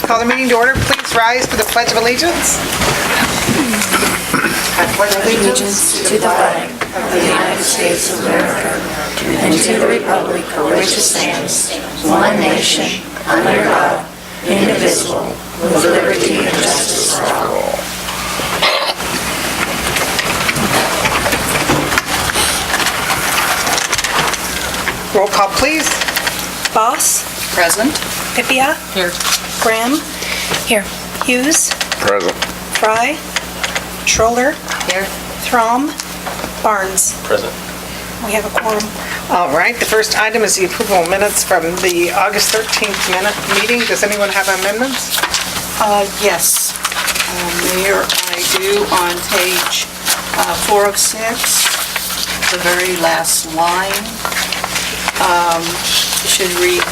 call the meeting to order. Please rise for the Pledge of Allegiance. I pledge allegiance to the flag of the United States of America and to the republic for which it stands, one nation, under God, indivisible, with liberty and justice for all. Roll call, please. Boss? Present. Pipia? Here. Graham? Here. Hughes? Present. Fry? Schroller? Here. Throm? Barnes? Present. We have a quorum. All right, the first item is the approval of minutes from the August 13th meeting. Does anyone have amendments? Yes, Mayor, I do on page 406, the very last line. Should read,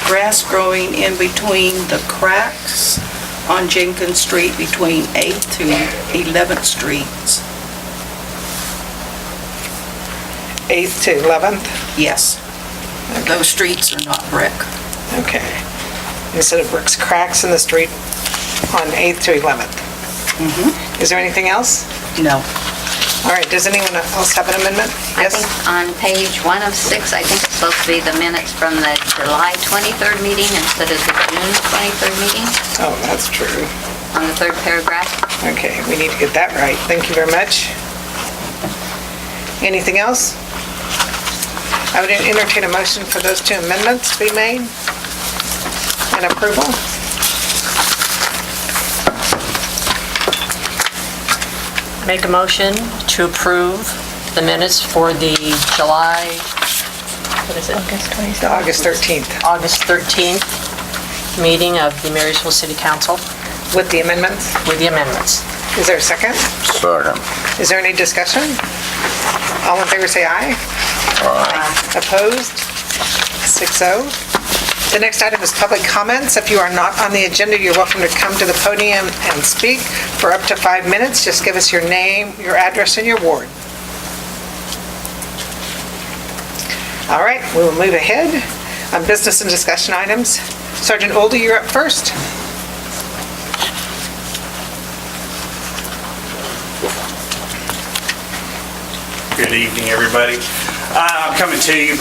grass growing in between the cracks on Jenkins Street between 8th to 11th Streets. 8th to 11th? Yes, those streets are not brick. Okay. Instead of bricks, cracks in the street on 8th to 11th. Is there anything else? No. All right, does anyone else have an amendment? I Yes? think on page 1 of 6, I think it's supposed to be the minutes from the July 23rd meeting instead of the June 23rd meeting Oh, that's true. on the third paragraph. Okay, we need to get that right. Thank you very much. Anything else? I would entertain a motion for those two amendments to be made and approval. Make a motion to approve the minutes for the July, what is it? The August 13th August 13th meeting of the Marysville City Council with the amendments. with the amendments. Is there a second? Second. Is there any discussion? All in favor say aye. Opposed? 6-0. The next item is public comments. If you are not on the agenda, you're welcome to come to the podium and speak for up to 5 minutes. Just give us your name, your address, and your ward. All right, we will move ahead on business and discussion items. Sergeant Oldie, you're up first. Good evening, everybody. I'm coming to you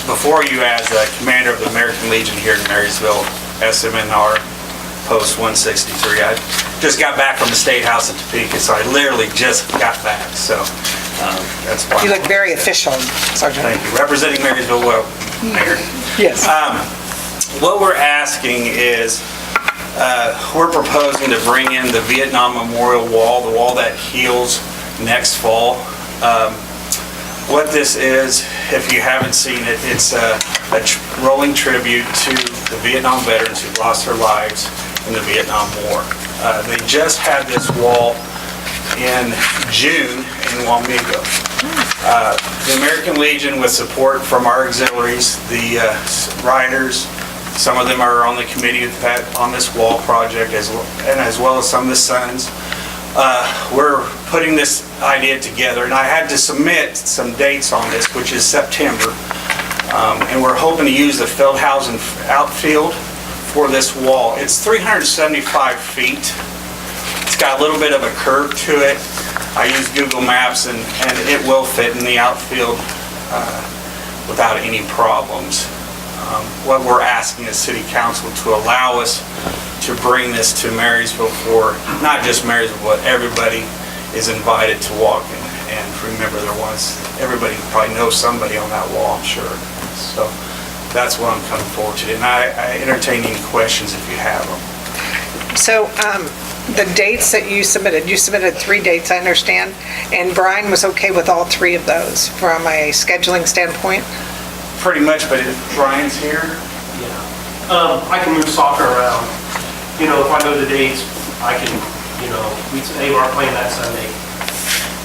before you as a commander of the American Legion here in Marysville, SMNR, Post 163. I just got back from the State House in Topeka, so I literally just got back, so that's why. You look very official, Sergeant. Thank you. Representing Marysville well, Mayor. Yes. What we're asking is, we're proposing to bring in the Vietnam Memorial Wall, the wall that heals next fall. What this is, if you haven't seen it, it's a rolling tribute to the Vietnam veterans who lost their lives in the Vietnam War. They just had this wall in June in Wamego. The American Legion, with support from our auxiliaries, the riders, some of them are on the committee on this wall project, as well as some of the sons. We're putting this idea together, and I had to submit some dates on this, which is September. And we're hoping to use the Feldhausen outfield for this wall. It's 375 feet. It's got a little bit of a curve to it. I used Google Maps, and it will fit in the outfield without any problems. What we're asking the City Council to allow us to bring this to Marysville for, not just Marysville, but everybody is invited to walk in. And remember, everybody probably knows somebody on that wall, I'm sure. So that's what I'm coming forward to. And I entertain any questions if you have them. So the dates that you submitted 3 dates, I understand, and Brian was okay with all 3 of those from a scheduling standpoint? Pretty much, but if Brian's here, I can move soccer around. You know, if I know the dates, I can, we say we're playing that Sunday.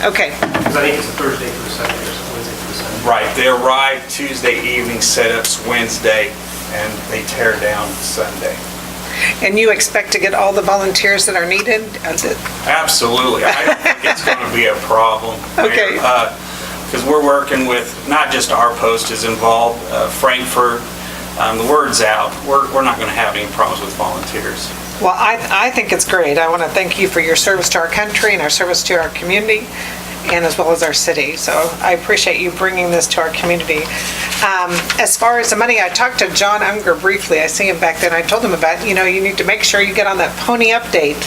Okay, Because I think it's a Thursday through Sunday or something, Wednesday through Sunday. right, they arrive Tuesday evening, setups Wednesday, and they tear down Sunday. and you expect to get all the volunteers that are needed? Absolutely. I don't think it's going to be a problem. Okay. Because we're working with, not just our post is involved, Frankfurt, the word's out. We're not going to have any problems with volunteers. Well, I think it's great. I want to thank you for your service to our country and our service to our community, and as well as our city. So I appreciate you bringing this to our community. As far as the money, I talked to John Unger briefly. I see him back there, and I told him about, you need to make sure you get on that pony update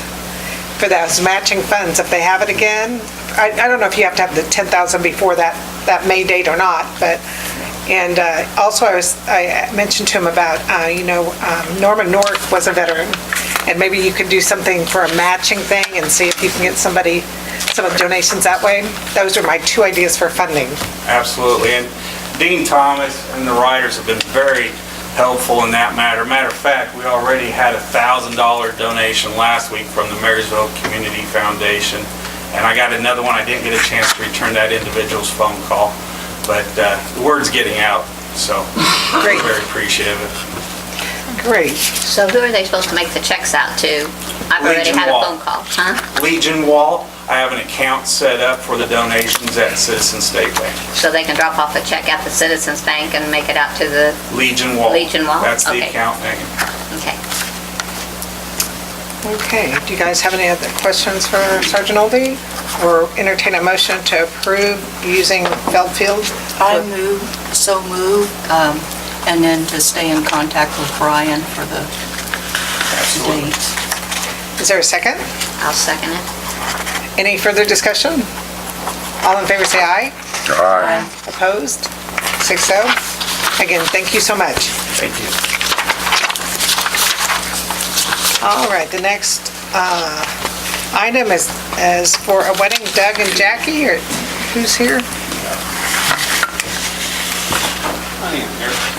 for those matching funds, if they have it again. I don't know if you have to have the 10,000 before that May date or not, but, and also I mentioned to him about, Norman North was a veteran, and maybe you could do something for a matching thing and see if you can get some of the donations that way. Those are my two ideas for funding. Absolutely, and Dean Thomas and the writers have been very helpful in that matter. Matter of fact, we already had a $1,000 donation last week from the Marysville Community Foundation, and I got another one. I didn't get a chance to return that individual's phone call, but the word's getting out, so Great. very appreciative. Great. So who are they supposed to make the checks out to? I've already Legion had a Wall. phone call, huh? Legion Wall, I have an account set up for the donations at Citizen State Bank. So they can drop off a check at the Citizens Bank and make it out to the, Legion Wall. Legion Wall? That's the Okay. account name. okay. Okay, do you guys have any other questions for Sergeant Oldie? Or entertain a motion to approve using Feldfield? So move, and then to stay in contact with Brian for the dates. Is there a second? I'll second it. Any further discussion? All in favor say aye. Aye. Opposed? 6-0. Again, thank you so much. Thank you. All right, the next item is for a wedding. Doug and Jackie, or who's here?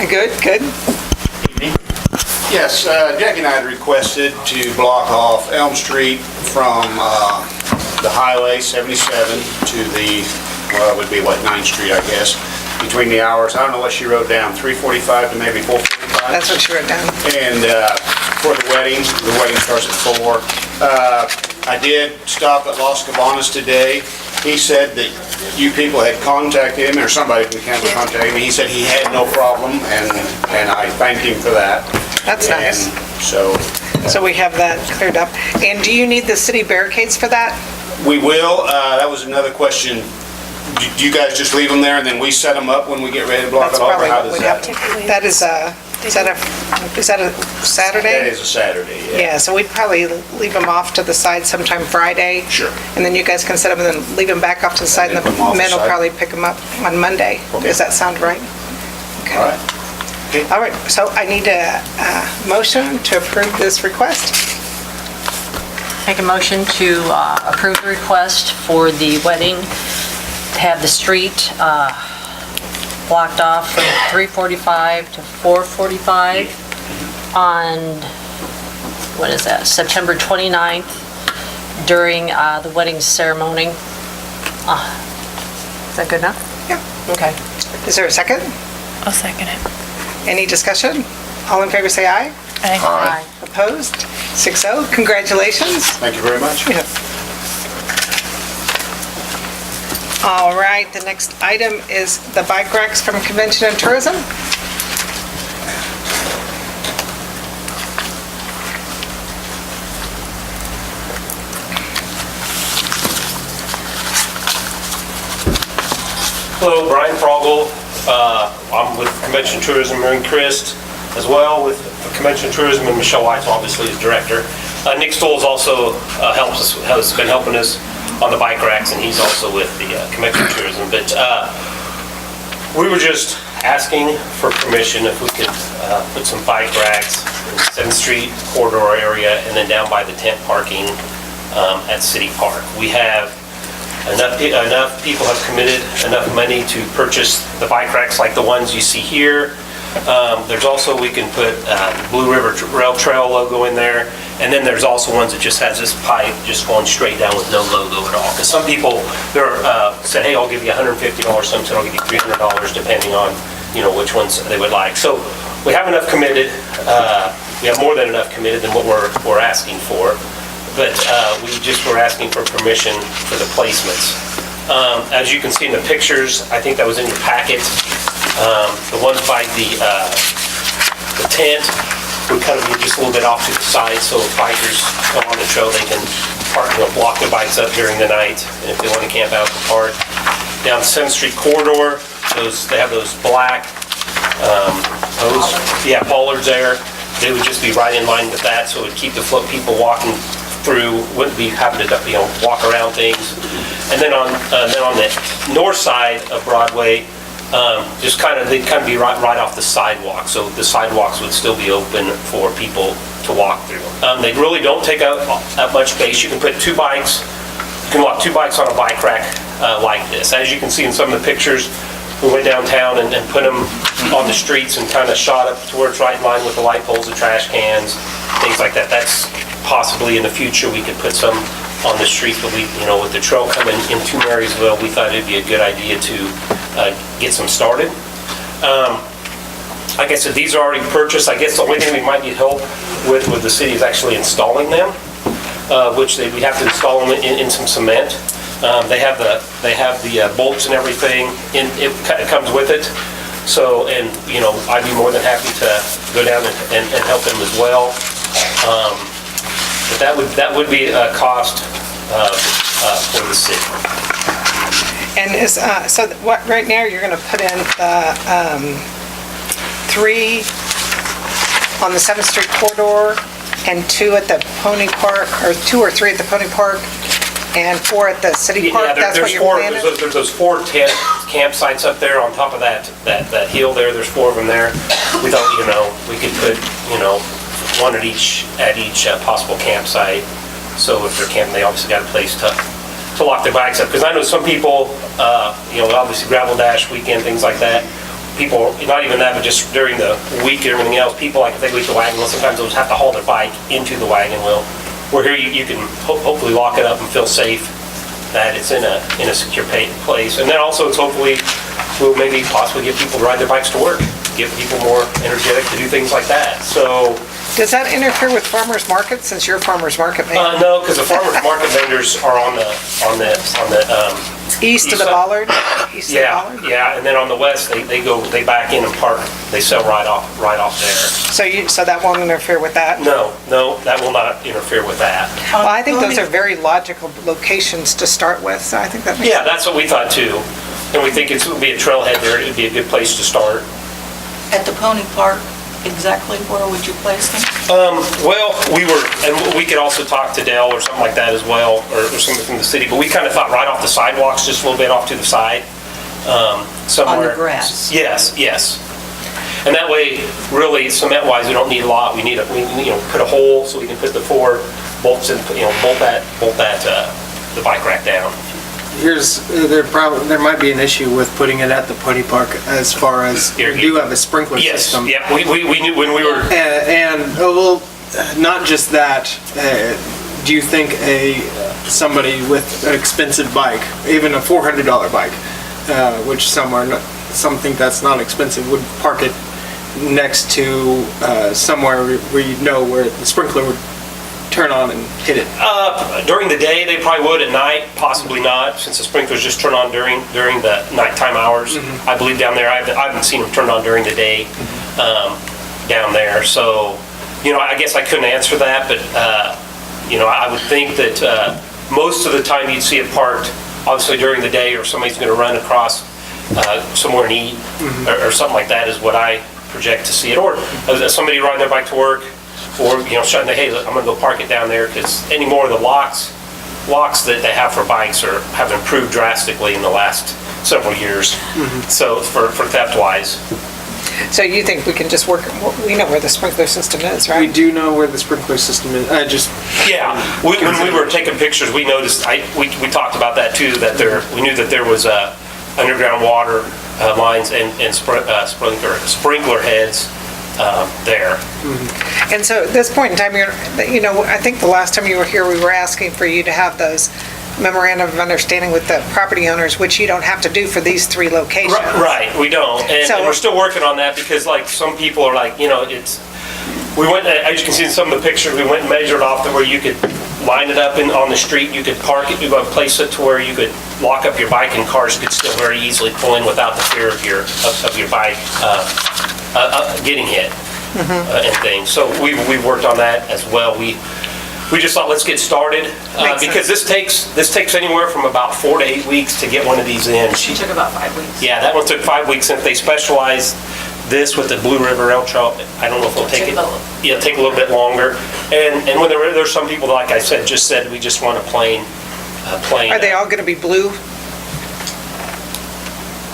Good, good. Yes, Jackie and I had requested to block off Elm Street from the Highway 77 to the, well, it would be what, 9th Street, I guess, between the hours, I don't know what she wrote down, 3:45 to maybe 4:45? That's what she wrote down. And for the wedding starts at 4. I did stop at Los Cabanas today. He said that you people had contacted him, or somebody from the council contacted him. He said he had no problem, and I thanked him for that. That's nice. And so So we have that cleared up. And do you need the city barricades for that? we will, that was another question. Do you guys just leave them there and then we set them up when we get ready to block That's it off, or probably how what does we'd have that? to. That is a Saturday? That is a Saturday, yeah. Yeah, so we'd probably leave them off to the side sometime Friday. Sure. And then you guys can set them and then leave them back off to the side, and the Leave them off the men will side. probably pick them up on Monday. Okay. Does that sound right? Okay. All right. All right, so I need a motion to approve this request. Make a motion to approve the request for the wedding, to have the street blocked off from 3:45 to 4:45 on, what is that, September 29th, during the wedding ceremony. Is that good enough? Yeah. Okay. Is there a second? I'll second it. Any discussion? All in favor say aye. Aye. Opposed? 6-0. Congratulations. Thank you very much. Yeah. All right, the next item is the bike racks from Convention and Tourism. Hello, Brian Frogel. I'm with Convention Tourism, Marine Christ, as well with Convention Tourism, and Michelle White, obviously, is director. Nick Stoll also has been helping us on the bike racks, and he's also with the Convention Tourism. But we were just asking for permission if we could put some bike racks in 7th Street corridor area, and then down by the tent parking at City Park. We have enough people have committed enough money to purchase the bike racks like the ones you see here. There's also, we can put Blue River Rail Trail logo in there, and then there's also ones that just has this pipe just going straight down with no logo at all. Because some people, said, hey, I'll give you $150, some said I'll give you $300, depending on, which ones they would like. So we have enough committed, we have more than enough committed than what we're asking for. But we just were asking for permission for the placements. As you can see in the pictures, I think that was in your packet, the ones by the tent would kind of be just a little bit off to the side, so if bikers come on the trail, they can park, block their bikes up during the night, and if they want to camp out at the park. Down the 7th Street corridor, they have those black, bollards there. They would just be right in line with that, so it would keep the people walking through, wouldn't be having to, walk around things. And then on the north side of Broadway, they'd kind of be right off the sidewalk, so the sidewalks would still be open for people to walk through. They really don't take up that much space. You can put 2 bikes, you can walk 2 bikes on a bike rack like this. As you can see in some of the pictures, we went downtown and put them on the streets and kind of shot up to where it's right in line with the light poles, the trash cans, things like that. That's possibly in the future we could put some on the streets, but with the trail coming into Marysville, we thought it'd be a good idea to get some started. Like I said, these are already purchased. I guess the only thing we might need help with the city is actually installing them, which we have to install them in some cement. They have the bolts and everything. It comes with it. So, and I'd be more than happy to go down and help them as well. But that would be a cost for the city. And so what, right now, you're gonna put in the 3 on the 7th Street corridor and 2 at the Pony Park, or 2 or 3 at the Pony Park and 4 at the City Park? That's what there's you're 4. planning? There's those 4 tent campsites up there on top of that hill there. There's 4 of them there. We thought, we could put, 1 at each possible campsite. So if they're camping, they obviously got a place to lock their bikes up. Because I know some people, obviously Gravel Dash weekend, things like that. People, not even that, but just during the week and everything else, people, like if they leave the wagon wheel, sometimes they'll just have to haul their bike into the wagon wheel. Where here you can hopefully lock it up and feel safe that it's in a secure place. And then also it's hopefully will maybe possibly get people to ride their bikes to work, get people more energetic to do things like that. So. Does that interfere with farmers market, since you're farmers market man? No, because the farmers market vendors are on the East of the Bollard? East of the Bollard? Yeah, and then on the west, they back in and park, they sell right off there. So that won't interfere with that? No, that will not interfere with that. Well, I think those are very logical locations to start with, so I think that makes sense. Yeah, that's what we thought too. And we think it would be a trailhead there, it would be a good place to start. At the Pony Park, exactly where would you place them? Well, we could also talk to Dell or something like that as well, or something from the city, but we kind of thought right off the sidewalks, just a little bit off to the side, somewhere. On the grass? Yes. And that way, really, cement-wise, we don't need a lot. We put a hole so we can put the 4 bolts in, bolt the bike rack down. There might be an issue with putting it at the Pony Park as far as we do have a sprinkler system. Yes, yeah, we knew when we were. Not just that, do you think somebody with an expensive bike, even a $400 bike, which some think that's not expensive, would park it next to somewhere where the sprinkler would turn on and hit it? During the day, they probably would. At night, possibly not, since the sprinklers just turn on during the nighttime hours. Mm-hmm. I believe down there, I haven't seen them turned on during the day down there. So, I guess I couldn't answer that, but, I would think that most of the time you'd see it parked, obviously during the day, or somebody's going to run across somewhere and eat, or something like that is what I project to see it. Or somebody riding their bike to work, or, shutting hey, look, I'm gonna go park it down there, because any more of the locks that they have for bikes have improved drastically in the last several years. So for theft-wise. So you think we can just we know where the sprinkler system is, right? We do know where the sprinkler system is. Yeah, when we were taking pictures, we noticed, we talked about that too, that we knew that there was underground water lines and sprinkler heads there. And so at this point in time, I think the last time you were here, we were asking for you to have those memorandum of understanding with the property owners, which you don't have to do for these 3 locations. Right, we don't. And we're still working on that, because like some people are like, we went, as you can see in some of the pictures, we went and measured off to where you could line it up on the street, you could park it, you could place it to where you could lock up your bike, and cars could still very easily pull in without the fear of your bike getting hit. and things. So we've worked on that as well. We just thought, let's get started, Makes because this takes anywhere from about 4 to 8 weeks to get one of these in. She took about 5 weeks. Yeah, that one took 5 weeks, and if they specialize this with the Blue River Rail Trail, I don't know if it'll take it. It'll take a little bit longer. And when there's some people, like I said, we just want a plain. Are they all going to be blue?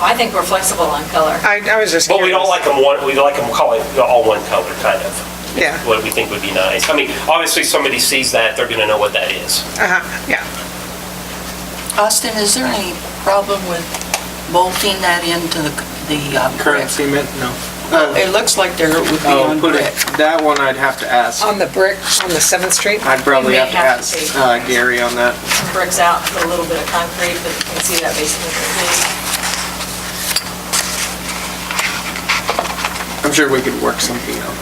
I think we're flexible on color. I was just But curious. we don't like them call it all one color, kind of. Yeah. What we think would be nice. I mean, obviously, somebody sees that, they're gonna know what that is. Yeah. Austin, is there any problem with bolting that into the Current brick? cement, no. It looks like there would be Oh, on put brick. it, that one I'd have to ask. On the brick, on the 7th Street? I'd probably may have to have to ask take- Gary on that. Some bricks out, put a little bit of concrete, but you can see that basically. I'm sure we could work something out.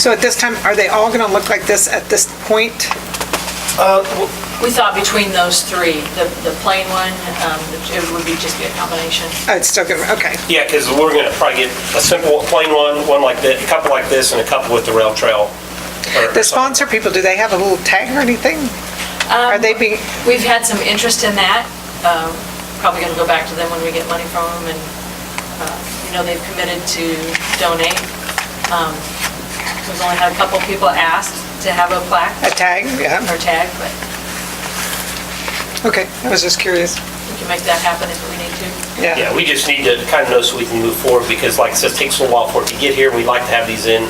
So at this time, are they all going to look like this at this point? We thought between those three, the plain one, it would just be a combination. Oh, it's still going to, okay. Yeah, because we're gonna probably get a simple, plain one like that, a couple like this, and a couple with the rail trail. or The something. sponsor people, do they have a little tag or anything? Are they being, We've had some interest in that. Probably gonna go back to them when we get money from them, and, they've committed to donate. We've only had a couple people ask to have a plaque a tag? Yeah, or tag, but okay, I was just curious. we can make that happen if we need to. Yeah, we just need to kind of know so we can move forward, because like I said, it takes a little while for it to get here. We'd like to have these in,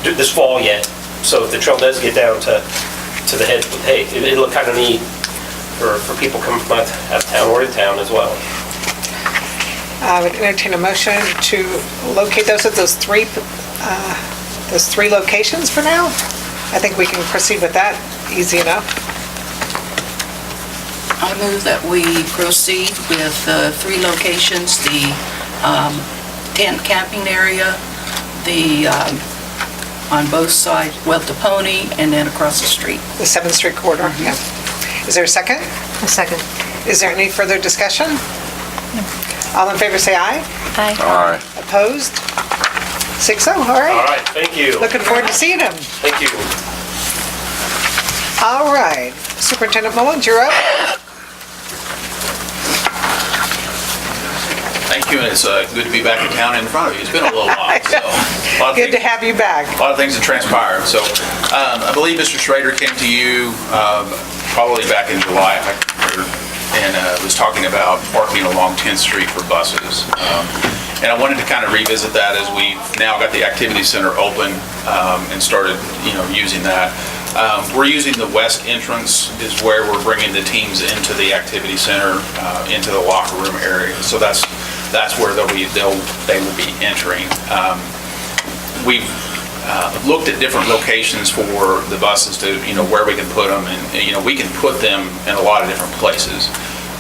this fall yet. So if the trail does get down to the head, hey, it'll look kind of neat for people coming from out of town or in town as well. I would entertain a motion to locate those at those three locations for now. I think we can proceed with that easy enough. I move that we proceed with 3 locations, the tent camping area, the, on both sides, well, the Pony, and then across the street. The 7th Street corridor, yeah. Is there a second? A second. Is there any further discussion? All in favor, say aye. Aye. Opposed? 6-0, all All right. right, thank you. Looking forward to seeing them. Thank you. All right, Superintendent Mullins, you're up. Thank you, and it's good to be back in town in front of you. It's been a little while, so. a lot of Good to things- have you back. A lot of things have transpired. So I believe Mr. Schrader came to you probably back in July, if I can remember, and was talking about parking along 10th Street for buses. And I wanted to kind of revisit that as we now got the activity center open and started, using that. We're using the west entrance is where we're bringing the teams into the activity center, into the locker room area. So that's where they will be entering. We've looked at different locations for the buses to, where we can put them, and, we can put them in a lot of different places.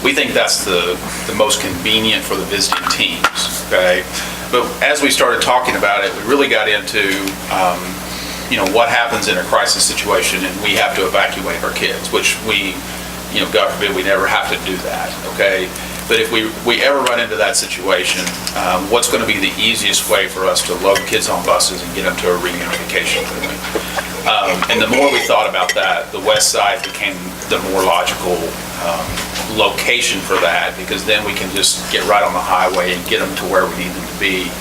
We think that's the most convenient for the visiting teams, okay? But as we started talking about it, we really got into, what happens in a crisis situation and we have to evacuate our kids, which we, God forbid, we never have to do that, okay? But if we ever run into that situation, what's going to be the easiest way for us to load kids on buses and get them to a reunification point? And the more we thought about that, the west side became the more logical location for that, because then we can just get right on the highway and get them to where we need them to be.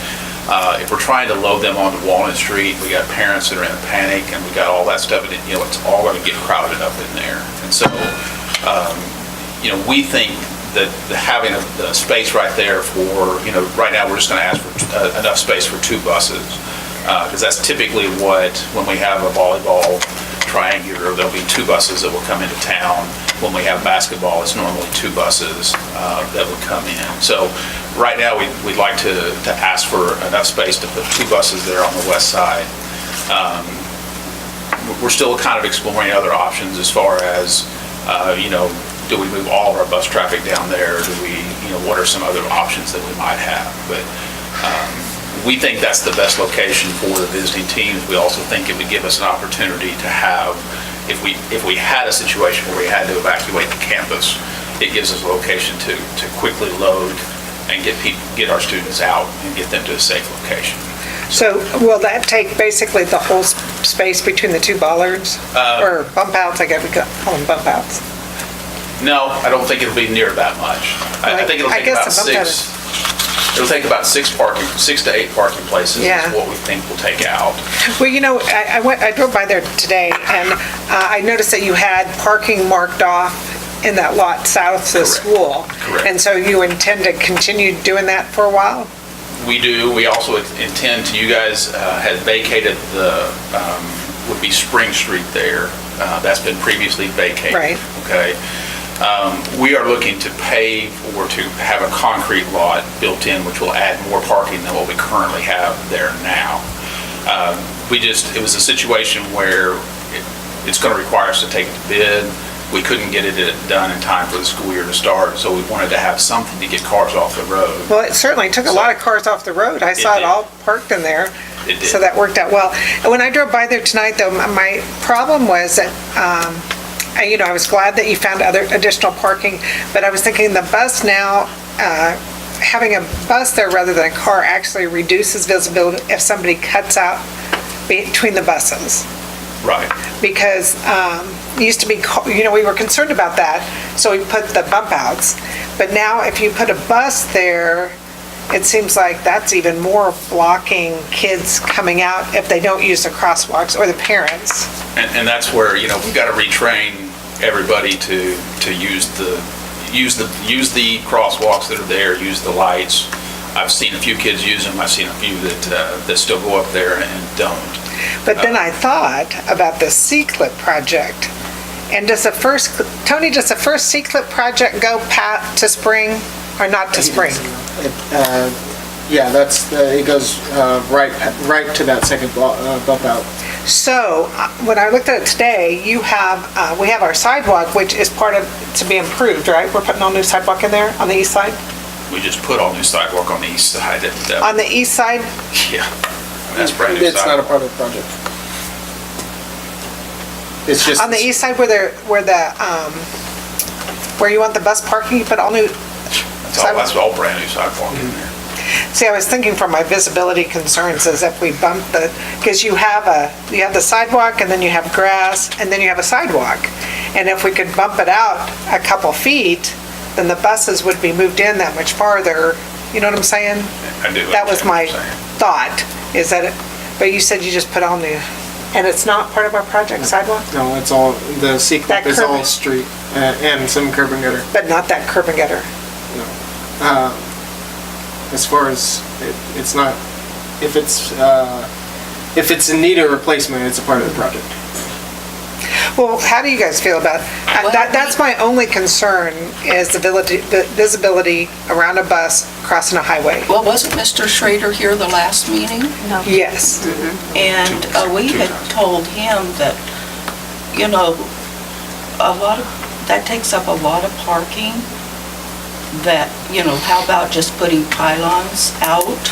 If we're trying to load them onto Walnut Street, we got parents that are in a panic, and we got all that stuff, and it's all going to get crowded up in there. And so, we think that having a space right there for, right now we're just going to ask for enough space for 2 buses, because that's typically when we have a volleyball triangular, there'll be 2 buses that will come into town. When we have basketball, it's normally 2 buses that would come in. So right now, we'd like to ask for enough space to put 2 buses there on the west side. We're still kind of exploring other options as far as, do we move all of our bus traffic down there? Do we, what are some other options that we might have? But we think that's the best location for the visiting teams. We also think it would give us an opportunity to have, if we had a situation where we had to evacuate the campus, it gives us a location to quickly load and get our students out and get them to a safe location. So will that take basically the whole space between the two bollards? Or bump outs, I guess we could call them bump outs? No, I don't think it'll be near that much. I think it'll I take guess about the bump out six, it'll take about 6 to 8 parking places is Yeah. what we think we'll take out. Well, I drove by there today, and I noticed that you had parking marked off in that lot south of the Correct. school. Correct. And so you intend to continue doing that for a while? We do. We also intend to, you guys had vacated would be Spring Street there. That's been previously vacated. Right. Okay. We are looking to pave or to have a concrete lot built in, which will add more parking than what we currently have there now. It was a situation where it's going to require us to take it to bid. We couldn't get it done in time for the school year to start, so we wanted to have something to get cars off the road. Well, it certainly took a lot of cars off the road. I saw it did. all parked in there. It did. So that worked out well. And when I drove by there tonight, though, my problem was that, I was glad that you found other additional parking, but I was thinking the bus now, having a bus there rather than a car actually reduces visibility if somebody cuts out between the buses. Right. Because it used to be, we were concerned about that, so we put the bump outs. But now if you put a bus there, it seems like that's even more blocking kids coming out if they don't use the crosswalks or the parents. And that's where, we've got to retrain everybody to use the crosswalks that are there, use the lights. I've seen a few kids use them. I've seen a few that still go up there and don't. But then I thought about the C-CLIP project. And does the first C-CLIP project go to Spring or not to Spring? Yeah, it goes right to that second bump out. So when I looked at it today, we have our sidewalk, which is to be improved, right? We're putting all new sidewalk in there on the east side? We just put all new sidewalk on the east side. On the east side? Yeah, that's brand new sidewalk. It's not a part of the project. It's just. On the east side where you want the bus parking, you put all new sidewalk? That's all brand new sidewalk in there. See, I was thinking for my visibility concerns is if we bump because you have the sidewalk and then you have grass and then you have a sidewalk. And if we could bump it out a couple feet, then the buses would be moved in that much farther. You know what I'm saying? I do. That was my understand what you're saying. thought, is that but you said you just put all new, and it's not part of our project sidewalk? No, it's all, the C-CLIP That is curb- all street and some curb and gutter. But not that curb and gutter? As far as, it's not, if it's in need of replacement, it's a part of the project. Well, how do you guys feel about, that's my only concern is the visibility around a bus crossing a highway. Well, wasn't Mr. Schrader here the last meeting? Yes. And we had told him that, that takes up a lot of parking, that, how about just putting pylons out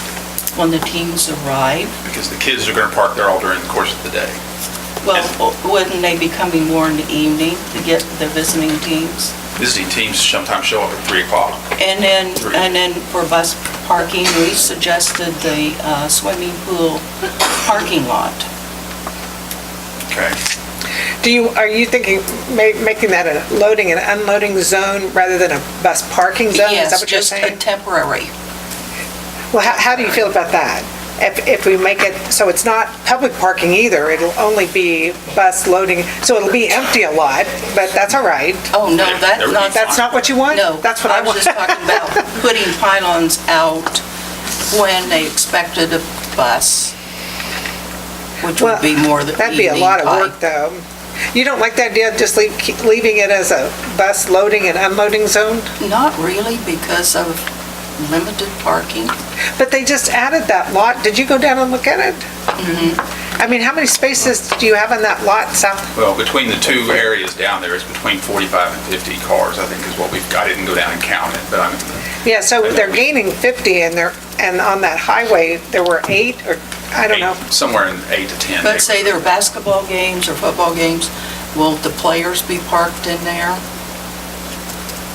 when the teams arrive? Because the kids are going to park there all during the course of the day. Well, wouldn't they be coming more in the evening to get the visiting teams? Visiting teams sometimes show up at 3 o'clock. And then for bus parking, we suggested the swimming pool parking lot. Okay. Are you thinking making that a loading and unloading zone rather than a bus parking zone? Is that Yes, what you're just a saying? temporary. Well, how do you feel about that? If we make it, so it's not public parking either, it'll only be bus loading, so it'll be empty a lot, but that's all right. Oh, no, That's not what you want? No. That's what I want. was just talking about putting pylons out when they expected a bus, which would be more the evening That'd be a lot of time. work, though. You don't like the idea of just leaving it as a bus loading and unloading zone? Not really, because of limited parking. But they just added that lot. Did you go down and look at it? I mean, how many spaces do you have in that lot south? Well, between the two areas down there, it's between 45 and 50 cars, I think is what we've got. I didn't go down and count it, but I mean. Yeah, so they're gaining 50 and on that highway, there were 8 or, I don't know. Somewhere in 8 to 10. Let's say there are basketball games or football games, will the players be parked in there?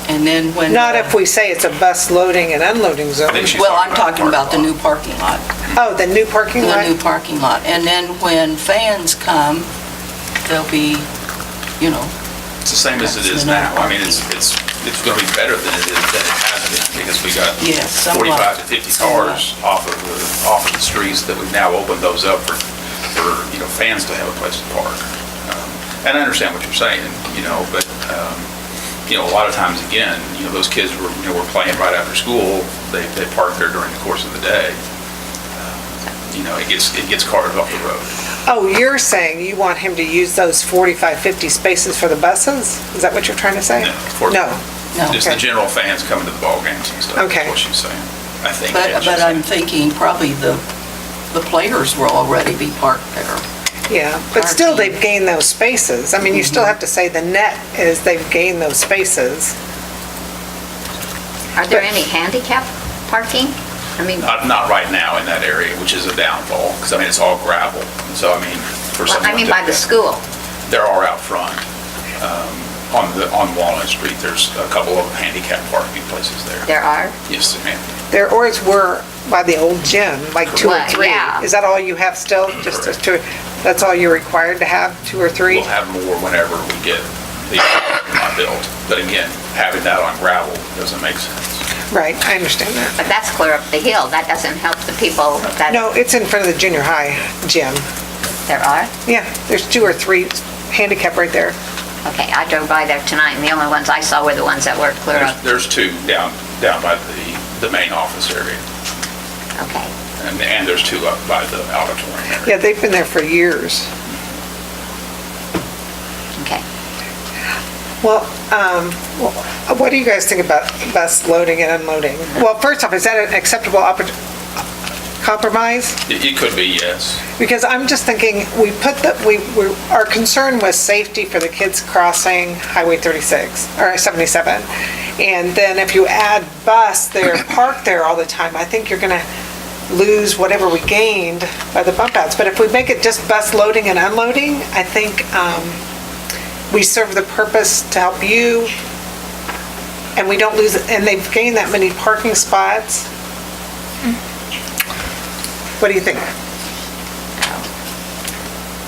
And then when... Not if we say it's a bus loading and unloading zone. I think she's Well, I'm talking about the parking new parking lot. Oh, the new parking The lot? new parking lot. And then when fans come, they'll be, you know, lot. It's the same as it is now. I mean, it's going to be better than it has been, because we got Yes, somewhat. 45 to 50 cars off of the streets that we've now opened those up for fans to have a place to park. And I understand what you're saying, but, a lot of times, again, those kids were playing right after school. They park there during the course of the day. It gets cars off the road. Oh, you're saying you want him to use those 45, 50 spaces for the buses? Is that what you're trying to say? No. No. Just the general fans coming to the ball games and stuff. Okay. That's what she's saying. I think. but I'm thinking probably the players will already be parked there. Yeah, but still Parking. they've gained those spaces. I mean, you still have to say the net is they've gained those spaces. Are there any handicap parking? I mean, Not right now in that area, which is a downfall, because it's all gravel. So for someone by the school. There are out front. On Walnut Street, there's a couple of handicap parking places there. There are? Yes, ma'am. There always were by the old gym, like 2 or Well, 3. yeah. Is that all you have still? Just Correct. 2? That's all you're required to have, 2 or 3? We'll have more whenever we get the parking lot built. But again, having that on gravel doesn't make sense. Right, I understand that. But that's clear up the hill. That doesn't help the people that... No, it's in front of the junior high gym. There are? Yeah, there's 2 or 3 handicap right there. Okay, I drove by there tonight, and the only ones I saw were the ones that were clear up. There's 2 down by the main office area. Okay. And there's 2 up by the auditorium area. Yeah, they've been there for years. Okay. Well, what do you guys think about bus loading and unloading? Well, first off, is that an acceptable compromise? It could be, yes. Because I'm just thinking, our concern was safety for the kids crossing Highway 36, or 77. And then if you add bus, they're parked there all the time, I think you're gonna lose whatever we gained by the bump outs. But if we make it just bus loading and unloading, I think we serve the purpose to help you, and we don't lose, and they've gained that many parking spots. What do you think?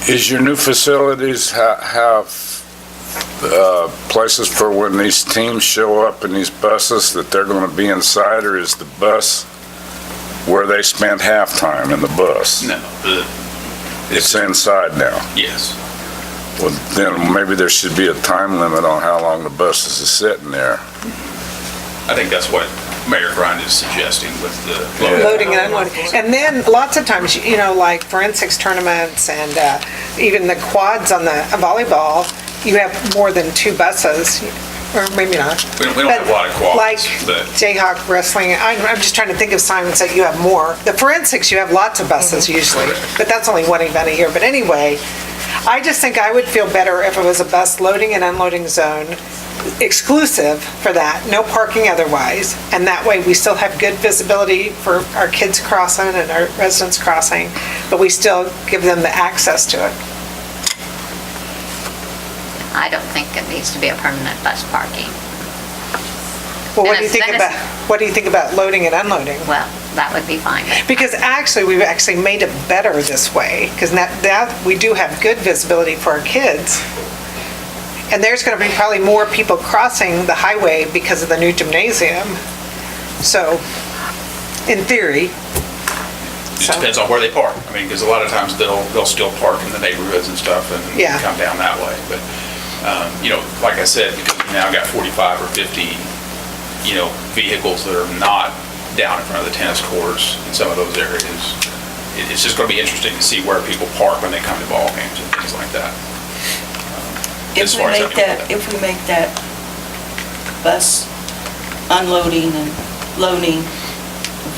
Is your new facilities have places for when these teams show up in these buses that they're going to be inside, or is the bus where they spend halftime in the bus? No, It's inside now. yes. Well, then maybe there should be a time limit on how long the bus is sitting there. I think that's what Mayor Grind is suggesting with the Loading and unloading. And then lots of times, like forensics tournaments and even the quads on the volleyball, you have more than 2 buses, or maybe not. We don't have a lot of quads, Like but- Jayhawk wrestling, I'm just trying to think of Simons that you have more. The forensics, you have lots of buses usually, but that's only one event a year. But anyway, I just think I would feel better if it was a bus loading and unloading zone, exclusive for that, no parking otherwise, and that way we still have good visibility for our kids crossing and our residents crossing, but we still give them the access to it. I don't think it needs to be a permanent bus parking. Well, what Then do you think it's- about, what do you think about loading and unloading? Well, that would be fine. Because actually, we've actually made it better this way, because that we do have good visibility for our kids. And there's going to be probably more people crossing the highway because of the new gymnasium. So, in theory. It depends on where they park. Because a lot of times they'll still park in the neighborhoods and stuff and Yeah. come down that way. But, like I said, because we now got 45 or 50, vehicles that are not down in front of the tennis courts in some of those areas, it's just going to be interesting to see where people park when they come to ball games and things like that. As far as If we make that bus unloading and loading,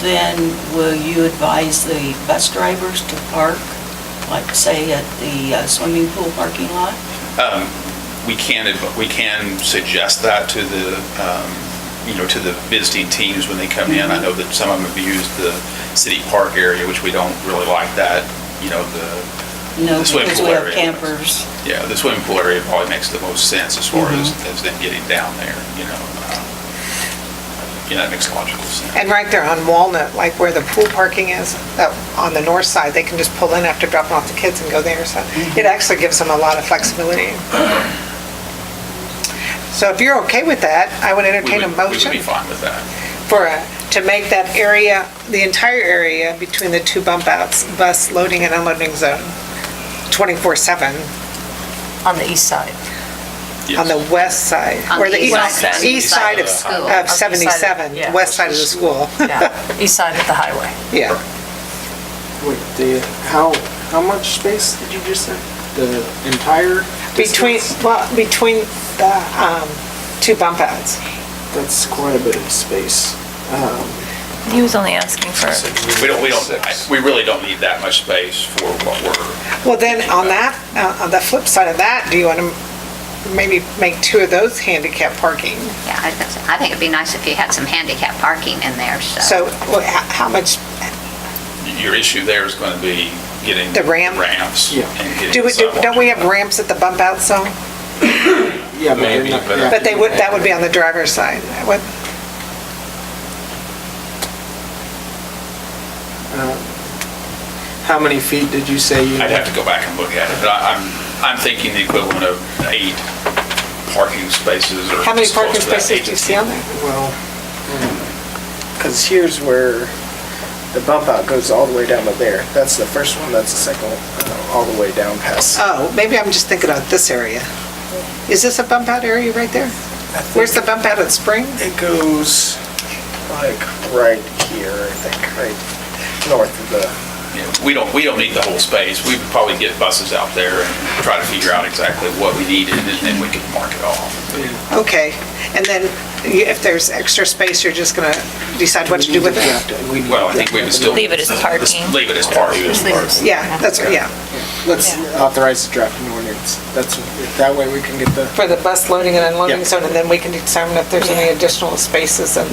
then will you advise the bus drivers to park, like say at the swimming pool parking lot? We can suggest that to the visiting teams when they come in. I know that some of them have used the city park area, which we don't really like that, No, the swimming because pool we have area. campers. Yeah, the swimming pool area probably makes the most sense as far as them getting down there, that makes logical sense. And right there on Walnut, like where the pool parking is, on the north side, they can just pull in after dropping off the kids and go there, so it actually gives them a lot of flexibility. So if you're okay with that, I would entertain a We motion would be fine with that. to make that area, the entire area between the two bump outs, bus loading and unloading zone, 24/7 On the east side. on the west side. On or the east side. East side of the school. of 77, Yeah. west side of the school. Yeah, east side of the highway. Yeah. Wait, how much space did you just say? The entire Between, distance? well, between the two bump outs. That's quite a bit of space. He was only asking for, We really don't need that much space for what we're, Well, then on that, on the flip side of that, do you want to maybe make two of those handicap parking? Yeah, I think it'd be nice if you had some handicap parking in there, So how much, your issue there is going to be getting The ramp? ramps. Yeah. And getting the don't we have sidewalk. ramps at the bump out zone? Yeah, but Maybe, they're not- but- yeah. But that would be on the driver's side. How many feet did you say you? I'd have to go back and look at it, but I'm thinking the equivalent of 8 parking spaces or. How many close parking to that, spaces 8 do you to see 10. on there? Well, because here's where the bump out goes all the way down to there. That's the first one, that's the second one, all the way down past. Oh, maybe I'm just thinking of this area. Is this a bump out area right there? Where's the bump out at Spring? It goes like right here, I think, right north of the, Yeah, we don't need the whole space. We would probably get buses out there and try to figure out exactly what we needed, and then we could mark it off. Okay, and then if there's extra space, you're just gonna decide what to do with it? Well, I think we would still. Leave it as parking. Leave it as parking. Yeah, that's, yeah, let's authorize the draft and ordinance. That's, that way we can get the, for the bus loading and unloading Yeah. zone, and then we can determine if there's any additional spaces and,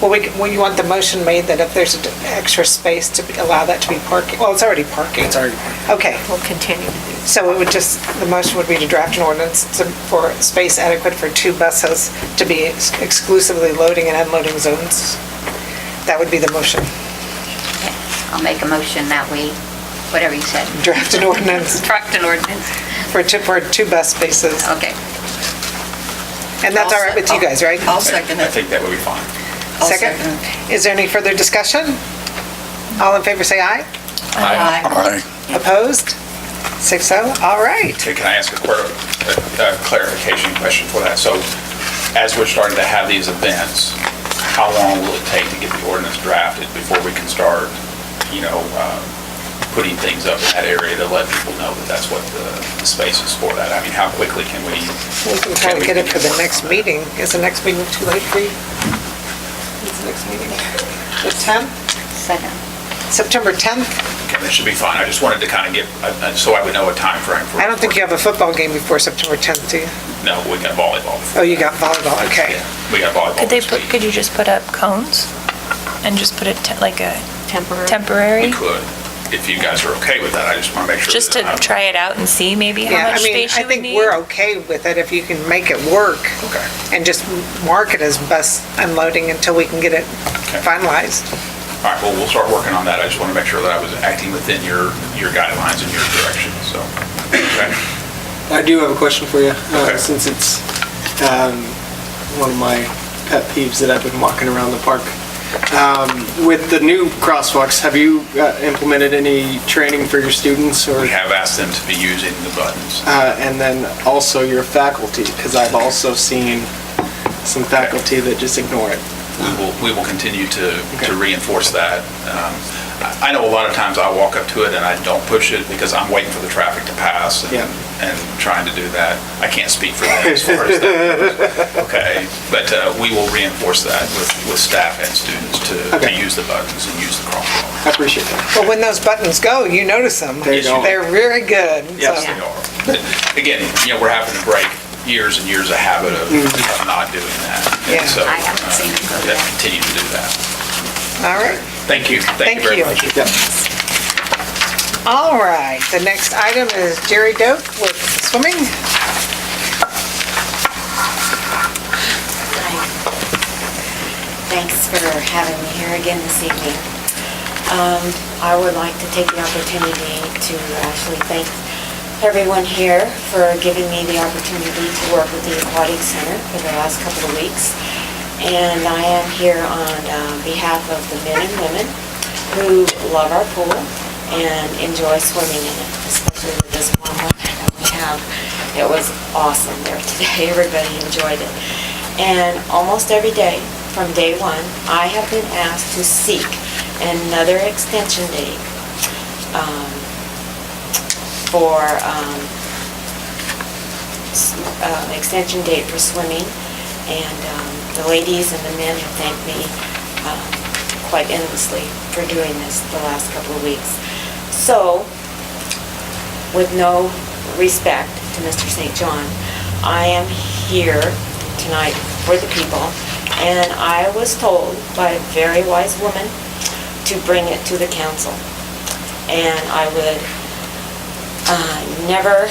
well, you want the motion made that if there's extra space to allow that to be parking, well, it's already parking. it's already, Okay, we'll continue to do. so it would just, the motion would be to draft an ordinance for space adequate for two buses to be exclusively loading and unloading zones. That would be the motion. I'll make a motion that we, whatever you said. Draft an ordinance Draft an ordinance. for two bus spaces. Okay. And that's all right with you guys, right? I'll second I it. think that would be fine. I'll Second? second Is there any further discussion? All in favor, say aye. Aye. Aye. Opposed? 6-0, all right. Okay, can I ask a clarification question for that? So as we're starting to have these events, how long will it take to get the ordinance drafted before we can start, putting things up in that area to let people know that that's what the space is for that? I mean, how quickly can we? We can try to get it for the next meeting. Is the next meeting too late for you? When's the next meeting? The 10th? Second. September 10th? Okay, that should be fine. I just wanted to kind of get, so I would know a timeframe for. I don't think you have a football game before September 10th, do you? No, we got volleyball. Oh, you got volleyball, okay. Yeah, we got volleyball this week. Could you just put up cones and just put it like a temporary? We could, if you guys are okay with that. I just want to make sure. Just to that I'm- try it out and see maybe how Yeah, I much mean, space I you would think need? we're okay with it if you can make it work Okay. and just mark it as bus unloading until we can get it Okay. finalized. All right, well, we'll start working on that. I just want to make sure that I was acting within your guidelines and your direction, so. Okay. I do have a question for you, Okay. since it's one of my pet peeves that I've been walking around the park. With the new crosswalks, have you implemented any training for your students or? We have asked them to be using the buttons. And then also your faculty, because I've also seen some faculty that just ignore it. We will continue to reinforce that. I know a lot of times I walk up to it and I don't push it because I'm waiting for the traffic to pass Yeah. and trying to do that. I can't speak for them as far as that goes. Okay, but we will reinforce that with staff and students to Okay. use the buttons and use the crosswalk. I appreciate that. Well, when those buttons go, you notice them. There you go. They're very good. Yes, so- they are. But again, we're having to break years and years of habit of not doing that. And Yeah. so, I haven't seen it go we have to continue to do that. All right. Thank you. Thank you very you. much. Yep. All right, the next item is Jerry Doak with swimming. Thanks for having me here again this evening. I would like to take the opportunity to actually thank everyone here for giving me the opportunity to work with the Aquatic Center for the last couple of weeks. And I am here on behalf of the men and women who love our pool and enjoy swimming in it, especially with this warm weather that we have. It was awesome there today. Everybody enjoyed it. And almost every day, from day one, I have been asked to seek another extension date for extension date for swimming. And the ladies and the men have thanked me quite endlessly for doing this the last couple of weeks. So, with no respect to Mr. St. John, I am here tonight for the people, and I was told by a very wise woman to bring it to the council. And I would never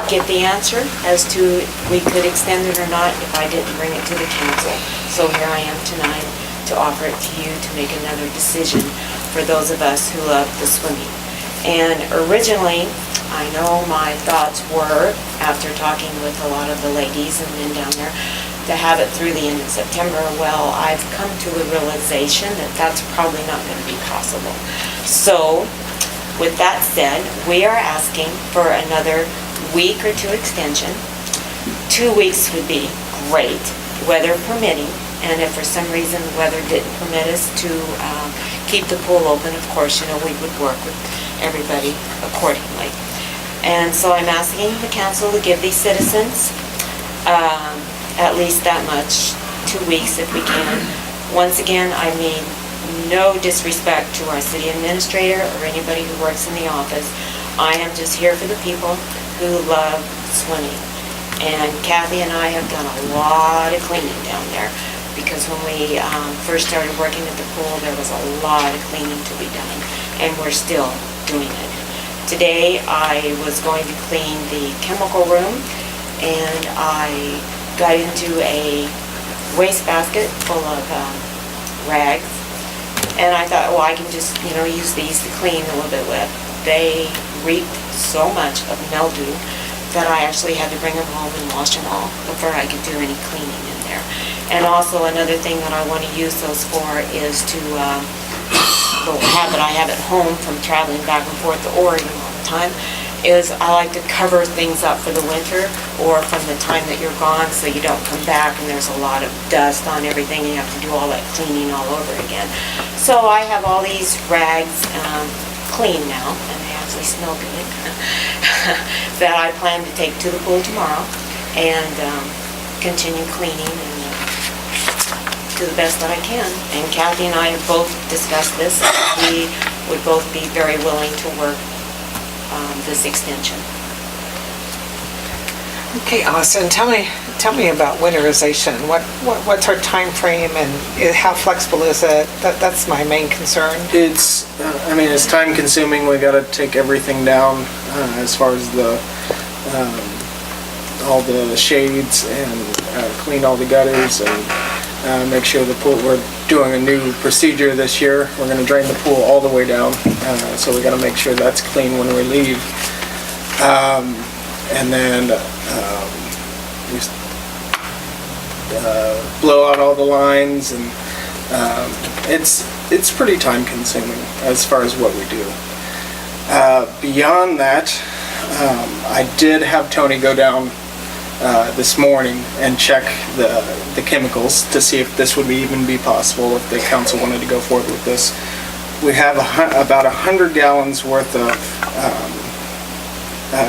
get the answer as to if we could extend it or not if I didn't bring it to the council. So here I am tonight to offer it to you to make another decision for those of us who love the swimming. And originally, I know my thoughts were, after talking with a lot of the ladies and men down there, to have it through the end of September. Well, I've come to a realization that that's probably not going to be possible. So, with that said, we are asking for another week or two extension. 2 weeks would be great, weather permitting, and if for some reason the weather didn't permit us to keep the pool open, of course, we would work with everybody accordingly. And so I'm asking the council to give these citizens at least that much, 2 weeks if we can. Once again, I mean no disrespect to our city administrator or anybody who works in the office. I am just here for the people who love swimming. And Kathy and I have done a lot of cleaning down there, because when we first started working at the pool, there was a lot of cleaning to be done, and we're still doing it. Today, I was going to clean the chemical room, and I got into a wastebasket full of rags, and I thought, well, I can just, use these to clean a little bit with. They reeked so much of mildew that I actually had to bring them home and wash them all before I could do any cleaning in there. And also another thing that I want to use those for is to, the habit I have at home from traveling back and forth to Oregon all the time, is I like to cover things up for the winter or from the time that you're gone, so you don't come back and there's a lot of dust on everything and you have to do all that cleaning all over again. So I have all these rags clean now, and they actually smell good, that I plan to take to the pool tomorrow and continue cleaning and do the best that I can. And Kathy and I have both discussed this. We would both be very willing to work this extension. Okay, Allison, tell me about winterization. What's our time frame, and how flexible is it? That's my main concern. It's time consuming. We gotta take everything down as far as all the shades and clean all the gutters and make sure the pool, we're doing a new procedure this year. We're gonna drain the pool all the way down, so we gotta make sure that's clean when we leave. And then we blow out all the lines, and it's pretty time consuming as far as what we do. Beyond that, I did have Tony go down this morning and check the chemicals to see if this would even be possible, if the council wanted to go forward with this. We have about 100 gallons worth of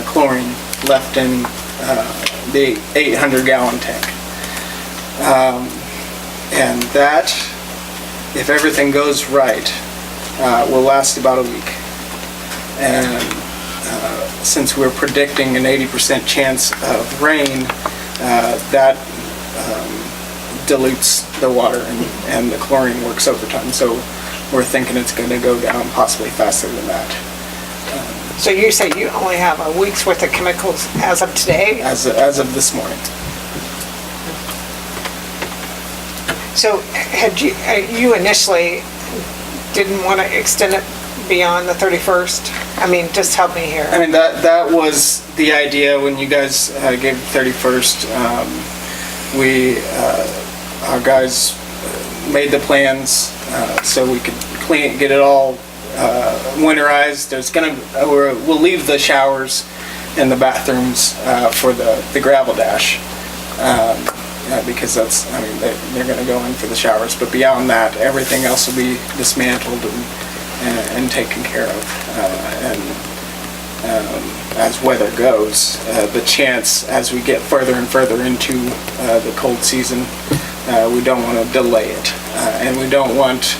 chlorine left in the 800-gallon tank. And that, if everything goes right, will last about a week. And since we're predicting an 80% chance of rain, that dilutes the water, and the chlorine works overtime. So we're thinking it's going to go down possibly faster than that. So you say you only have a week's worth of chemicals as of today? As of this morning. So had you initially didn't want to extend it beyond the 31st? I mean, just help me here. I mean, that was the idea when you guys gave the 31st. Our guys made the plans so we could get it all winterized. We'll leave the showers and the bathrooms for the gravel dash. Because they're going to go in for the showers. But beyond that, everything else will be dismantled and taken care of. As weather goes, the chance as we get further and further into the cold season, we don't want to delay it. And we don't want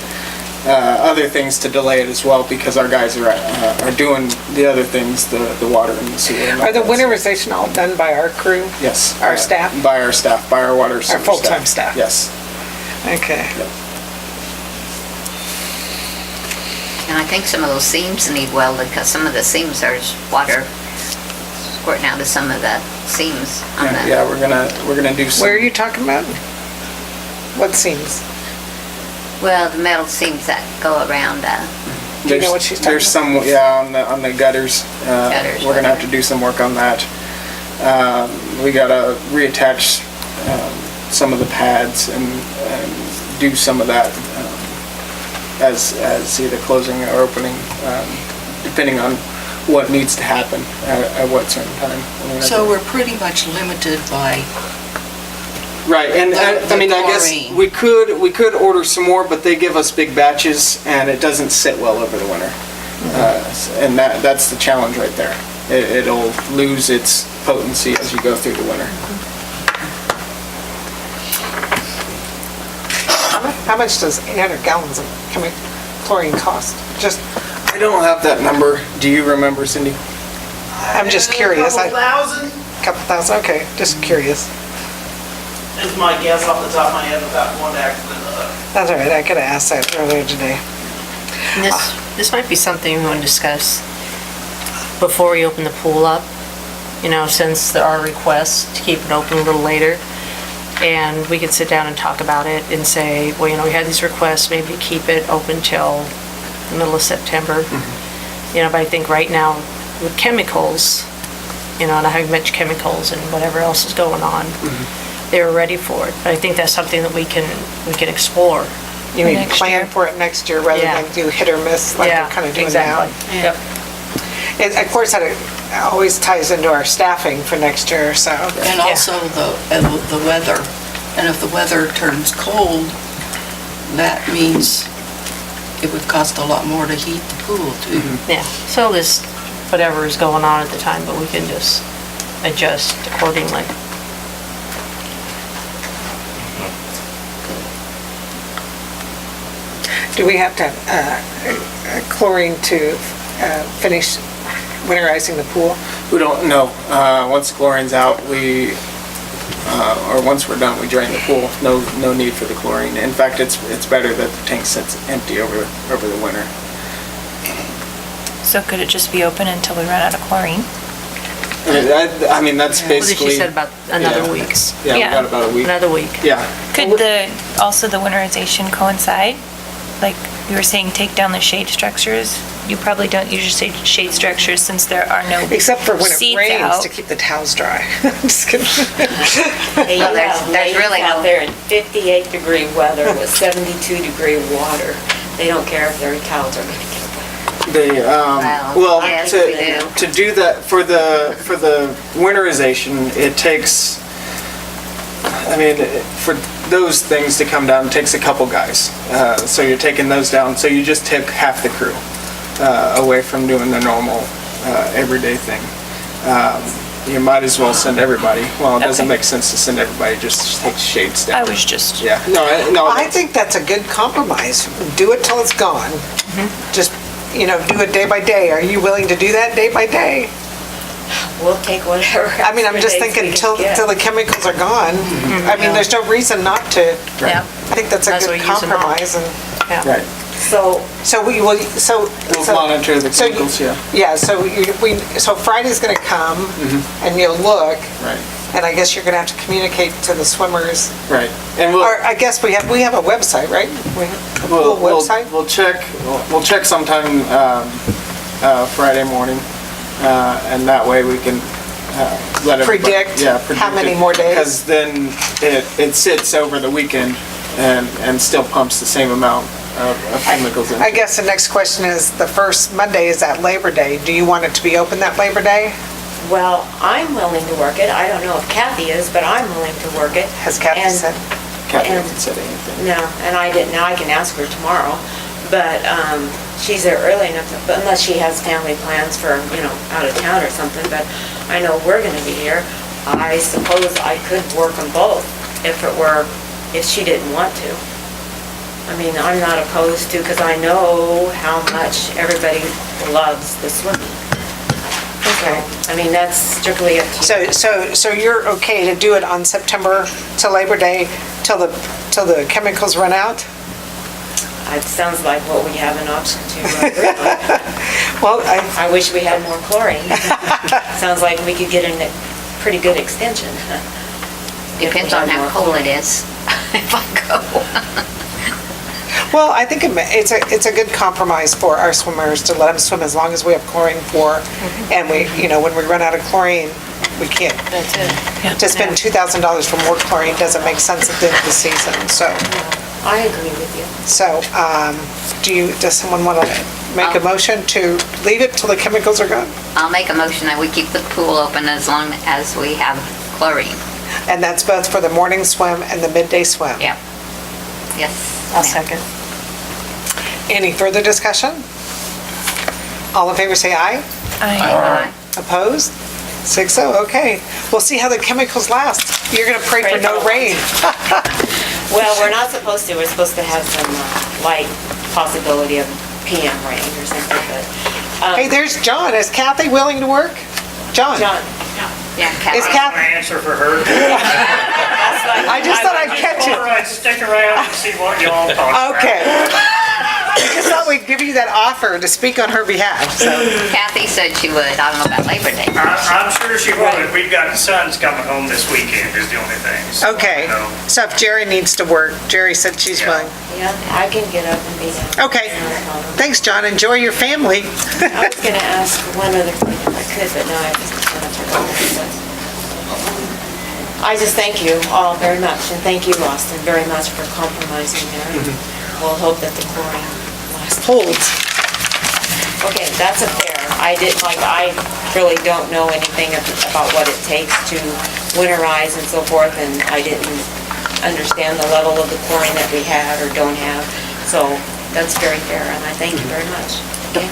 other things to delay it as well, because our guys are doing the other things, the water and the sewer. And all Are the that. winterization all done by our crew? Yes. Our staff? By our staff, by our water sewer full-time staff? Yes. Okay. And I think some of those seams need welded, because some of the seams, there's water squirting out of some of the seams on the... Yeah, we're gonna do some. Where are you talking about? What seams? Well, the metal seams that go around, Do you know what she's talking There's some, on the gutters. Gutters, We're gonna have to do some work on that. We gotta reattach some of the pads and do some of that as either closing or opening, depending on what needs to happen at what certain time. So we're pretty much limited by, Right, and The I mean, I guess chlorine. we could order some more, but they give us big batches and it doesn't sit well over the winter. And that's the challenge right there. It'll lose its potency as you go through the winter. How much does 800 gallons of chlorine cost? Just, I don't have that number. Do you remember, Cindy? I'm just curious. A couple thousand Couple thousand, okay, just curious. is my guess off the top of my head without going to accident. That's all right, I could have asked that earlier today. This might be something we want to discuss before we open the pool up, since there are requests to keep it open a little later. And we could sit down and talk about it and say, well, we had these requests, maybe to keep it open till the middle of September. But I think right now with chemicals, and how much chemicals and whatever else is going on, they were ready for it. But I think that's something that we can explore. You mean next plan year. for it next year rather Yeah. than do hit or miss like Yeah, we're kind of doing now? exactly. Yep. Of course, that always ties into our staffing for next year, so. and also the weather. And if the weather turns cold, that means it would cost a lot more to heat the pool too. Yeah, so this, whatever is going on at the time, but we can just adjust accordingly. Do we have to have chlorine to finish winterizing the pool? We don't know. Once the chlorine's out, or once we're done, we drain the pool. No need for the chlorine. In fact, it's better that the tank sits empty over the winter. So could it just be open until we run out of chlorine? I mean, that's What did basically. she said about another yeah. week? Yeah, we Yeah. got about a week. Another week. Yeah. Could also the winterization coincide? Like you were saying, take down the shade structures? You probably don't usually say shade structures since there are no Except for when it seeds rains out. to keep the towels dry. Just kidding. Well, there's really out no... there in 58-degree weather with 72-degree water. They don't care if their towels are going to get wet. Well, yes, we do. to do that for the winterization, it takes. I mean, for those things to come down, it takes a couple guys. So you're taking those down. So you just take half the crew away from doing the normal everyday thing. You might as well send everybody. Well, it doesn't make sense to send everybody. Just take shades down. I was just, Yeah. No. I think that's a good compromise. Do it till it's gone. Just, do it day by day. Are you willing to do that day by day? We'll take whatever. I mean, I'm just extra days thinking we till can get. the chemicals are gone. I mean, there's no reason not to. Yeah. I think that's a That's good what we use them on. compromise and. Right. So we will, We'll monitor the chemicals. Yeah. Yeah, so so Friday's gonna come and you'll look. Right. And I guess you're gonna have to communicate to the swimmers. Right. And we'll, Or I guess we have a website, right? We have a we'll, full website? we'll check sometime Friday morning, and that way we can let everybody. Predict how many it, more days? Because then it sits over the weekend and still pumps the same amount of chemicals in. I guess the next question is, the first Monday is that Labor Day. Do you want it to be open that Labor Day? Well, I'm willing to work it. I don't know if Kathy is, but I'm willing to work it. Has Kathy And- said? Kathy and- hasn't said anything. No, and I didn't, now I can ask her tomorrow, but she's there early enough, but unless she has family plans for, out of town or something, but I know we're gonna be here. I suppose I could work them both if she didn't want to. I mean, I'm not opposed to, because I know how much everybody loves the swimming. Okay. I mean, that's strictly up to you. So you're okay to do it on September to Labor Day till the chemicals run out? It sounds like what we have an option to agree on. Well, I wish we had more chlorine. Sounds like we could get a pretty good extension. Depends on how cold it is, if I go. well, I think it's a good compromise for our swimmers to let them swim as long as we have chlorine for, and when we run out of chlorine, we can't. That's it. To spend $2,000 for more chlorine doesn't make sense at the end of the season, so. I agree with you. So, does someone want to make a motion to leave it till the chemicals are gone? I'll make a motion that we keep the pool open as long as we have chlorine. And that's both for the morning swim and the midday swim? Yep. Yes. I'll ma'am. second. Any further discussion? All in favor say aye. Aye. Opposed? 6-0, okay. We'll see how the chemicals last. You're gonna pray for no rain. Well, we're not supposed to. We're supposed to have some light possibility of PM rain or something, but. Hey, there's John. Is Kathy willing to work? John? John. Yeah, Is Kathy. Kathy? My answer for her. I just thought I'd catch it. I'd stick around and see what y'all talk about. Okay. I just thought we'd give you that offer to speak on her behalf, so. Kathy said she would. I don't know about Labor Day. I'm sure she would. We've got sons coming home this weekend is the only thing. So, Okay, so if Jerry needs to work, Jerry said she's willing. Yeah, I can get up and be down. Okay, No problem. thanks, John. Enjoy your family. I was gonna ask one other thing if I could, but no, I just kind of forgot. I just thank you all very much, and thank you, Austin, very much for compromising there. We'll hope that the chlorine lasts. Holds. Okay, that's a fair. I really don't know anything about what it takes to winterize and so forth, and I didn't understand the level of the chlorine that we had or don't have. So that's very fair, and I thank you very much. Okay?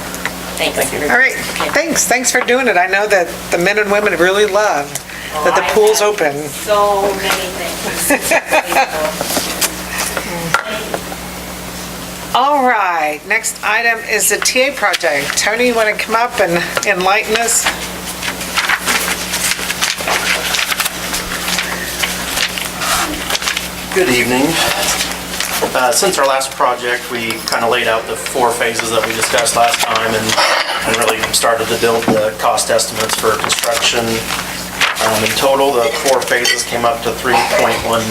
Thanks. All right, thanks for doing it. I know that the men and women really love that the pool's open. So many things. All right, next item is the TA project. Tony, you want to come up and enlighten us? Good evening. Since our last project, we kind of laid out the 4 phases that we discussed last time and really started to build the cost estimates for construction. In total, the 4 phases came up to $3.1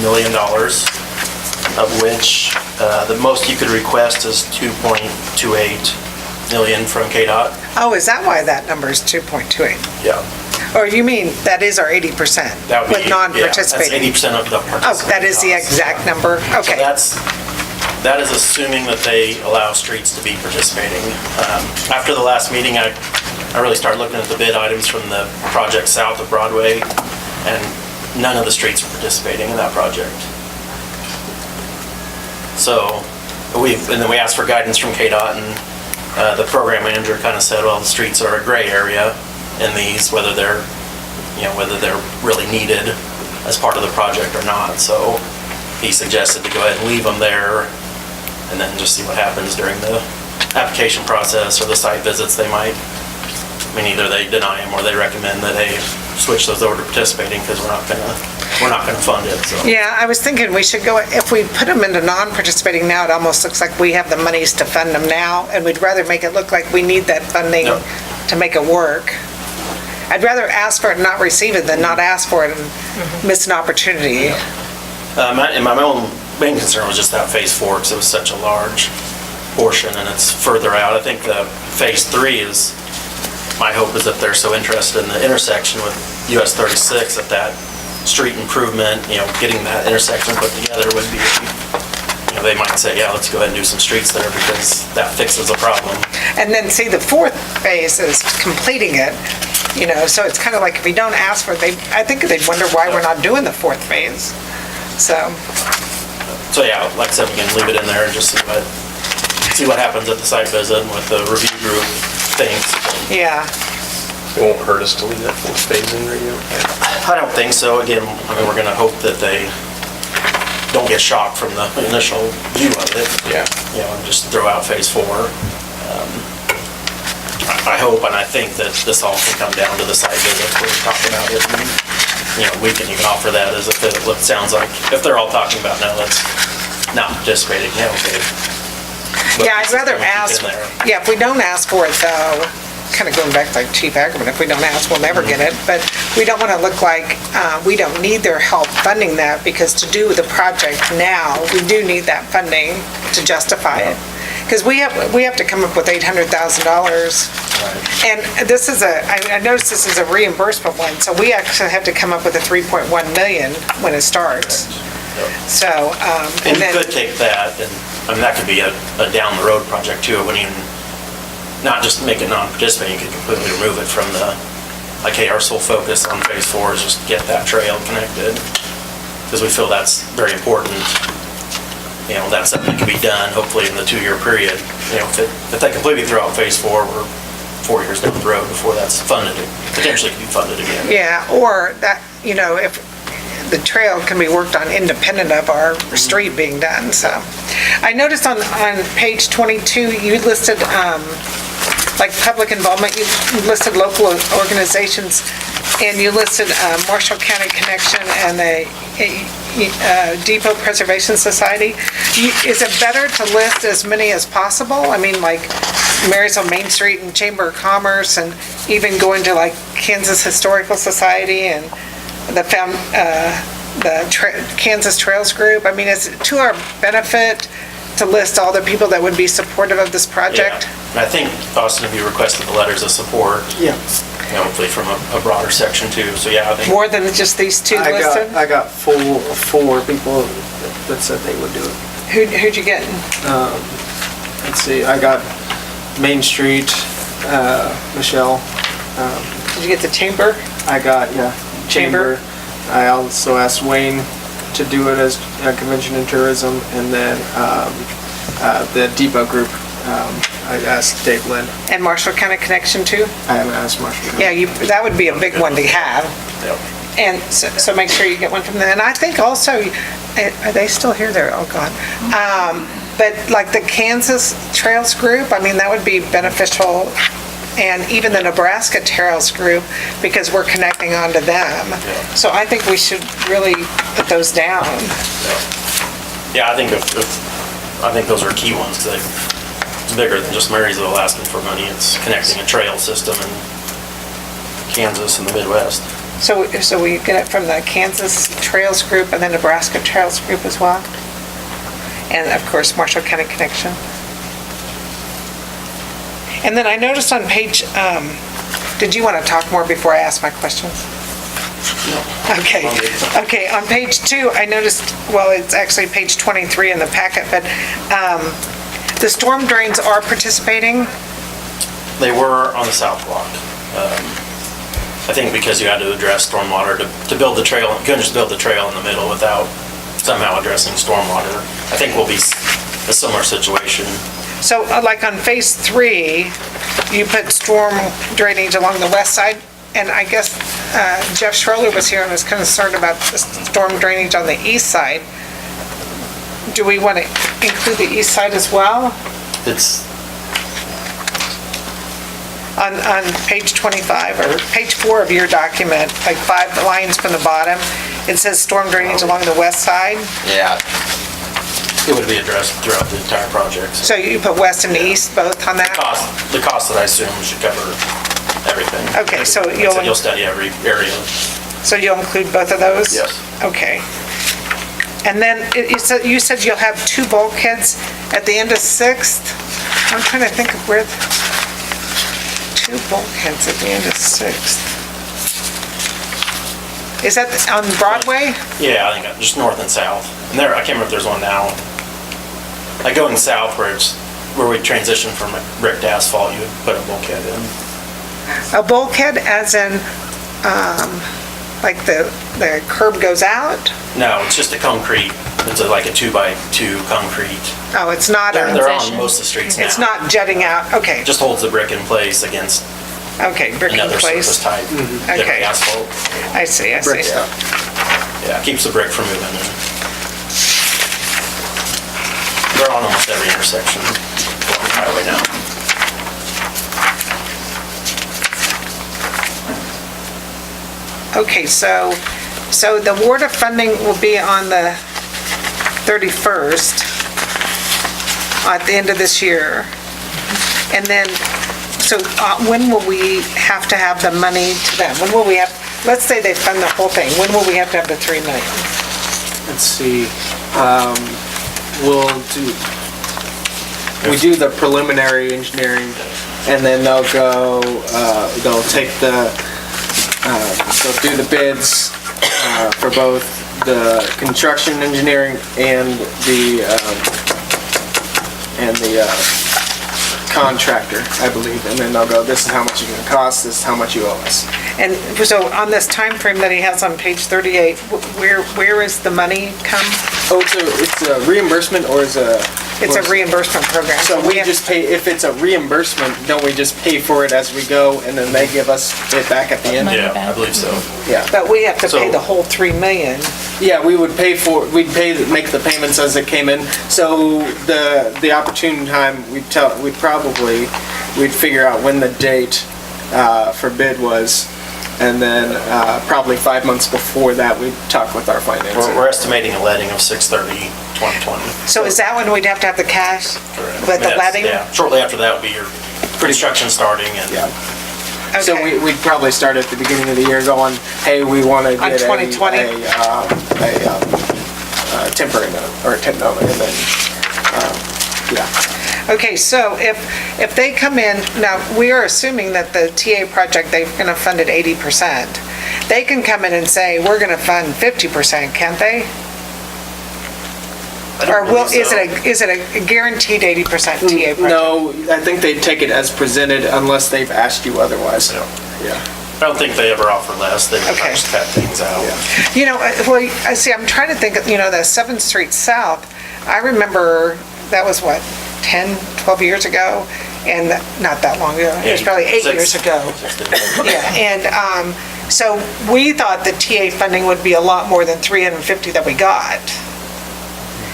million, of which the most you could request is $2.28 million from KDOT. Oh, is that why that number is 2.28? Yeah. Or you mean that is our 80% That would be, with non-participating? Yeah, that's 80% of the Oh, participating that is the costs. exact number? So Okay. that is assuming that they allow streets to be participating. After the last meeting, I really started looking at the bid items from the project south of Broadway, and none of the streets are participating in that project. So, and then we asked for guidance from KDOT, and the program manager kind of said, well, the streets are a gray area in these, whether they're really needed as part of the project or not. So he suggested to go ahead and leave them there and then just see what happens during the application process or the site visits. They might, either they deny them or they recommend that they switch those over to participating because we're not gonna fund it, so. Yeah, I was thinking we should go, if we put them into non-participating now, it almost looks like we have the monies to fund them now, and we'd rather make it look like we need that funding Yep. to make it work. I'd rather ask for it and not receive it than not ask for it and miss an opportunity. And my own main concern was just that Phase 4, because it was such a large portion, and it's further out. I think the Phase 3 is, my hope is that they're so interested in the intersection with US 36, that street improvement, getting that intersection put together would be, they might say, yeah, let's go ahead and do some streets there because that fixes a problem. And then see, the fourth phase is completing it, so it's kind of like if we don't ask for it, I think they'd wonder why we're not doing the fourth phase. So yeah, like I said, we can leave it in there and just see what happens at the site visit and what the review group thinks. Yeah. It won't hurt us to leave that fourth phase in there, I don't think so. Again, we're gonna hope that they don't get shocked from the initial view of it. Yeah. And just throw out Phase 4. I hope and I think that this all can come down to the site visit where we talk about it. And, we can even offer that as if it sounds like, if they're all talking about, no, let's not participate, okay. But Yeah, I'd rather keep it in ask, there. yeah, if we don't ask for it though, kind of going back to like Chief Ackerman, if we don't ask, we'll never get it. But we don't want to look like we don't need their help funding that, because to do the project now, we do need that funding to justify it. Because we have to come up with $800,000. And this is I noticed this is a reimbursement one, so we actually have to come up with a 3.1 million when it starts. So, And you could take that, and, that could be a down-the-road project too. It wouldn't even, not just make it non-participating, you could completely remove it from like, hey, our sole focus on Phase 4 is just get that trail connected. Because we feel that's very important. That's something that can be done, hopefully, in the 2-year period. If they completely throw out Phase 4, we're 4 years down the road before that's funded, potentially can be funded again. yeah, or that, if the trail can be worked on independent of our street being done, so. I noticed on page 22, you listed, like public involvement, you listed local organizations, and you listed Marshall County Connection and the Depot Preservation Society. Is it better to list as many as possible? I mean, like Marysville Main Street and Chamber of Commerce, and even going to like Kansas Historical Society and the Kansas Trails Group. I mean, is it to our benefit to list all the people that would be supportive of this project? Yeah. And I think, Austin, if you requested the letters of support, hopefully from a broader section too, so yeah, I think. More than just these two listed? I got four people that said they would do it. Who'd you get? Let's see, I got Main Street, Michelle. Did you get the Chamber? I got, Chamber. I also asked Wayne to do it as Convention and Tourism, and then the Depot Group, I asked Dave Lynn. And Marshall County Connection too? I haven't asked Marshall. Yeah, that would be a big one to have. And so make sure you get one from them. And I think also, are they still here there? Oh, God. But like the Kansas Trails Group, I mean, that would be beneficial. And even the Nebraska Trails Group, because we're connecting onto them. So I think we should really put those down. Yeah, I think I think those are key ones, because it's bigger than just Marysville asking for money. It's connecting a trail system in Kansas and the Midwest. So we get it from the Kansas Trails Group and the Nebraska Trails Group as well? And of course, Marshall County Connection. And then I noticed on page, did you want to talk more before I ask my questions? No. Okay, on page 2, I noticed, well, it's actually page 23 in the packet, but the storm drains are participating? They were on the south block. I think because you had to address stormwater to build the trail, you couldn't just build the trail in the middle without somehow addressing stormwater. I think we'll be a similar situation. So like on phase 3, you put storm drainage along the west side, and I guess Jeff Schroeder was here and was concerned about the storm drainage on the east side. Do we want to include the east side as well? It's on page 25 or page 4 of your document, like 5 lines from the bottom, it says storm drainage along the west side. Yeah. It would be addressed throughout the entire project. So you put west and east both on that? The cost that I assume should cover everything. Okay, so Like I you'll- said, you'll study every area. So you'll include both of those? Yes. Okay. And then you said you'll have 2 bulkheads at the end of 6th? I'm trying to think of where, 2 bulkheads at the end of 6th. Is that on Broadway? Yeah, I think just north and south. And there, I can't remember if there's one now. Like going south where we transition from brick to asphalt, you would put a bulkhead in. A bulkhead as in, like the curb goes out? No, it's just a concrete, it's like a 2x2 concrete. Oh, it's not They're a, on most of the streets now. it's not jutting out, okay, Just holds the brick in place against okay, brick in another place. surface type, Okay. different asphalt. I see. Yeah, keeps the brick from moving. And they're on almost every intersection along the highway now. Okay, so the WARDA funding will be on the 31st, at the end of this year. And then, so when will we have to have the money to them? When will we have, let's say they fund the whole thing, when will we have to have the 3 million? Let's see, we do the preliminary engineering, and then they'll go, they'll take they'll do the bids for both the construction engineering and the contractor, I believe, and then they'll go, this is how much it's gonna cost, this is how much you owe us. And so on this time frame that he has on page 38, where is the money come? Oh, it's a reimbursement or is a? It's a reimbursement program. So we just pay, if it's a reimbursement, don't we just pay for it as we go and then they give us it back at the end? Yeah, I believe so. Yeah. But we have to pay So- the whole 3 million. Yeah, we would pay for, make the payments as it came in. So the opportune time, we'd figure out when the date for bid was. And then probably 5 months before that, we'd talk with our financer. We're estimating a letting of 6/30/2020. So is that when we'd have to have the cash? Correct. With the Yes, letting? Yeah, shortly after that would be your construction starting and. Yeah. So Okay. we'd probably start at the beginning of the year going, hey, we want to On get 2020? a temporary note or a temp note, and then, yeah. Okay, so if they come in, now, we are assuming that the TA project, they're gonna fund it 80%. They can come in and say, we're gonna fund 50%, can't they? I don't Or will, believe so. is it a guaranteed 80% TA project? No, I think they'd take it as presented unless they've asked you otherwise. Yeah. I don't think they ever offer less, they Okay. just cut things out. You know, well, I see, I'm trying to think, of, the 7th Street South, I remember, that was what, 10, 12 years ago? And not that long ago, it was probably 8 years ago. Yeah, and so we thought the TA funding would be a lot more than 350 that we got.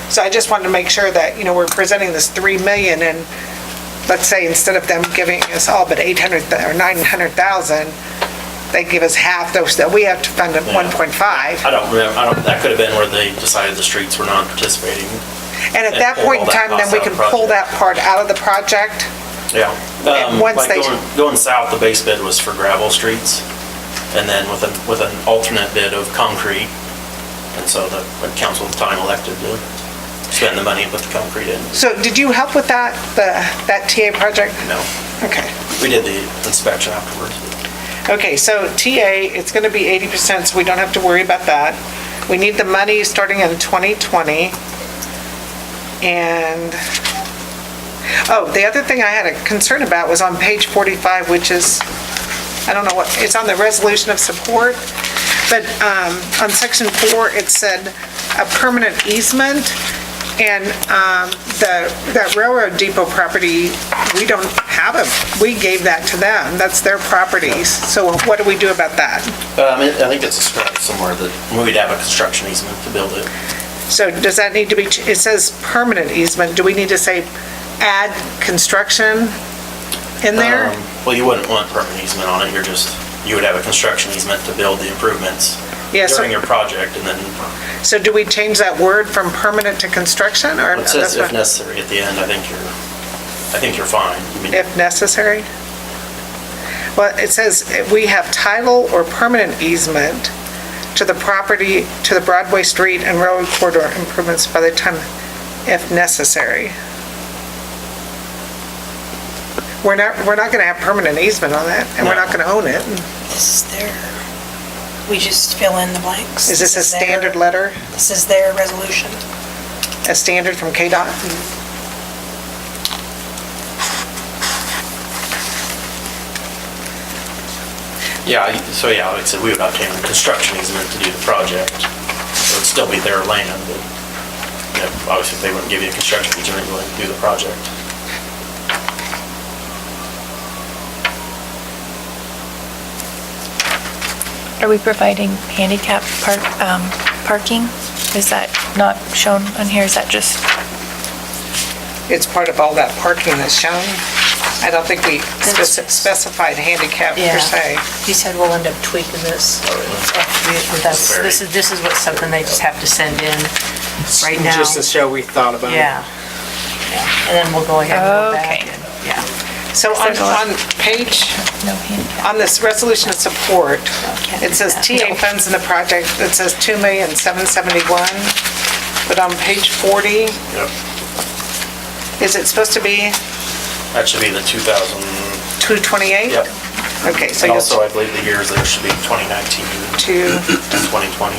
So I just wanted to make sure that, we're presenting this 3 million and let's say instead of them giving us all but 800 or 900,000, they give us half those, that we have to fund at 1.5. I don't remember, that could have been where they decided the streets were not participating. And at And that pull point in all that time, then we cost can out of the pull that part out of the project. Yeah. And once Like they- going south, the base bid was for gravel streets, and then with an alternate bid of concrete. And so the council at the time elected to spend the money and put the concrete in. So did you help with that TA project? No, Okay. we did the inspection afterwards. Okay, so TA, it's gonna be 80%, so we don't have to worry about that. We need the money starting in 2020. And, the other thing I had a concern about was on page 45, which is, I don't know what, it's on the resolution of support, but on section 4, it said a permanent easement, and that railroad depot property, we don't have we gave that to them, that's their properties, so what do we do about that? I think it's described somewhere that we'd have a construction easement to build it. So does that need to be, it says permanent easement, do we need to say add construction in there? Well, you wouldn't want permanent easement on it, you would have a construction easement to build the improvements Yeah, so- during your project, and then So do we change that word from permanent to construction, or? it says that's if what- necessary at the end. I think you're fine. I mean, If necessary? Well, it says we have title or permanent easement to the property, to the Broadway Street and Railroad Corridor improvements by the time, if necessary. We're not gonna have permanent easement on that, and we're not gonna own it. This is their, we just fill in the blanks. Is this a standard letter, This is their resolution. a standard from KDOT? Yeah, so yeah, like I said, we would obtain a construction easement to do the project. It would still be their land, but, you know, obviously if they wouldn't give you a construction easement, you wouldn't do the project. Are we providing handicap parking? Is that not shown on here? Is that just, It's part of all that parking that's shown. I don't think we specified handicap per se. He said we'll end up tweaking this. This is what something they just have to send in right now. Just to show we thought about it. Yeah. Yeah. And then we'll go ahead and go back Okay. and, yeah. So on page, no handicap? on this resolution of support, it says TA funds in the project, it says $2,771,000, but on page 40, Yep. is it supposed to be That should be the 2000, 228? yep. Okay, so And you'll also, I believe the years there should be 2019 to and 2020.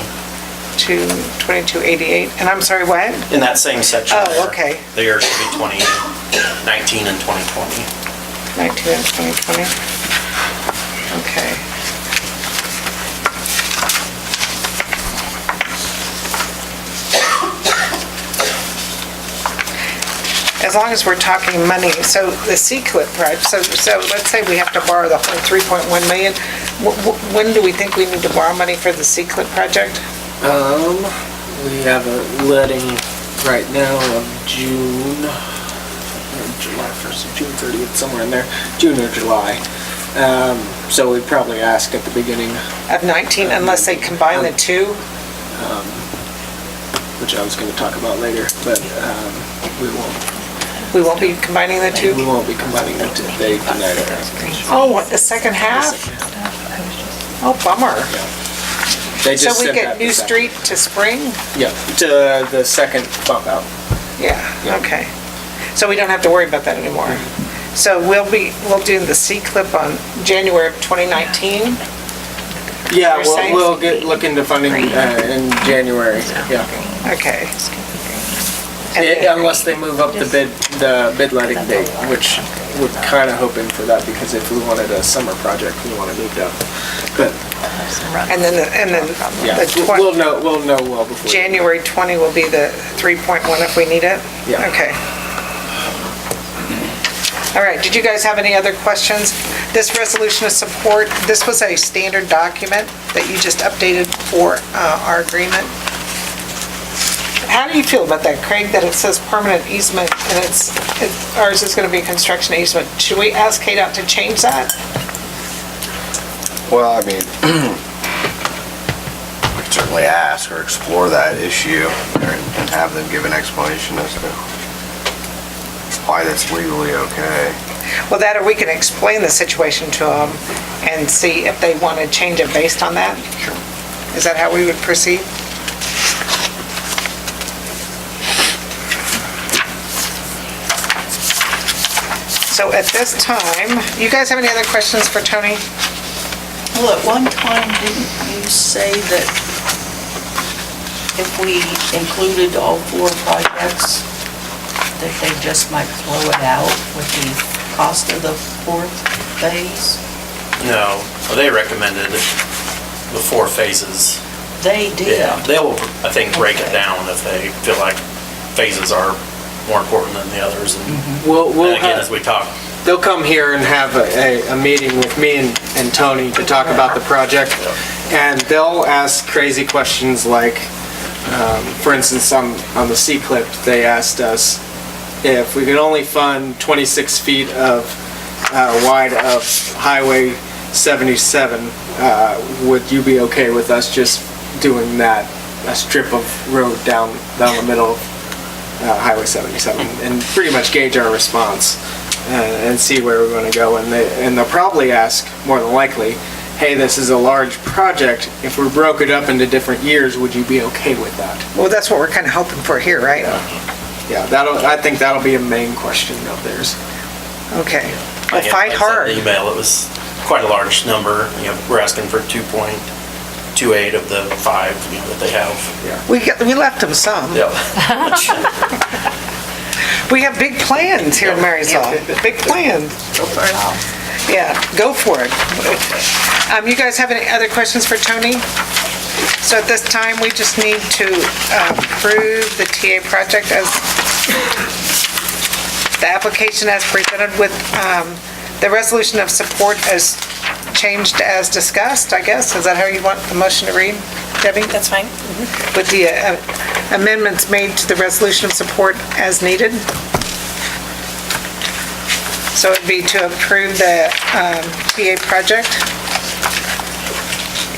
2288, and I'm sorry, what? In that same section Oh, there. okay. The years should be 2019 and 2020. 19 and 2020? Okay. As long as we're talking money, so the C-CLIP project, so let's say we have to borrow the whole 3.1 million. When do we think we need to borrow money for the C-CLIP project? We have a letting right now of June, or July 1st, or June 30th, somewhere in there, June or July. So we'd probably ask at the beginning, Of 19, unless they combine the two? which I was gonna talk about later, but we won't. We won't be combining the two? We won't be combining the two. They denied it. Oh, what, the second half? Oh, bummer. They So just we sent get that New this Street to Spring? Yeah, to the second bump out. Yeah, okay. So we don't have to worry about that anymore. So we'll do the C-CLIP on January of 2019? Yeah, You're saying? we'll look into funding in January, yeah. Okay. Unless they move up the bid letting date, which we're kind of hoping for that, because if we wanted a summer project, we want it moved up. But, And then yeah, the we'll know well before. January 20 will be the 3.1 if we need it? Yeah. Okay. All right, did you guys have any other questions? This resolution of support, this was a standard document that you just updated for our agreement. How do you feel about that, Craig, that it says permanent easement and ours is going to be construction easement? Should we ask KDOT to change that? Well, I mean, we could certainly ask or explore that issue and have them give an explanation as to why that's legally okay. Well, that, or we can explain the situation to them and see if they want to change it based on that? Sure. Is that how we would proceed? So at this time, you guys have any other questions for Tony? Well, at one time, didn't you say that if we included all 4 projects, that they just might throw it out with the cost of the 4th phase? No, well, they recommended the 4 phases. They did? Yeah, they will, I think, break it down if they feel like phases are more important than the others. And We'll and again, as we talk, They'll come here and have a meeting with me and Tony to talk about the project. And they'll ask crazy questions like, for instance, on the C-CLIP, they asked us if we could only fund 26 feet of wide of Highway 77, would you be okay with us just doing that, a strip of road down the middle of Highway 77, and pretty much gauge our response. and see where we're gonna go. And they'll probably ask, more than likely, hey, this is a large project. If we broke it up into different years, would you be okay with that? Well, that's what we're kind of hoping for here, right? Yeah, I think that'll be a main question of theirs. Okay. Well, Again, fight like I said in hard. the email, it was quite a large number. We're asking for 2.28 of the 5, that they have. We left them some. Yep. We have big plans here in Marysville. Big plans. Go for it all. Yeah, go for it. You guys have any other questions for Tony? So at this time, we just need to approve the TA project as, the application as presented with the resolution of support as changed as discussed, I guess. Is that how you want the motion to read, Debbie? That's fine. With the amendments made to the resolution of support as needed? So it'd be to approve the TA project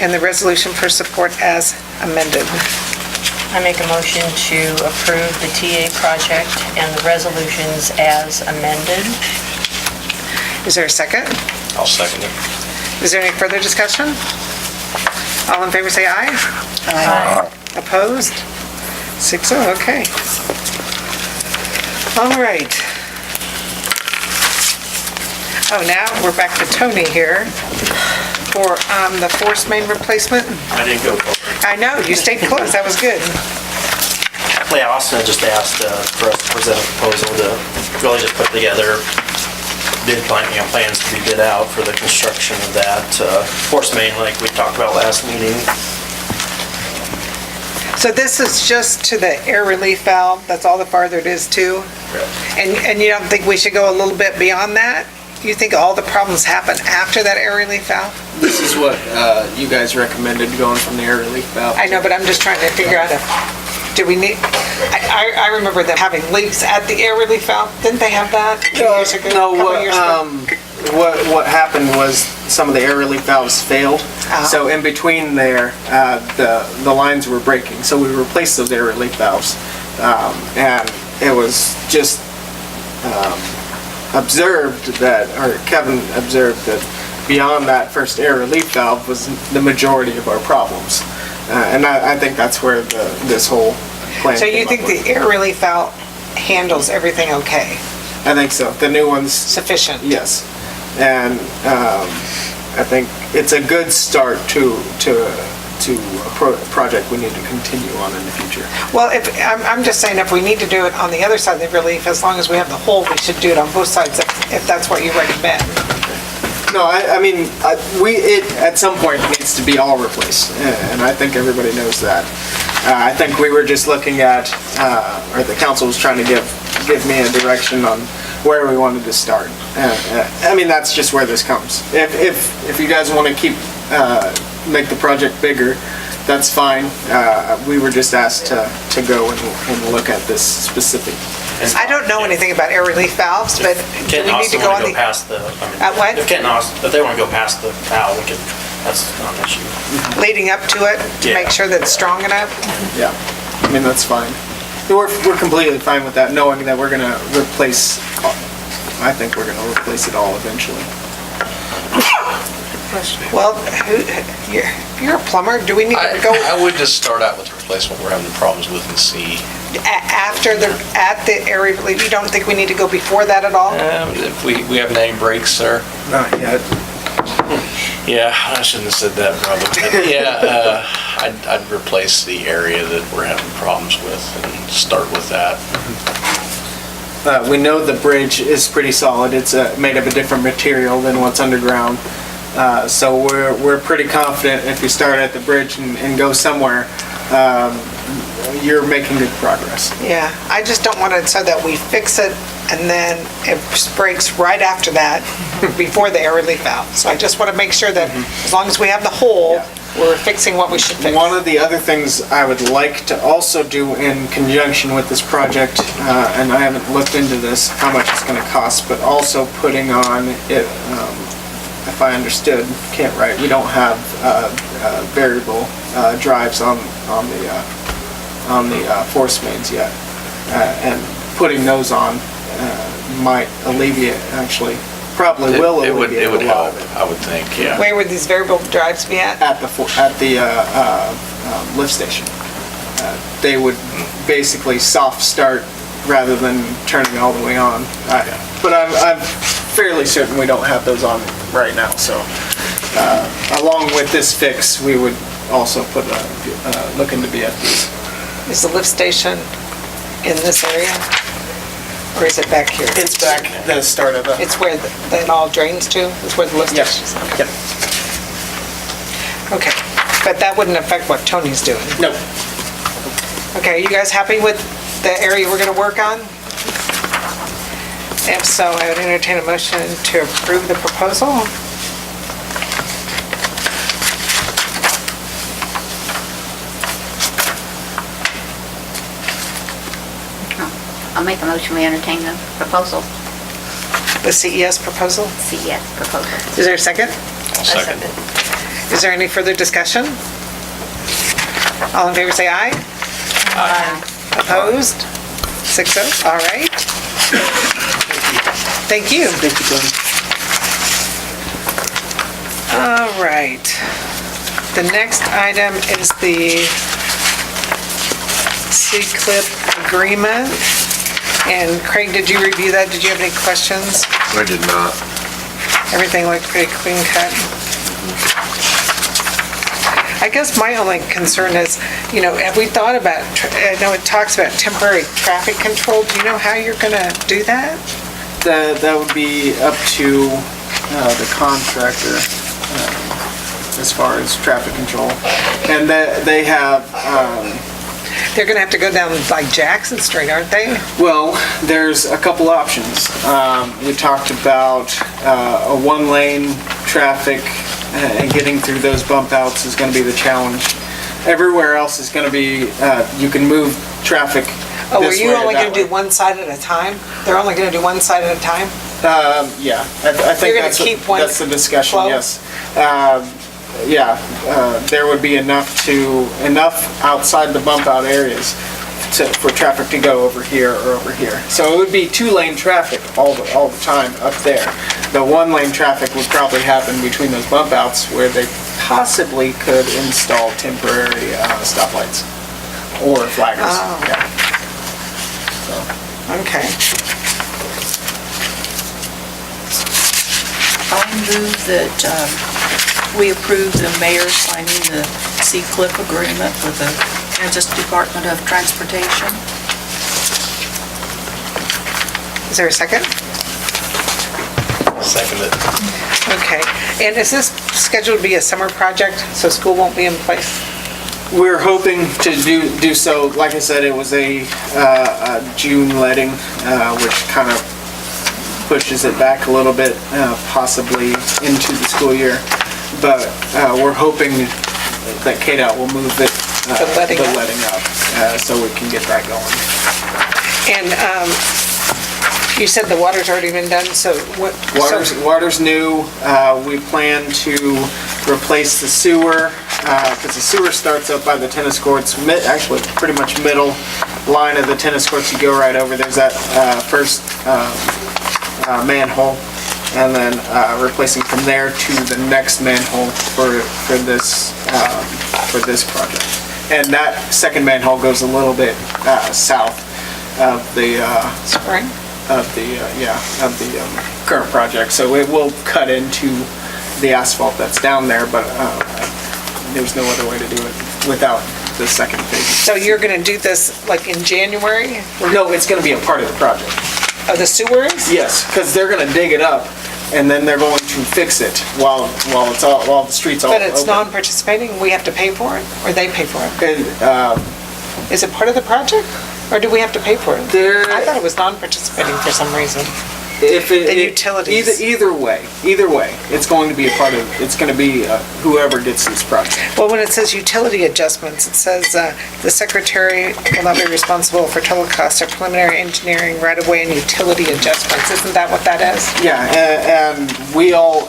and the resolution for support as amended. I make a motion to approve the TA project and the resolutions as amended. Is there a second? I'll second it. Is there any further discussion? All in favor say aye. Aye. Opposed? 6-0, okay. All right. Oh, now we're back to Tony here for the force main replacement. I didn't go for it. I know, you stayed close, that was good. Leah Austin just asked for us to present a proposal to really just put together plans to be bid out for the construction of that force main like we talked about last meeting. So this is just to the air relief valve, that's all the farther it is to? And you don't think we should go a little bit beyond that? You think all the problems happen after that air relief valve? This is what you guys recommended, going from the air relief valve. I know, but I'm just trying to figure out if, do we need, I remember them having leaks at the air relief valve. Didn't they have that 2 years ago? No, couple of years ago? what happened was some of the air relief valves failed. So in between there, the lines were breaking. So we replaced those air relief valves. And it was just observed that, or Kevin observed that beyond that first air relief valve was the majority of our problems. And I think that's where this whole plan So came you up think with. the air relief valve handles everything okay? I think so. The new one's sufficient. Yes, and I think it's a good start to a project we need to continue on in the future. Well, I'm just saying if we need to do it on the other side of the relief, as long as we have the hole, we should do it on both sides if that's what you recommend. No, I mean, it at some point needs to be all replaced, and I think everybody knows that. I think we were just looking at, or the council was trying to give me a direction on where we wanted to start. I mean, that's just where this comes. If you guys want to make the project bigger, that's fine. We were just asked to go and look at this specific. I don't know anything about air relief valves, but do we need to go on the... Past the, At what? If they want to go past the valve, that's not an issue. Leading up to it, to make sure that it's strong enough? Yeah, I mean, that's fine. We're completely fine with that, knowing that we're gonna replace, I think we're gonna replace it all eventually. Well, you're a plumber, do we need to go I would just start out with the replacement we're having problems with and see. at the air relief? You don't think we need to go before that at all? If we have name breaks, sir. Not yet. Yeah, I shouldn't have said that, brother. But yeah, I'd replace the area that we're having problems with and start with that. We know the bridge is pretty solid. It's made of a different material than what's underground. So we're pretty confident if you start at the bridge and go somewhere, you're making good progress. Yeah, I just don't want it so that we fix it and then it breaks right after that, before the air relief valve. So I just want to make sure that as long as we have the hole, we're fixing what we should fix. One of the other things I would like to also do in conjunction with this project, and I haven't looked into this, how much it's going to cost, but also putting on it, if I understood, can't write, we don't have variable drives on the force mains yet, and putting those on might alleviate, actually, probably will It would alleviate a lot help, of it. I would think, yeah. Where would these variable drives be at? At the lift station. They would basically soft start rather than turning all the way on. But I'm fairly certain we don't have those on right now, so along with this fix, we would also put look into VFDs. Is the lift station in this area? Or is it back here? It's back the start of the... It's where that all drains to? Is where the lift Yes. station is? Yep. Okay, but that wouldn't affect what Tony's doing? No. Okay, are you guys happy with the area we're gonna work on? If so, I would entertain a motion to approve the proposal. I'll make a motion, we entertain the proposal, The CES proposal? CES proposal. Is there a second? I'll second. Is there any further discussion? All in favor say aye. Aye. Opposed? 6-0, all right. Thank you. Thank you, Tony. All right. The next item is the C-CLIP agreement. And Craig, did you review that? Did you have any questions? I did not. Everything looked pretty clean cut. I guess my only concern is, have we thought about, I know it talks about temporary traffic control. Do you know how you're gonna do that? That would be up to the contractor as far as traffic control. And they have... They're gonna have to go down like Jackson Street, aren't they? Well, there's a couple options. We talked about a one-lane traffic and getting through those bump outs is going to be the challenge. Everywhere else is going to be, you can move traffic Oh, are this you way or only that gonna do way. one side at a time? They're only gonna do one side at a time? Yeah, I think You're gonna keep one that's the discussion, flow? yes. There would be enough outside the bump out areas for traffic to go over here or over here. So it would be two-lane traffic all the time up there. The one-lane traffic would probably happen between those bump outs where they possibly could install temporary stoplights or flaggers. Oh. Yeah. Okay. I move that we approve the mayor signing the C-CLIP agreement with the Kansas Department of Transportation. Is there a second? Second it. Okay. And is this scheduled to be a summer project, so school won't be in place? We're hoping to do so. Like I said, it was a June letting, which kind of pushes it back a little bit, possibly into the school year. But we're hoping that KDOT will move it, The letting up. up, so we can get that going. And you said the water's already been done, so what? Water's new. We plan to replace the sewer, because the sewer starts up by the tennis courts, actually pretty much middle line of the tennis courts. You go right over, there's that first manhole, and then replacing from there to the next manhole for this project. And that second manhole goes a little bit south of the Spring? of the current project. So it will cut into the asphalt that's down there, but there's no other way to do it without the second phase. So you're gonna do this like in January? No, it's gonna be a part of the project. Oh, the sewers? Yes, because they're gonna dig it up and then they're going to fix it while the street's all But open. it's non-participating, we have to pay for it, or they pay for it? And, Is it part of the project, or do we have to pay for it? I thought it was non-participating for some reason. If The utilities. Either way, it's going to be it's going to be whoever gets this project. Well, when it says utility adjustments, it says the secretary will not be responsible for total cost of preliminary engineering, right-of-way, and utility adjustments. Isn't that what that is? Yeah, and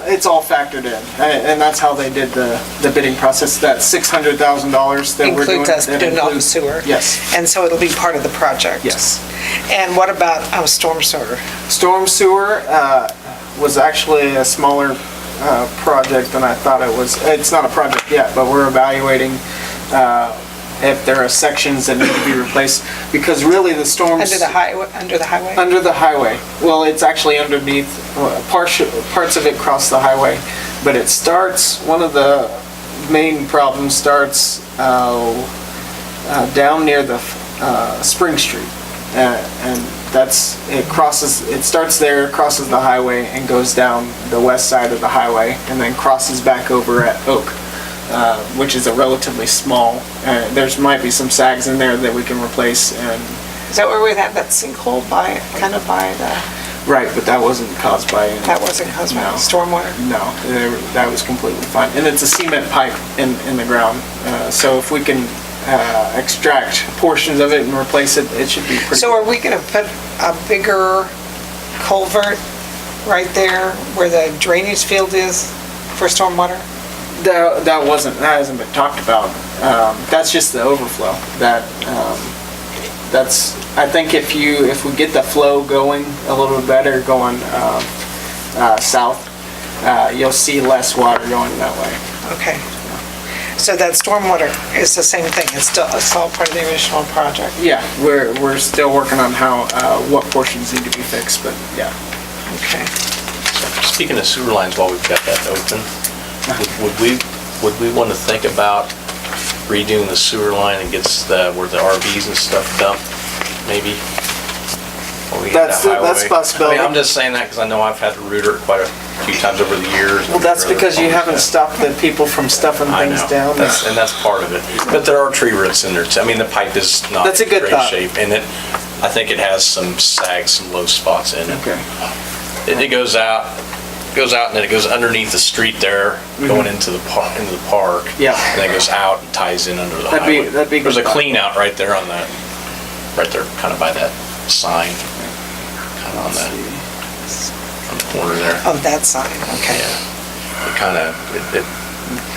it's all factored in, and that's how they did the bidding process. That $600,000 that we're doing. Includes us that doing all the includes- sewer? Yes. And so it'll be part of the project? Yes. And what about storm sewer? Storm sewer was actually a smaller project than I thought it was. It's not a project yet, but we're evaluating if there are sections that need to be replaced, because really the storms... Under the highway? Under the highway. Well, it's actually underneath, parts of it cross the highway, but it starts, one of the main problems starts down near the Spring Street. And it starts there, crosses the highway, and goes down the west side of the highway, and then crosses back over at Oak, which is a relatively small, there's might be some sags in there that we can replace, and... Is that where we had that sinkhole kind of by the... Right, but that wasn't caused by... That wasn't caused by stormwater? No, that was completely fine. And it's a cement pipe in the ground, so if we can extract portions of it and replace it, it should be pretty... So are we gonna put a bigger culvert right there where the drainage field is for stormwater? That hasn't been talked about. That's just the overflow. I think if we get the flow going a little bit better, going south, you'll see less water going that way. Okay. So that stormwater is the same thing, it's all part of the original project? Yeah, we're still working on what portions need to be fixed, but yeah. Okay. Speaking of sewer lines, while we've got that open, would we want to think about redoing the sewer line and gets where the RVs and stuff dump, maybe? That's a possibility. I mean, I'm just saying that because I know I've had to root it quite a few times over the years. Well, that's because you haven't stopped the people from stuffing things down. And that's part of it. But there are tree roots in there too. I mean, the pipe is not That's a in good great thought. shape, and I think it has some sags, some low spots in it. Okay. It goes out, and then it goes underneath the street there, going into the park. Yeah. And then it goes out and ties in under the That'd be highway. There's a good thought. clean out right there right there, kind of by that sign, kind of on the corner there. Oh, that sign, okay. Yeah. It kind of, it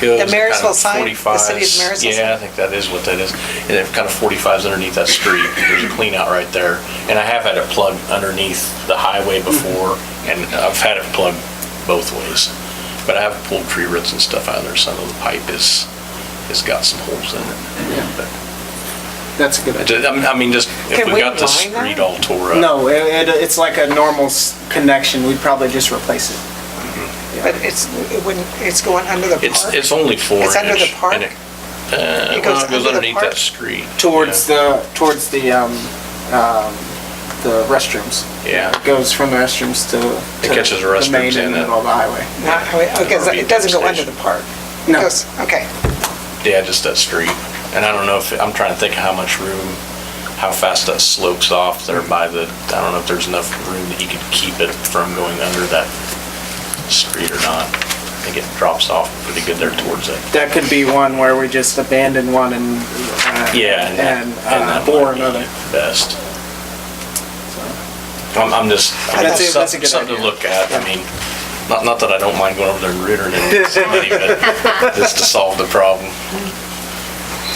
goes. The Marysville kind of sign? The city of 45s. Marysville? Yeah, I think that is what that is. And it kind of 45s underneath that street. There's a clean out right there. And I have had it plugged underneath the highway before, and I've had it plugged both ways. But I have pulled tree roots and stuff out of there. Some of the pipe has got some holes in it. But That's a good idea. I mean, just if Can we we got the line that? street all tore up. No, it's like a normal connection. We'd probably just replace it. But it's going under the park? It's only 4 inch. It's under the park? and it It goes goes under the underneath park? that street. Towards the restrooms. Yeah. It goes from the restrooms to It catches the the main restrooms in in the it. middle of the highway. Not highway, okay, so it doesn't go under the park? It No. goes- Okay. Yeah, just that street. And I don't know I'm trying to think how much room, how fast that slopes off there by I don't know if there's enough room that you could keep it from going under that street or not. I think it drops off pretty good there towards it. That could be one where we just abandon one and Yeah, and that bore might be another. best. I'm just, That's a good something to idea. look at. I mean, not that I don't mind going over there and rooting it, some money, but just to solve the problem.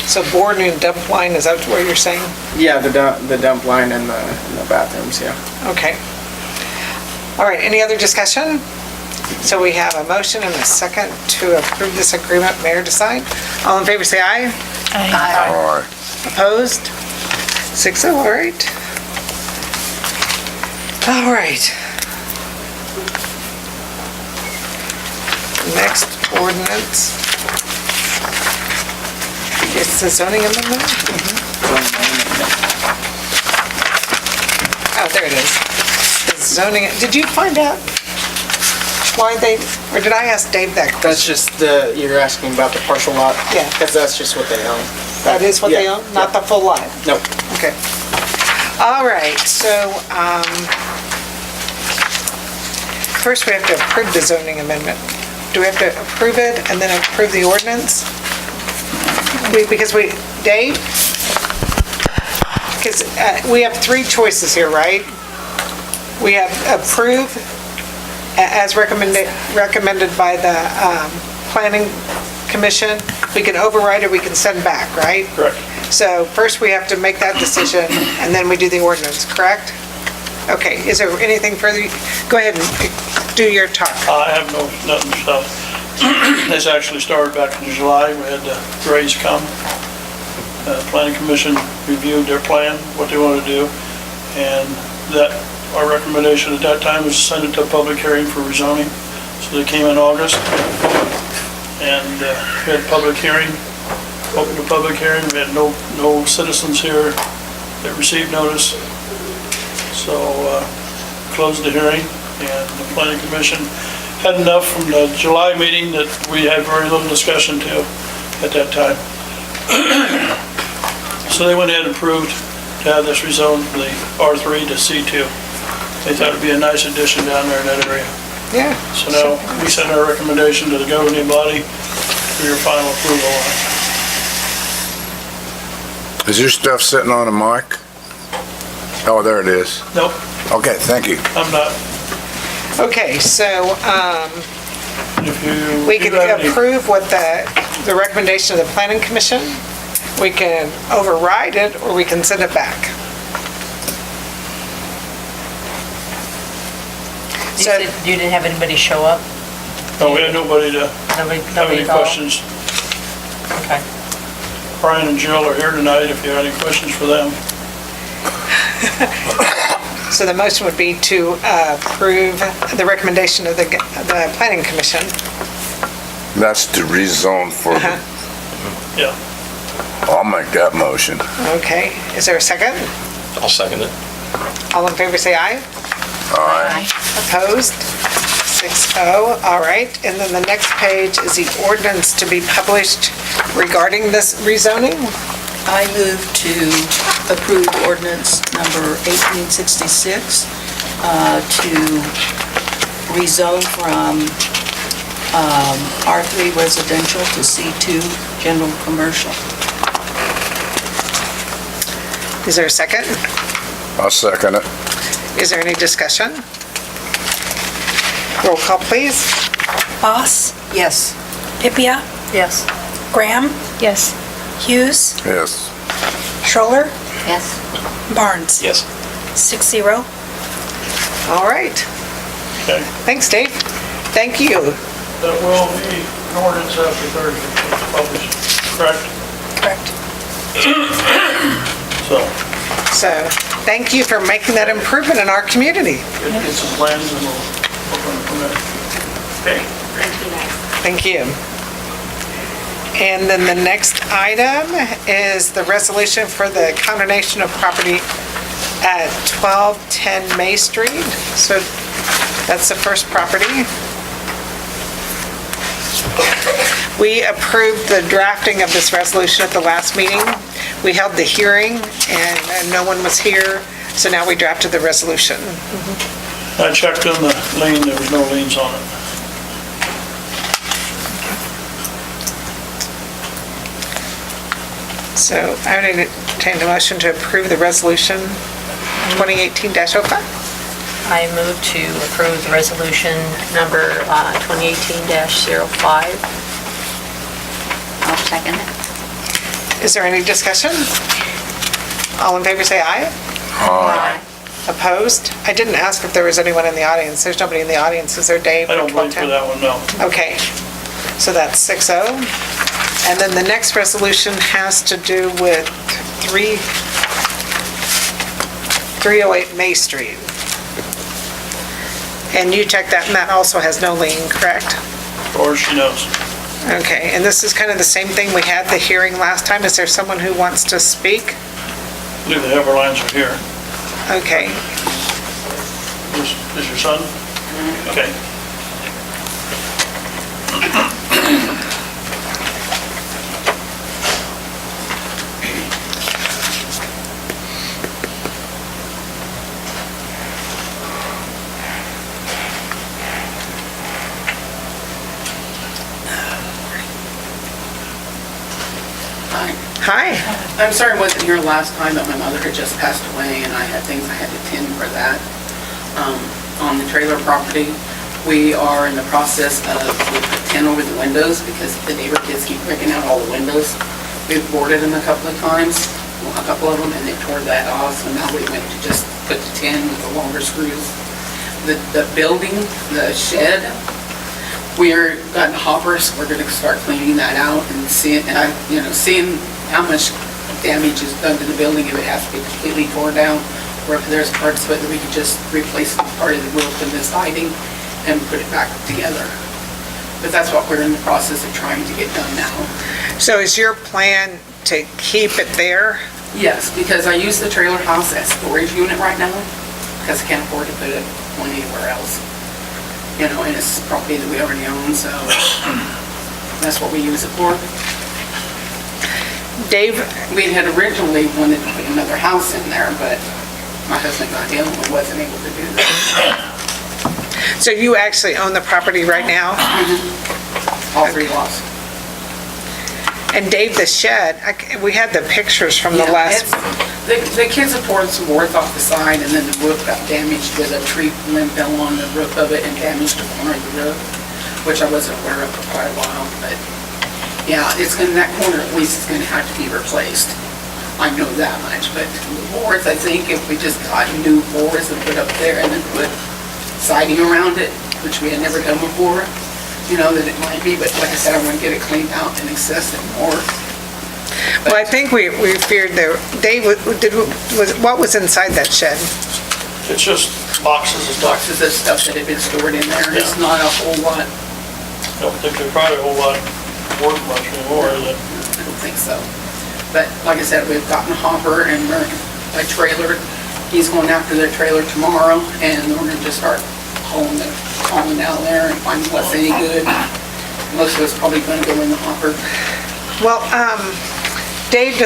So board and dump line, is that what you're saying? Yeah, the dump line and the bathrooms, yeah. Okay. All right, any other discussion? So we have a motion and a second to approve this agreement, mayor decide. All in favor, say aye. Aye. Opposed? 6-0, all right. All right. Next ordinance. It's the zoning amendment? Oh, there it is. The zoning, did you find out why or did I ask Dave that question? That's just you're asking about the partial lot? Yeah. Because that's just what they own. That is what they Yeah. own, not the full lot? Nope. Okay. All right, so, first we have to approve the zoning amendment. Do we have to approve it and then approve the ordinance? Dave? Because we have three choices here, right? We have approve as recommended by the planning commission. We can override or we can send back, right? Correct. So first we have to make that decision and then we do the ordinance, correct? Okay, is there anything further? Go ahead and do your talk. I have nothing to stop. This actually started back in July. We had the Grays come. Planning Commission reviewed their plan, what they want to do, and that, our recommendation at that time was to send it to a public hearing for rezoning. So they came in August, and we had a public hearing, opened a public hearing. We had no citizens here that received notice. So closed the hearing, and the Planning Commission had enough from the July meeting that we had very little discussion to at that time. So they went ahead and approved to have this rezoned from the R3 to C2. They thought it'd be a nice addition down there in that area. Yeah. So now we send our recommendation to the governing body for your final approval on it. Is your stuff sitting on a mic? Oh, there it is. Nope, Okay, thank you. I'm not. Okay, so If you we do can have any- approve what the recommendation of the planning commission. We can override it or we can send it back. You said you didn't have anybody show up? No, we had nobody to Nobody have any at all? questions. Okay. Brian and Jill are here tonight if you have any questions for them. So the motion would be to approve the recommendation of the planning commission. That's to rezone for, Yeah. I'll make that motion. Okay, is there a second? I'll second it. All in favor, say aye. Aye. Opposed? 6-0, all right. And then the next page is the ordinance to be published regarding this rezoning. I move to approve ordinance number 1866 to rezone from R3 residential to C2 general commercial. Is there a second? I'll second it. Is there any discussion? Roll call, please. Boss? Yes. Pipia? Yes. Graham? Yes. Hughes? Yes. Schroller? Yes. Barnes? Yes. 6-0. All right. Okay. Thanks, Dave. Thank you. That will be an ordinance after Thursday, it's published, correct? Correct. So, Thank you for making that improvement in our community. get some plans and we'll open it from there. Okay. Thank you. And then the next item is the resolution for the condemnation of property at 1210 May Street. So that's the first property. We approved the drafting of this resolution at the last meeting. We held the hearing and no one was here, so now we drafted the resolution. I checked on the lien, there was no liens on it. So I would entertain a motion to approve the resolution 2018-05. I move to approve the resolution number 2018-05. I'll second it. Is there any discussion? All in favor say aye. Aye. Opposed? I didn't ask if there was anyone in the audience. There's nobody in the audience. Is there, Dave? I don't believe for 1210? that one, no. Okay, so that's 6-0. And then the next resolution has to do with 308 May Street. And you checked that, and that also has no lien, correct? Or she knows. Okay, and this is kind of the same thing we had the hearing last time. Is there someone who wants to speak? I believe the Everlines are here. Okay, Is your son? Okay. Hi. I'm sorry I wasn't here last time, but my mother had just passed away and I had things I had to tend for that. On the trailer property, we are in the process of, we put tin over the windows because the neighbor kids keep breaking out all the windows. We've boarded them a couple of times, well, a couple of them, and they tore that off, so now we went to just put the tin with the longer screws. The building, the shed, we're gotten hoppers, we're gonna start cleaning that out and seeing how much damage is done to the building, if it has to be completely torn down, or if there's parts of it that we could just replace part of the roof and the siding and put it back together. But that's what we're in the process of trying to get done now. So is your plan to keep it there? Yes, because I use the trailer house as storage unit right now, because I can't afford to put one anywhere else. And it's property that we already own, so that's what we use it for. Dave? We had originally wanted to put another house in there, but my husband got ill and wasn't able to do that. So you actually own the property right now? All 3 lots. And Dave, the shed, we had the pictures from the last. The kids have torn some boards off the side, and then the roof got damaged with a tree limb fell on the roof of it and damaged a corner of the roof, which I wasn't aware of for quite a while, but yeah, that corner at least is gonna have to be replaced. I know that much, but the boards, I think if we just got new boards and put up there and then put siding around it, which we had never done before, that it might be, but like I said, I want to get it cleaned out and access it more. Well, I think we feared that, Dave, what was inside that shed? It's just boxes of stuff. Boxes of stuff that had been stored in there. It's not a whole lot. I don't think they're probably a whole lot worth much anymore, is it? I don't think so. But like I said, we've gotten a hopper and a trailer. He's going after the trailer tomorrow, and we're going to just start hauling down there and finding what's any good. Most of it's probably going to go in the hopper. Well, Dave,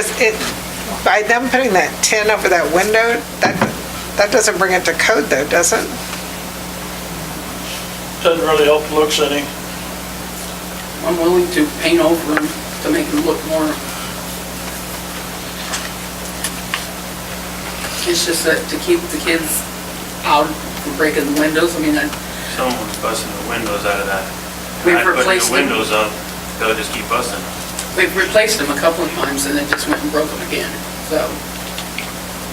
by them putting that tin over that window, that doesn't bring it to code though, does it? Doesn't really help the looks any. I'm willing to paint over them to make them look more. It's just that to keep the kids out from breaking the windows, Someone's busting the windows out of that. We've Not putting replaced the them. windows up, they'll just keep busting. We've replaced them a couple of times and then just went and broke them again. So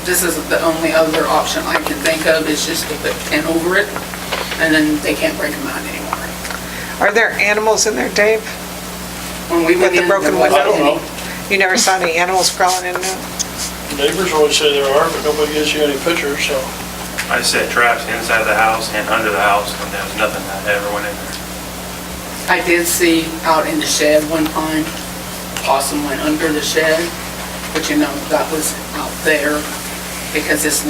this is the only other option I can think of, is just to put tin over it, and then they can't break them out anymore. Are there animals in there, Dave? When we went With the in, broken there wasn't window? any. You never saw any animals crawling in there? Neighbors always say there are, but nobody gives you any pictures, so. I set traps inside the house and under the house, and there was nothing that ever went in there. I did see out in the shed one time, possum went under the shed, but that was out there because it's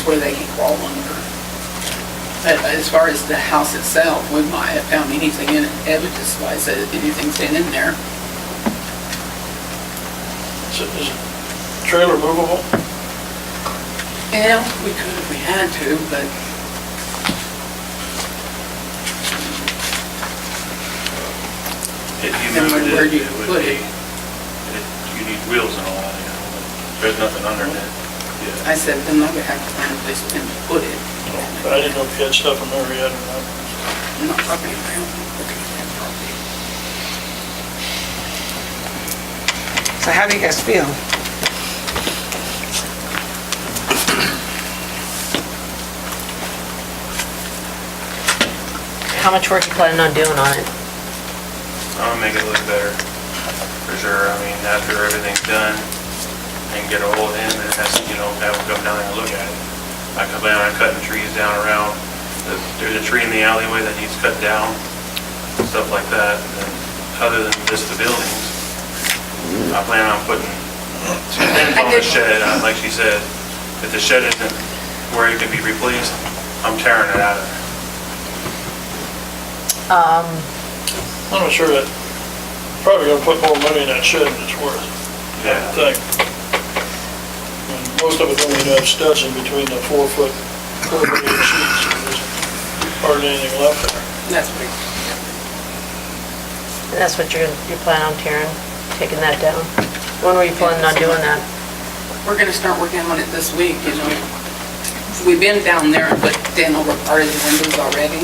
where they can crawl under. But as far as the house itself, we might have found anything in it, evidence-wise, that anything's been in there. Is it trailer movable? Yeah, we could if we had to, but If you then moved where it, do you it would put be, it? you need wheels and all that, but there's nothing underneath. I said, then I would have to find a place to put it. But I didn't know if you had stuff in there yet or not. Not property around, looking at that property. So how do you guys feel? How much work you planning on doing on it? I'm gonna make it look better, for sure. After everything's done, and get a hold of him, and it has to, have him come down there and look at it. I plan on cutting trees down around, there's a tree in the alleyway that needs cut down, stuff like that. And then, other than just the buildings, I plan on putting some pins on the shed, like she said. If the shed isn't where it can be replaced, I'm tearing it out of there. I'm not sure that, probably gonna put more money in that shed than it's worth, I would think. Most of it don't even have studs in between the 4-foot corrugated sheets, so there's hardly anything left there. That's big. And that's what you're planning on tearing, taking that down? When were you planning on doing that? We're gonna start working on it this week, you know. We've been down there and put in over part of the windows already.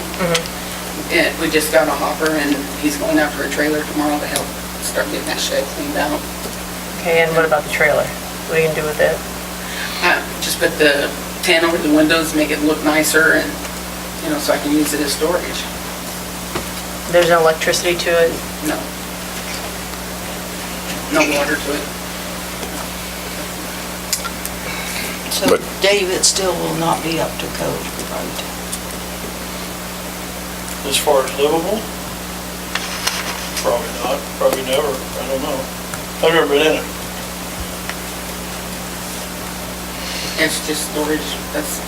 And we just got a hopper and he's going out for a trailer tomorrow to help start getting that shed cleaned out. Okay, and what about the trailer? What are you gonna do with it? Just put the tin over the windows, make it look nicer and, you know, so I can use it as storage. There's no electricity to it? No. No water to it. So But- Dave, it still will not be up to code, right? As far as livable? Probably not, probably never, I don't know. I've never been in it. It's just storage, that's.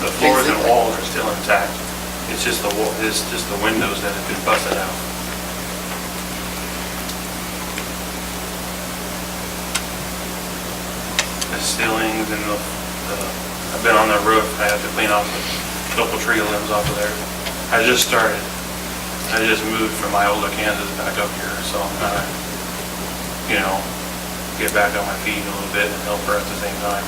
The floors and basically- walls are still intact. It's just the wall, it's just the windows that have been busted out. The ceilings and I've been on the roof, I had to clean off a couple tree limbs off of there. I just started. I just moved from Iola, Kansas back up here, so I'm gonna, you know, get back on my feet a little bit and help her at the same time.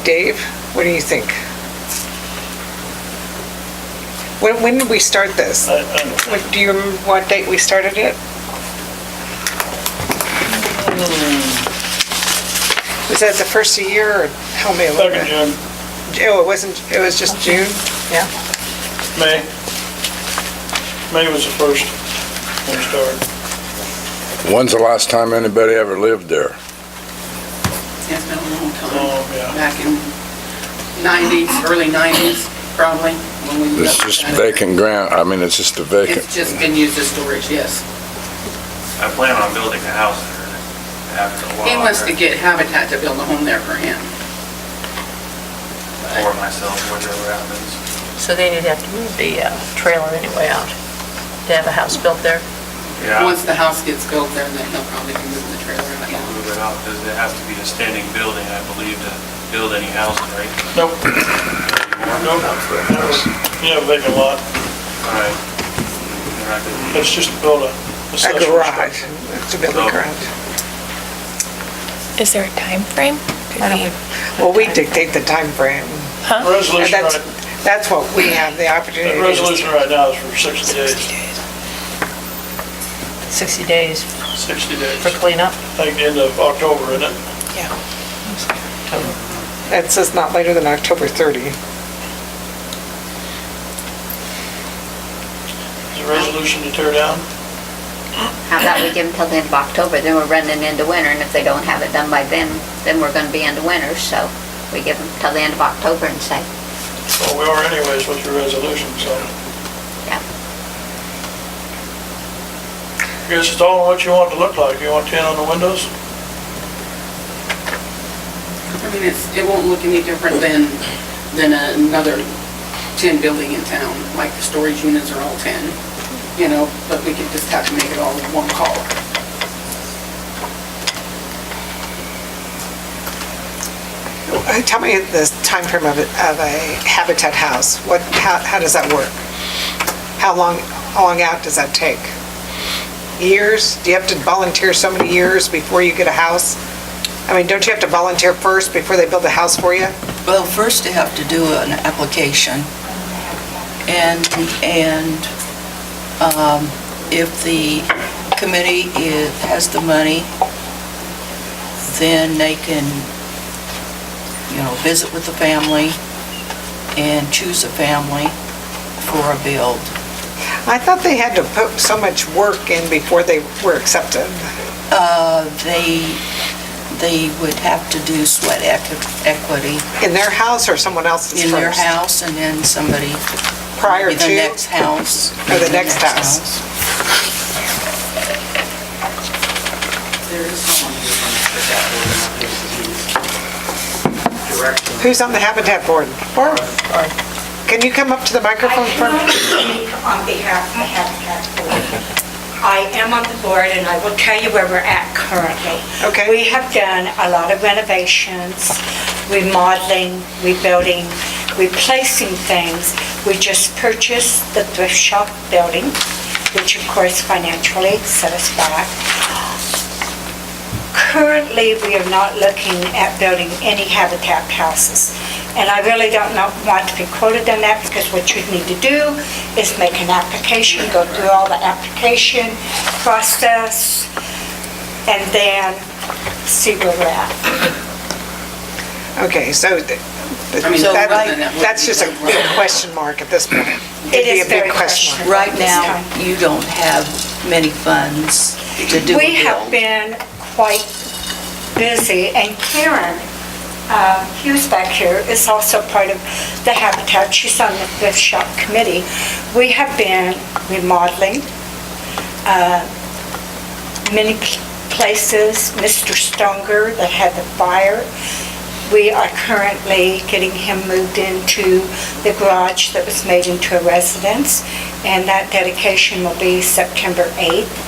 Dave, what do you think? When did we start this? Do you remember what date we started it? Was that the first of the year, or help me a little bit? Back in June, Oh, it wasn't, it was just June? Yeah. May. May was the first when we started. When's the last time anybody ever lived there? It's been a long time. Oh, yeah. Back in 90s, early 90s, probably, when we. It's just vacant ground, I mean, it's just a vacant. It's just been used as storage, yes. I plan on building a house there after a while. He wants to get Habitat to build a home there for him. For myself, whatever happens. So then you'd have to move the trailer anyway out to have a house built there? Yeah. Once the house gets built there, then he'll probably be moving the trailer out. Can't move it out because it has to be a standing building, I believe, to build any housing, right? Nope. Nope. Yeah, vacant lot. Right. It's just to build a. A garage, to build a garage. Is there a time frame? Well, we dictate the time frame. Huh? Resolution, And right, that's what we have the opportunity the to. resolution right now is for 60 days. 60 days 60 days. for cleanup? I think end of October, isn't it? That says not later than October 30. Is a resolution to tear down? How about we give them till the end of October, then we're running into winter, and if they don't have it done by then we're gonna be into winter, so we give them till the end of October and say, Well, we are anyways with your resolution, so. yeah. I guess it's all on what you want it to look like. You want 10 on the windows? I mean, it won't look any different than another 10 building in town, like the storage units are all 10, you know, but we could just have to make it all one color. Tell me the timeframe of a Habitat house. How does that work? How long out does that take? Years? Do you have to volunteer so many years before you get a house? I mean, don't you have to volunteer first before they build a house for you? Well, first they have to do an application, and if the committee has the money, then they can, you know, visit with the family and choose a family for a build. I thought they had to put so much work in before they were accepted. They would have to do sweat equity. In their house or someone else's first? In their house, and then somebody. Prior maybe to? the next house. Or the next house? There is someone who's on the Habitat board. Who's on the Habitat board? Barb? Can you come up to the microphone for me? On behalf of the Habitat Board. I am on the board, and I will tell you where we're at currently. Okay. We have done a lot of renovations, remodeling, rebuilding, replacing things. We just purchased the thrift shop building. which of course financially set us back. Currently, we are not looking at building any Habitat houses. And I really don't want to be quoted on that, because what you need to do is make an application, go through all the application process, and then see where we're at. Okay, so that's just a big question mark at this point. It is It'd be a very big question mark. Right now, you don't have many funds to do a We have build. been quite busy, and Karen Hughes back here is also part of the Habitat. She's on the thrift shop committee. We have been remodeling many places. Mr. Stonger that had the fire, we are currently getting him moved into the garage that was made into a residence, and that dedication will be September 8th.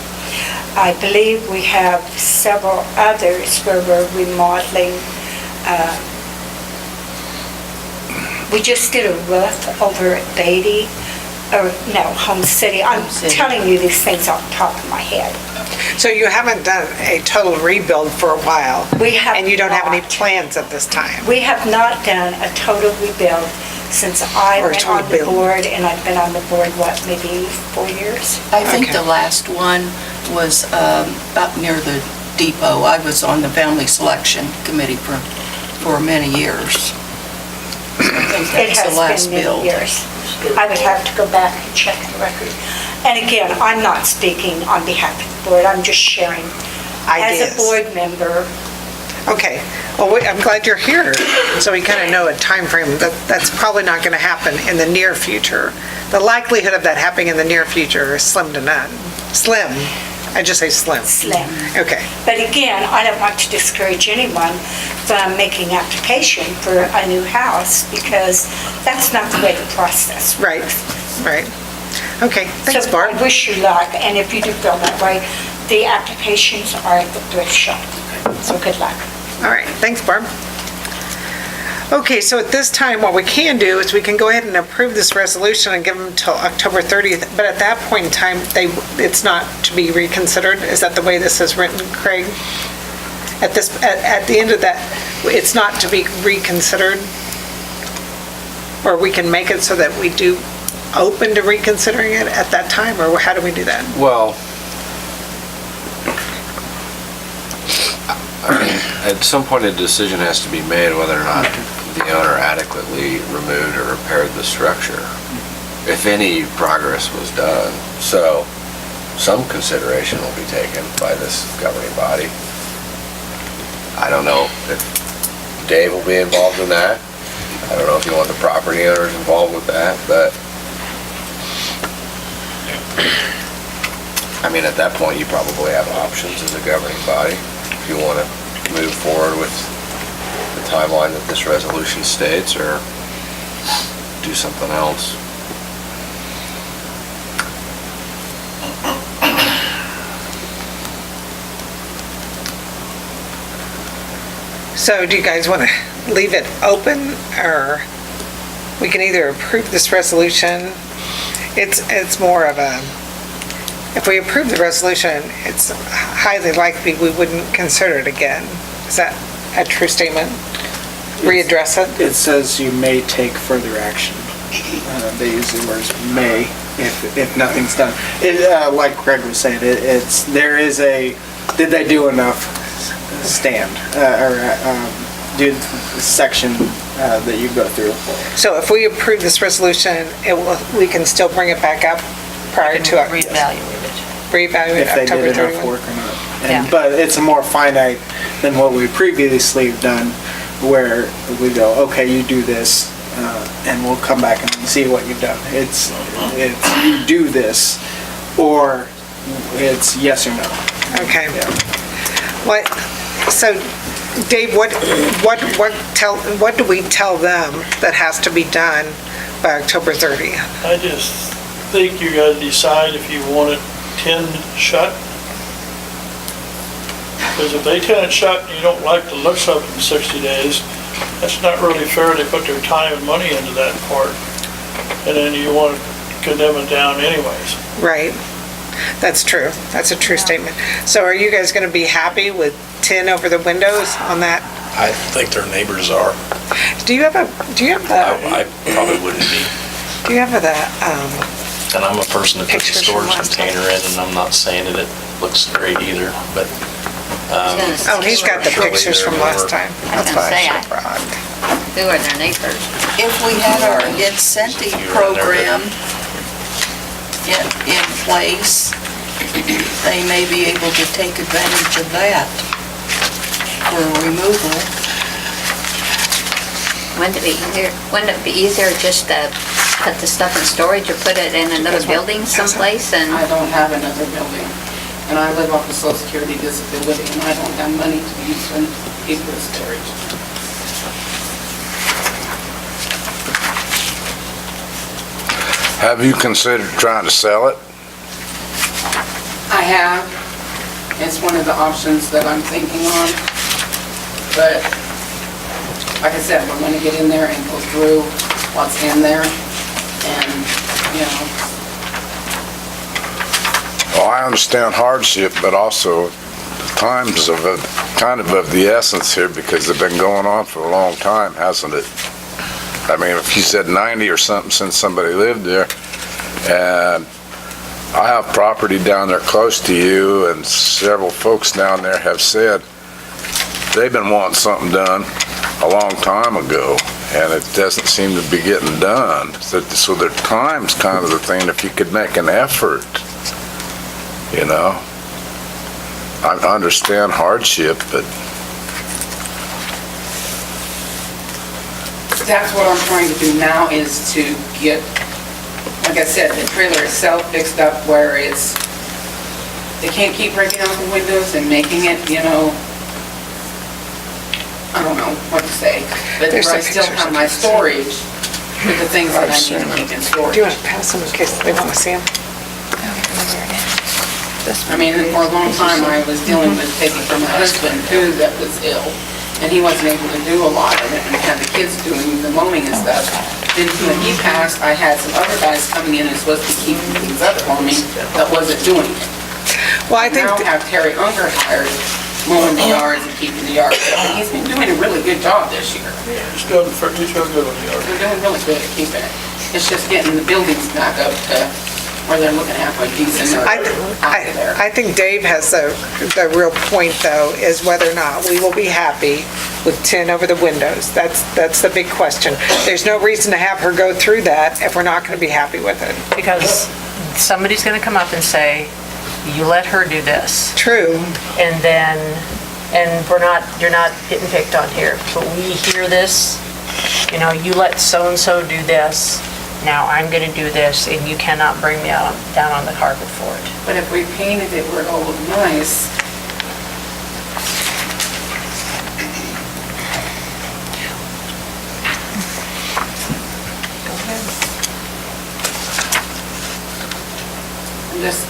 I believe we have several others where we're remodeling. We just did a roof over at Beatty, or no, Home City. I'm telling you these things off the top of my head. So you haven't done a total rebuild for a while? We have And you don't have any not. plans at this time? We have not done a total rebuild since I Or went total on the build. board, and I've been on the board, maybe 4 years? I think Okay. the last one was up near the depot. I was on the family selection committee for many years. So I think It that's the last has been build. many years. I would have to go back and check the record. And again, I'm not speaking on behalf of the board, I'm just sharing as Ideas. a board member. Okay, well, I'm glad you're here, so we kind of know a time frame. That's probably not going to happen in the near future. The likelihood of that happening in the near future is slim to none. Slim, I just say slim. Slim. Okay, But again, I don't want to discourage anyone from making application for a new house, because that's not the way the process works. right. Okay, thanks, So Barb. I wish you luck, and if you do feel that way, the applications are at the thrift shop. So good luck. All right, thanks, Barb. Okay, so at this time, what we can do is we can go ahead and approve this resolution and give them till October 30th, but at that point in time, it's not to be reconsidered? Is that the way this is written, Craig? At the end of that, it's not to be reconsidered? Or we can make it so that we do open to reconsidering it at that time, or how do we do that? Well, I mean, at some point, a decision has to be made whether or not the owner adequately removed or repaired the structure, if any progress was done. So some consideration will be taken by this governing body. I don't know if Dave will be involved in that. I don't know if you want the property owners involved with that, but I mean, at that point, you probably have options as a governing body. If you want to move forward with the timeline that this resolution states, or do something else. So do you guys want to leave it open, or we can either approve this resolution? It's more of a, if we approve the resolution, it's highly likely we wouldn't consider it again. Is that a true statement? Readdress it? It says you may take further action. They use the words may if nothing's done. Like Craig was saying, there is a, did they do enough stand, or do the section that you go through. So if we approve this resolution, we can still bring it back up prior to. Reevaluate it. Reevaluate If they October did 31. enough work or not. Yeah. But it's more finite than what we previously have done, where we go, okay, you do this, and we'll come back and see what you've done. It's you do this, or it's yes or no. Okay. So, Dave, what do we tell them that has to be done by October 30th? I just think you gotta decide if you want it tenant shut. Because if they tenant shut and you don't like the looks of it in 60 days, that's not really fair. They put their time and money into that part. And then you want to condemn it down anyways. Right. That's true. That's a true statement. So are you guys gonna be happy with 10 over the windows on that? I think their neighbors are. Do you have the, I probably wouldn't be. do you have the, And I'm a person that puts a Pictures from storage last time. container in, and I'm not saying that it looks great either, but. oh, he's got the surely pictures they're from last more- time. I was That's gonna why say, I should've brought. Who are their neighbors? If we had our incentive program in place, they may be able to take advantage of that for removal. Wouldn't it be easier just to put the stuff in storage or put it in another building someplace and? I don't have another building, and I live off of Social Security disability, and I don't have money to use for people in storage. Have you considered trying to sell it? I have. It's one of the options that I'm thinking on. But, like I said, we're gonna get in there and go through what's in there, and, you know, Well, I understand hardship, but also the times of it, kind of the essence here, because they've been going on for a long time, hasn't it? I mean, if you said 90 or something since somebody lived there, and I have property down there close to you, and several folks down there have said they've been wanting something done a long time ago, and it doesn't seem to be getting done. So their time's kind of the thing, if you could make an effort, you know? I understand hardship, but that's what I'm trying to do now, is to get, like I said, the trailer itself fixed up where it's, they can't keep breaking out the windows and making it, you know, I don't know what to say, but There's where I some still pictures have of my this. storage with the things that I need to keep in storage. Do you want to pass them in case they want to see them? I mean, for a long time, I was dealing with taking from my husband too that was ill, and he wasn't able to do a lot of it, and had the kids doing the mowing and stuff. Then when he passed, I had some other guys coming in and supposed to keep things up for me that wasn't doing it. Well, I think Now have Terry Unger hired, mowing the yards and keeping the yards up, and he's been doing a really good job this year. He's doing good on the yard. They're doing really good at keeping it. It's just getting the buildings back up to where they're looking halfway decent or out there. I think Dave has the real point, though, is whether or not we will be happy with 10 over the windows. That's the big question. There's no reason to have her go through that if we're not going to be happy with it. Because somebody's gonna come up and say, you let her do this. True. And then, you're not getting picked on here, but we hear this, you know, you let so-and-so do this, now I'm gonna do this, and you cannot bring me down on the carpet for it. But if we painted it where it all looked nice,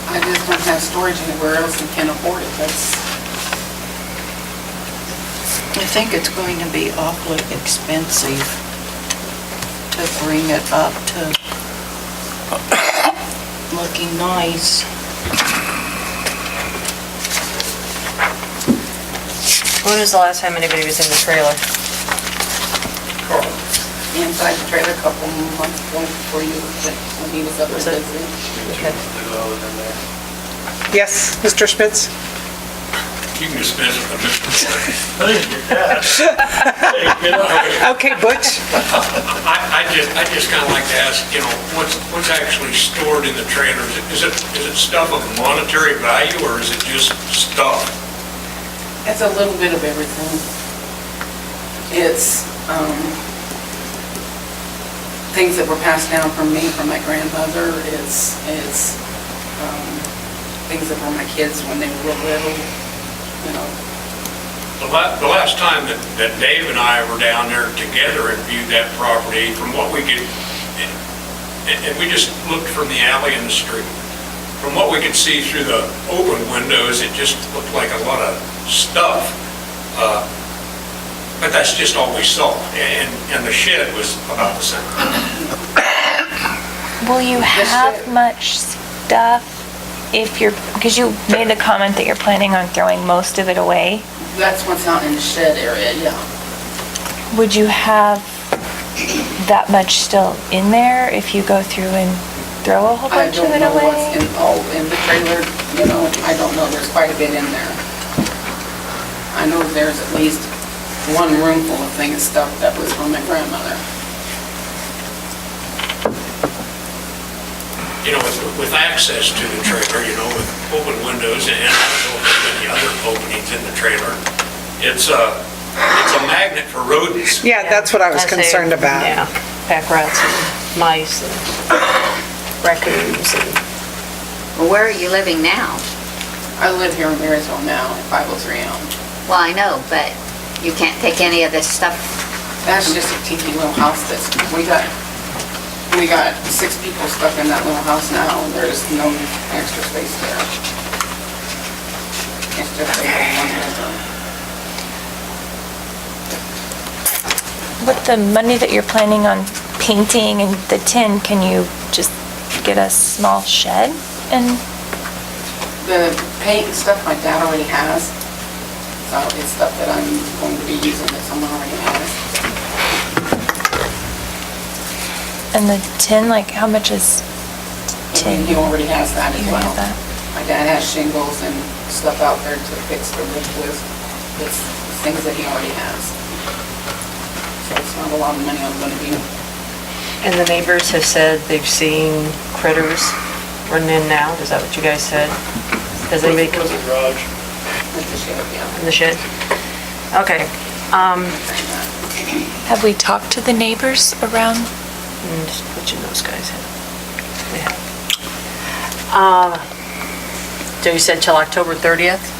I just don't have storage anywhere else and can't afford it. I think it's going to be awfully expensive to bring it up to looking nice. When was the last time anybody was in the trailer? Inside the trailer a couple months ago before you, when he was up there visiting. Yes, Mr. Spitz? You can dismiss it. Okay, Butch? I just kind of like to ask, you know, what's actually stored in the trailers? Is it stuff of monetary value, or is it just stuff? It's a little bit of everything. It's, things that were passed down from me, from my grandmother. It's things that were my kids when they were real little, you know. The last time that Dave and I were down there together and viewed that property, from what we could, and we just looked from the alley and the street. From what we could see through the open windows, it just looked like a lot of stuff. But that's just all we saw, and the shed was about the same. Will you have much stuff if you're, because you made the comment that you're planning on throwing most of it away, That's what's out in the shed area, yeah. would you have that much still in there if you go through and throw a whole I bunch of don't it know away? what's in the trailer, you know, I don't know, there's quite a bit in there. I know there's at least one room full of things, stuff that was from my grandmother. You know, with access to the trailer, you know, with open windows, and I don't know if there's any other openings in the trailer, it's a magnet for rodents. Yeah, that's what I was I'd say, concerned about. Yeah, pack rats and mice and raccoons and... Well, where are you living now? I live here in Marysville now, at 503 Elm. Well, I know, but you can't take any of this stuff. That's just a teeny little house that's, we got 6 people stuck in that little house now, and there's no extra space there. It's just a one bedroom. With the money that you're planning on painting and the tin, can you just get a small shed and? The paint and stuff my dad already has, so it's stuff that I'm going to be using that someone already has. And the tin, like how much is tin? He already has that as You well. have that? My dad has shingles and stuff out there to fix the roof with. It's things that he already has. So it's not a lot of money I'm gonna be. And the neighbors have said they've seen critters running in and out, is that what you guys said? Has anybody come? With the garage. With the shed, yeah. In the shed? Okay, Have we talked to the neighbors around? and just put you those guys in. Yeah. So you said till October 30th?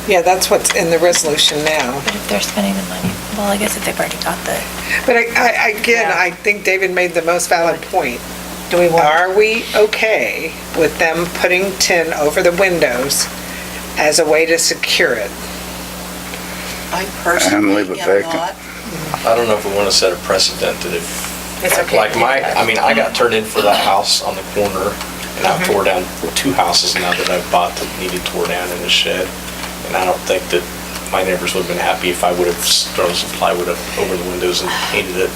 Yeah, that's what's in the resolution now. But if they're spending the money, well, I guess if they've already got the, But I think David made the most valid point. Do we want? Are we okay with them putting tin over the windows as a way to secure it? I And personally leave it get a vacant. lot. I don't know if we want to set a precedent that if, It's okay. like I got turned in for that house on the corner, and I've tore down 2 houses now that I've bought that needed tore down in the shed. And I don't think that my neighbors would have been happy if I would have thrown some plywood up over the windows and painted it.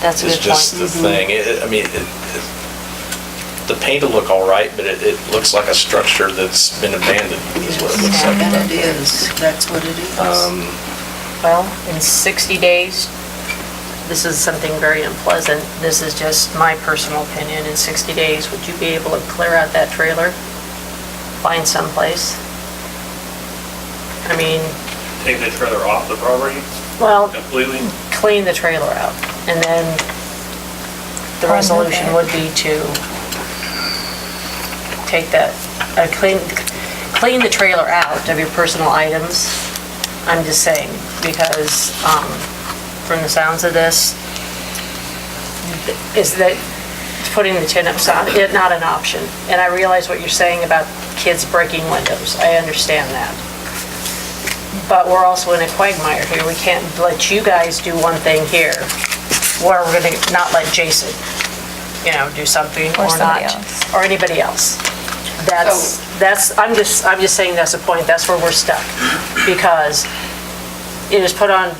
That's a It's good just point. the thing. The paint will look all right, but it looks like a structure that's been abandoned, is what it looks like. And it is, that's what it is. Well, in 60 days, this is something very unpleasant. This is just my personal opinion. In 60 days, would you be able to clear out that trailer? Find someplace? I mean, Take the trailer off the property well, completely? clean the trailer out. And then the Or move resolution it. would be to take that, clean the trailer out of your personal items. I'm just saying, because from the sounds of this, is that putting the tin upside, not an option. And I realize what you're saying about kids breaking windows. I understand that. But we're also in a quagmire here. We can't let you guys do one thing here, where we're gonna not let Jason, do something Or or somebody not. else. Or anybody else. I'm just saying that's the point. That's where we're stuck. Because it is put on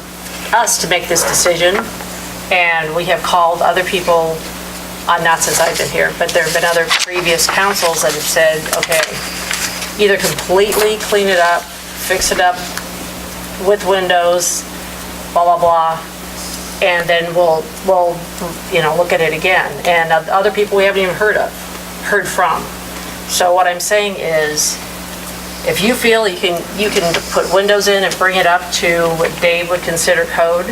us to make this decision, and we have called other people, not since I've been here, but there have been other previous councils that have said, okay, either completely clean it up, fix it up with windows, blah, blah, blah, and then we'll look at it again. And other people we haven't even heard from. So what I'm saying is, if you feel you can put windows in and bring it up to what Dave would consider code,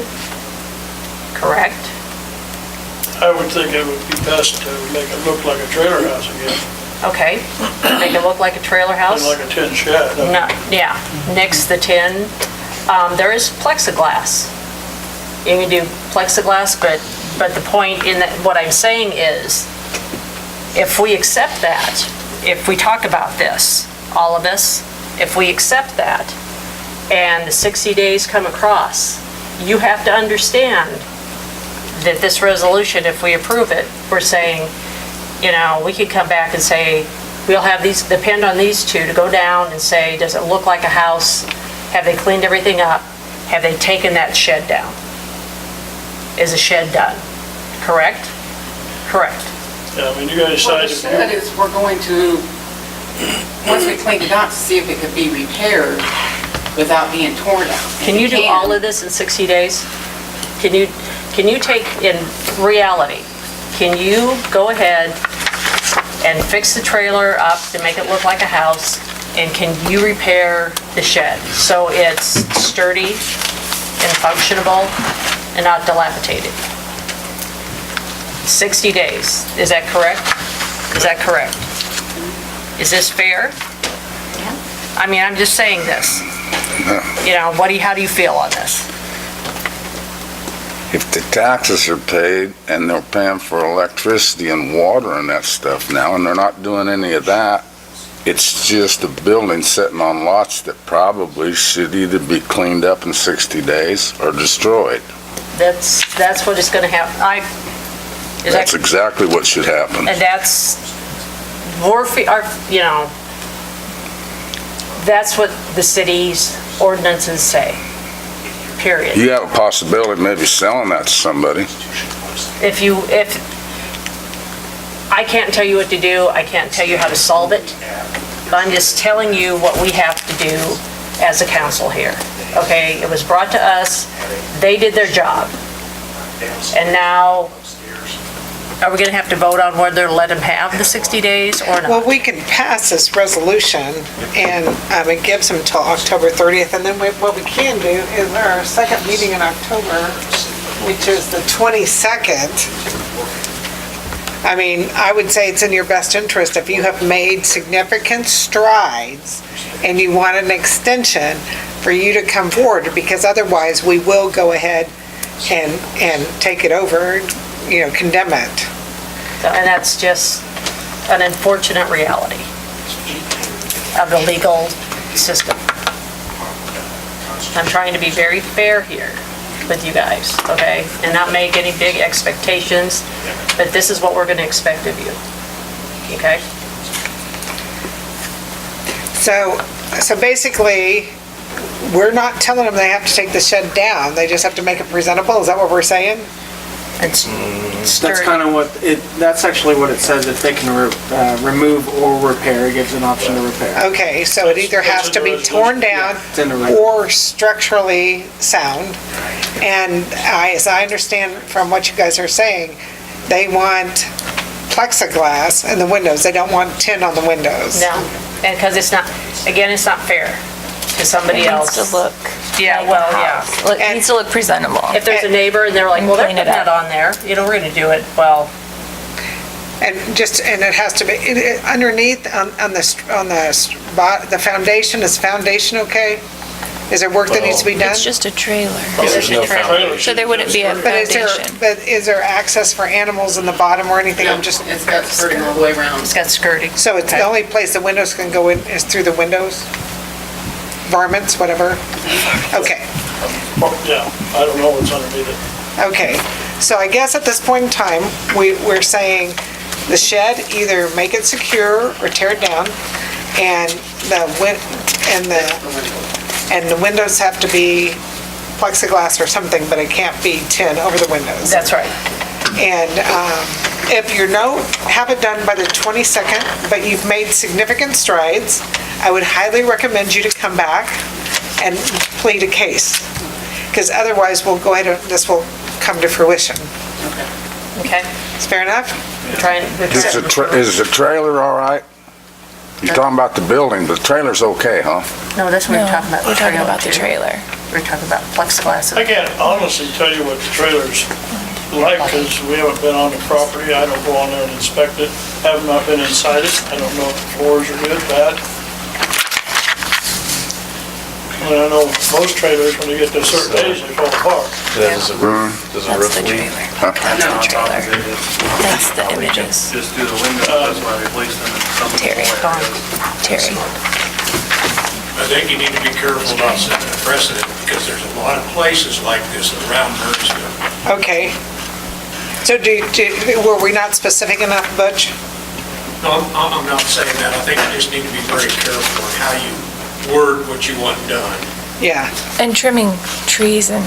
correct? I would think it would be best to make it look like a trailer house again, Okay, make it look like a trailer house? and like a tin shed. No, yeah, nix the tin. There is plexiglass. You can do plexiglass, but the point in that, what I'm saying is, if we accept that, if we talk about this, all of us, if we accept that, and the 60 days come across, you have to understand that this resolution, if we approve it, we're saying, we could come back and say, we'll have these, depend on these two to go down and say, does it look like a house? Have they cleaned everything up? Have they taken that shed down? Is the shed done? Correct? Correct. Yeah, I mean, you guys Well, the decided. shed is, we're going to, once we clean it out, to see if it could be repaired without being torn down. Can you do all of this in 60 days? Can you take, in reality, can you go ahead and fix the trailer up to make it look like a house? And can you repair the shed so it's sturdy and functionable and not dilapidated? 60 days, is that correct? Is that correct? Is this fair? I mean, I'm just saying this. You know, how do you feel on this? If the taxes are paid and they're paying for electricity and water and that stuff now, and they're not doing any of that, it's just a building sitting on lots that probably should either be cleaned up in 60 days or destroyed. That's what is gonna happen. That's exactly what should happen. And that's, that's what the city's ordinances say, period. You have a possibility of maybe selling that to somebody. If I can't tell you what to do, I can't tell you how to solve it, but I'm just telling you what we have to do as a council here, okay? It was brought to us, they did their job, and now, are we gonna have to vote on whether to let them have the 60 days or not? Well, we can pass this resolution, and it gives them until October 30th, and then what we can do is our second meeting in October, which is the 22nd. I mean, I would say it's in your best interest if you have made significant strides and you want an extension for you to come forward, because otherwise we will go ahead and take it over, condemn it. And that's just an unfortunate reality of the legal system. I'm trying to be very fair here with you guys, okay? And not make any big expectations, but this is what we're gonna expect of you, okay? So basically, we're not telling them they have to take the shed down, they just have to make it presentable, is that what we're saying? That's kind of that's actually what it says, if they can remove or repair, it gives an option to repair. Okay, so it either has to be torn down or structurally sound. And as I understand from what you guys are saying, they want plexiglass in the windows, they don't want tin on the windows. No, and because it's not fair to somebody else. It needs to look Yeah, like well, a yeah. house. It needs to look presentable. If there's a neighbor and they're like, well, they're Clean putting it that up. on there, we're gonna do it, well, And it has to be, underneath, on the foundation, is foundation okay? Is there work that needs to be done? It's just a trailer. There's no foundation. So there wouldn't be a But is there access for animals in the bottom or anything? It's got skirting all the way around. it's got skirting. So it's the only place the windows can go in is through the windows? Varmints, whatever? Okay, Yeah, I don't know what's underneath it. okay. So I guess at this point in time, we're saying the shed, either make it secure or tear it down, and the windows have to be plexiglass or something, but it can't be tin over the windows. That's right. And if you don't have it done by the 22nd, but you've made significant strides, I would highly recommend you to come back and plead a case. Because otherwise, we'll go ahead and this will come to fruition. Okay. Is fair enough? Is the trailer all right? You're talking about the building, but the trailer's okay, huh? No, that's what we're talking about. We're talking about the trailer. We're talking about plexiglass. I can't honestly tell you what the trailer's like, because we haven't been on the property. I don't go on there and inspect it. Have not been inside it. I don't know if the floors are good, bad. And I know most trailers, when you get to a certain age, they fall apart. Does a roof leak? That's the images. Just do the windows, that's why we placed them in some. Terry. Terry. I think you need to be careful about setting a precedent, because there's a lot of places like this around Murrysville. Okay. So were we not specific enough, Butch? No, I'm not saying that. I think you just need to be very careful on how you word what you want done. Yeah. And trimming trees, and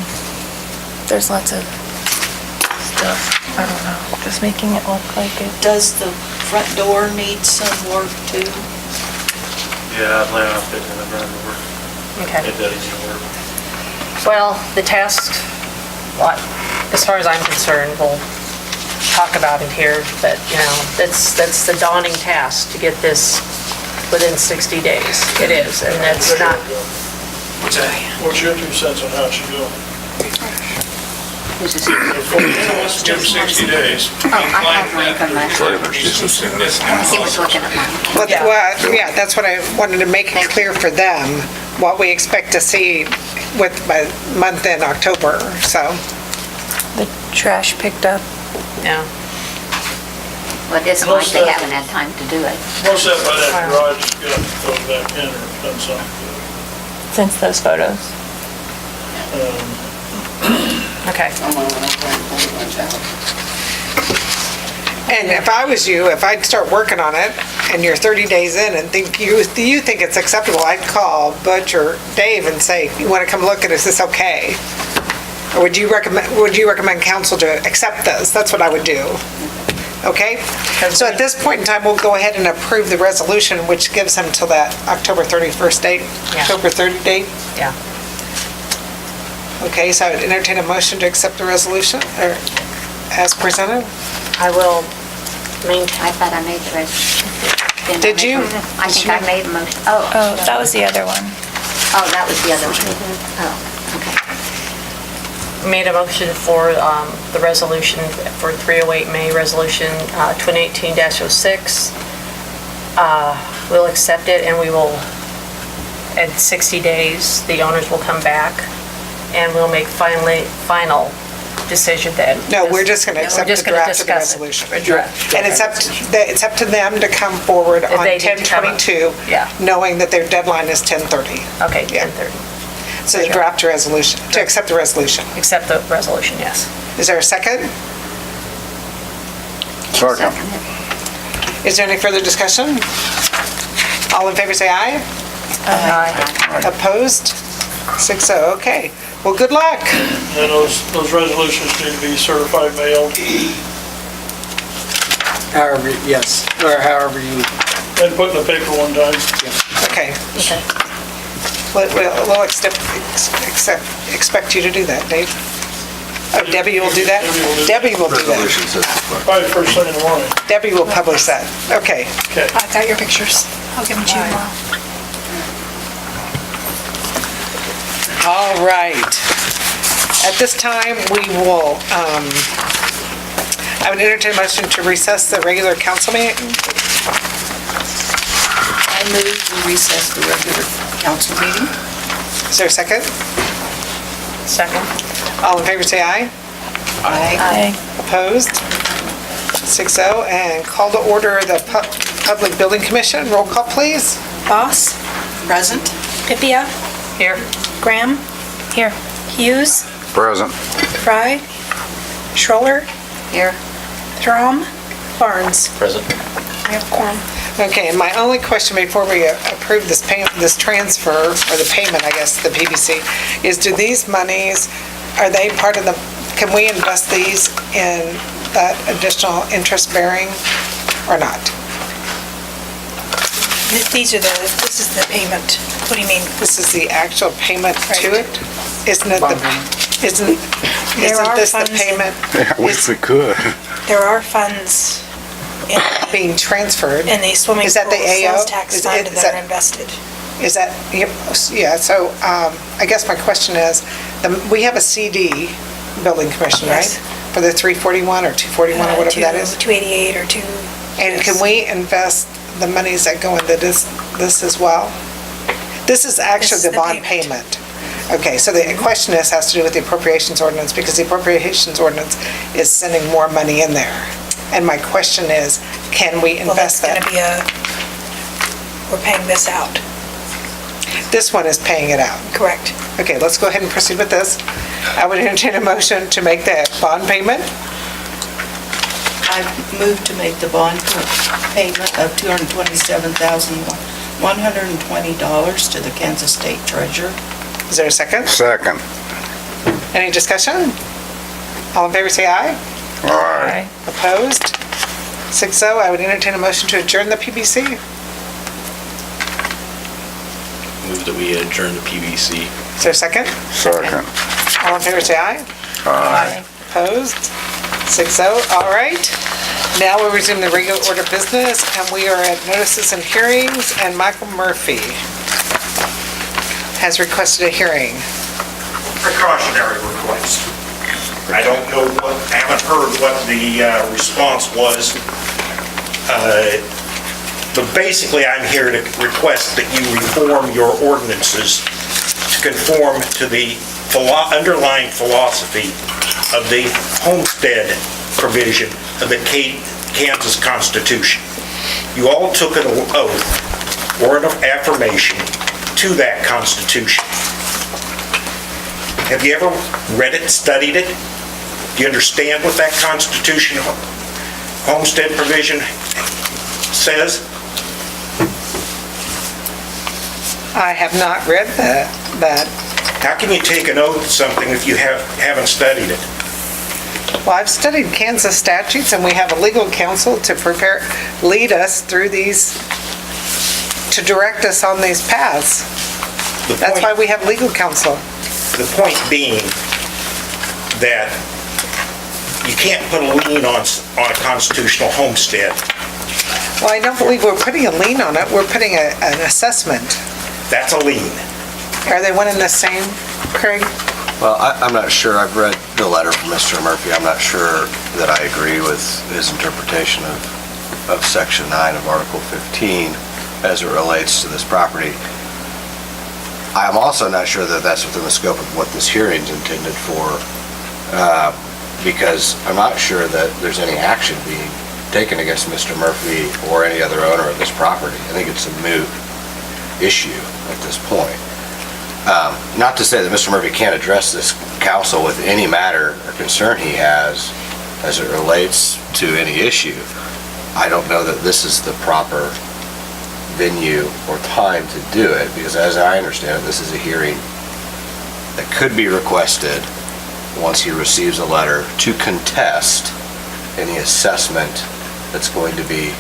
there's lots of stuff, I don't know, just making it look like it. Does the front door need some work too? Yeah, I plan on fixing the front door. Okay. It does need work. Well, the task, well, as far as I'm concerned, we'll talk about it here, but, that's the daunting task to get this within 60 days. It is, and that's not, What's that? What's your 2 cents on how it should go? Let's give them 60 days. I have one from last year. He was looking at mine. Yeah, that's what I wanted to make it clear for them, what we expect to see with by month in October, so. The trash picked up. yeah. Well, this month they haven't had time to do it. Most of that by that garage has got thrown back in or done something. Since those photos. Okay. And if I was you, if I'd start working on it and you're 30 days in and think you think it's acceptable, I'd call Butch or Dave and say, you want to come look at it, is this okay? Or would you recommend council to accept this? That's what I would do. Okay? So at this point in time, we'll go ahead and approve the resolution, which gives them till that October 31st date, October 30 date. Yeah. Okay, so I would entertain a motion to accept the resolution, or as presented. I will maintain. I thought I made the resolution. Did you? I think I made the motion. Oh, That was the other one. oh, that was the other one. Oh, okay. Made a motion for the resolution for 308 May Resolution 2018-06. We'll accept it, and we will, at 60 days, the owners will come back, and we'll make final decision then. No, we're just going to accept the draft of the resolution. And it's up to them to come forward on they need to come up. 10/22, knowing that their deadline is 10/30. Okay, Yeah. 10:30. So the draft resolution, to accept the resolution. Accept the resolution, yes. Is there a second? Second. Is there any further discussion? All in favor say aye. Aye. Opposed? 6-0, okay. Well, good luck. And those resolutions need to be certified mailed. However, yes, or however you, And put in the paper one time. Okay. We'll expect you to do that, Dave. Oh, Debbie will do that? Debbie will do that. Resolution says it's fine. Probably first thing in the morning. Debbie will publish that. Okay. Okay. I've got your pictures. I'll give them to you tomorrow. All right. At this time, we will, I would entertain a motion to recess the regular council meeting. I move to recess the regular council meeting. Is there a second? Second. All in favor, say aye. Aye. Opposed? 6-0, and call to order the Public Building Commission. Roll call, please. Boss, Present. Pipia, Here. Graham, Here. Hughes, Present. Fry, Schroller, Here. Throm, Barnes. Present. We have quorum. Okay, and my only question before we approve this this transfer, or the payment, I guess, the PBC, is do these monies, are they part of the, can we invest these in that additional interest bearing or not? This is the payment. What do you mean? This is the actual payment to Right. it? Isn't it isn't are this the funds in- payment Yeah, I wish we could. There are funds being transferred? in the swimming Is that pool the AO? sales tax Is- fund is that that- are invested. Is that, yep, yeah, so I guess my question is, we have a CD, Building Commission, right? Yes. For the 341 or 241 or whatever that is? 288 or 2... And can we invest the monies that go into this as well? This is actually This is the the bond payment. Okay, so the question is, has to do with the appropriations ordinance, because the appropriations ordinance is sending more money in there. And my question is, can we Well, that's invest going to that? be we're paying this out. This one is paying it out. Correct. Okay, let's go ahead and proceed with this. I would entertain a motion to make that bond payment. I move to make the bond payment of $227,120 to the Kansas State Treasurer. Is there a second? Second. Any discussion? All in favor, say aye. Aye. Opposed? 6-0. I would entertain a motion to adjourn the PBC. Move that we adjourn the PBC. Is there a second? Second. All in favor, say aye. Aye. Opposed? 6-0. All right. Now we'll resume the regular order of business, and we are at notices and hearings, and Michael Murphy has requested a hearing. Precautionary request. I don't know haven't heard what the response was. But basically, I'm here to request that you reform your ordinances to conform to the underlying philosophy of the homestead provision of the Kansas Constitution. You all took an oath or an affirmation to that Constitution. Have you ever read it, studied it? Do you understand what that Constitution homestead provision says? I have not read that. How can you take an oath to something if you haven't studied it? Well, I've studied Kansas statutes, and we have a legal counsel to lead us through these, to direct us on these paths. That's why we have legal counsel. The point being that you can't put a lien on a constitutional homestead. Well, I don't believe we're putting a lien on it. We're putting an assessment. That's a lien. Are they one and the same, Craig? Well, I'm not sure. I've read the letter from Mr. Murphy. I'm not sure that I agree with his interpretation of Section 9 of Article 15 as it relates to this property. I'm also not sure that that's within the scope of what this hearing's intended for, because I'm not sure that there's any action being taken against Mr. Murphy or any other owner of this property. I think it's a moot issue at this point. Not to say that Mr. Murphy can't address this council with any matter or concern he has as it relates to any issue. I don't know that this is the proper venue or time to do it, because as I understand it, this is a hearing that could be requested once he receives a letter to contest any assessment that's going to be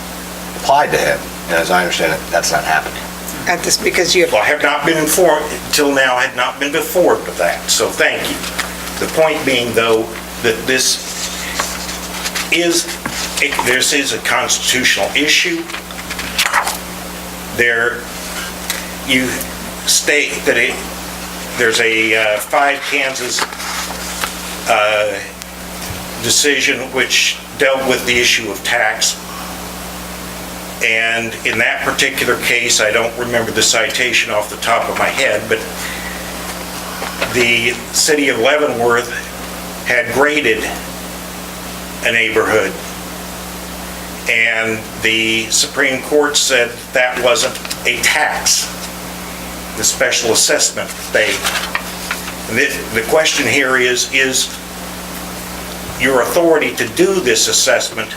applied to him. And as I understand it, that's not happening. At this, because you... Well, I have not been informed, till now, I have not been informed of that, so thank you. The point being, though, that this is a constitutional issue. You state that there's a 5 Kansas decision which dealt with the issue of tax. And in that particular case, I don't remember the citation off the top of my head, but the city of Leavenworth had graded a neighborhood, and the Supreme Court said that wasn't a tax, the special assessment they... The question here is your authority to do this assessment,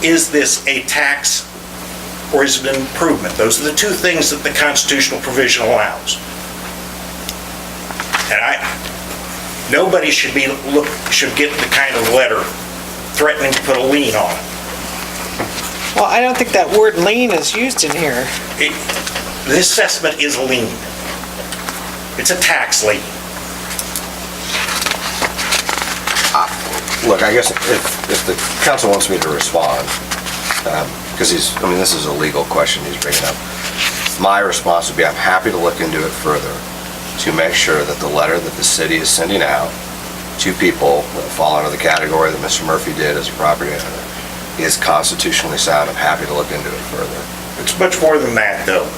is this a tax or is it an improvement? Those are the two things that the constitutional provision allows. And nobody should get the kind of letter threatening to put a lien on it. Well, I don't think that word lien is used in here. The assessment is a lien. It's a tax lien. Look, I guess if the council wants me to respond, because this is a legal question he's bringing up, my response would be I'm happy to look into it further to make sure that the letter that the city is sending out to people that fall under the category that Mr. Murphy did as a property owner is constitutionally sound. I'm happy to look into it further. It's much more than that, though.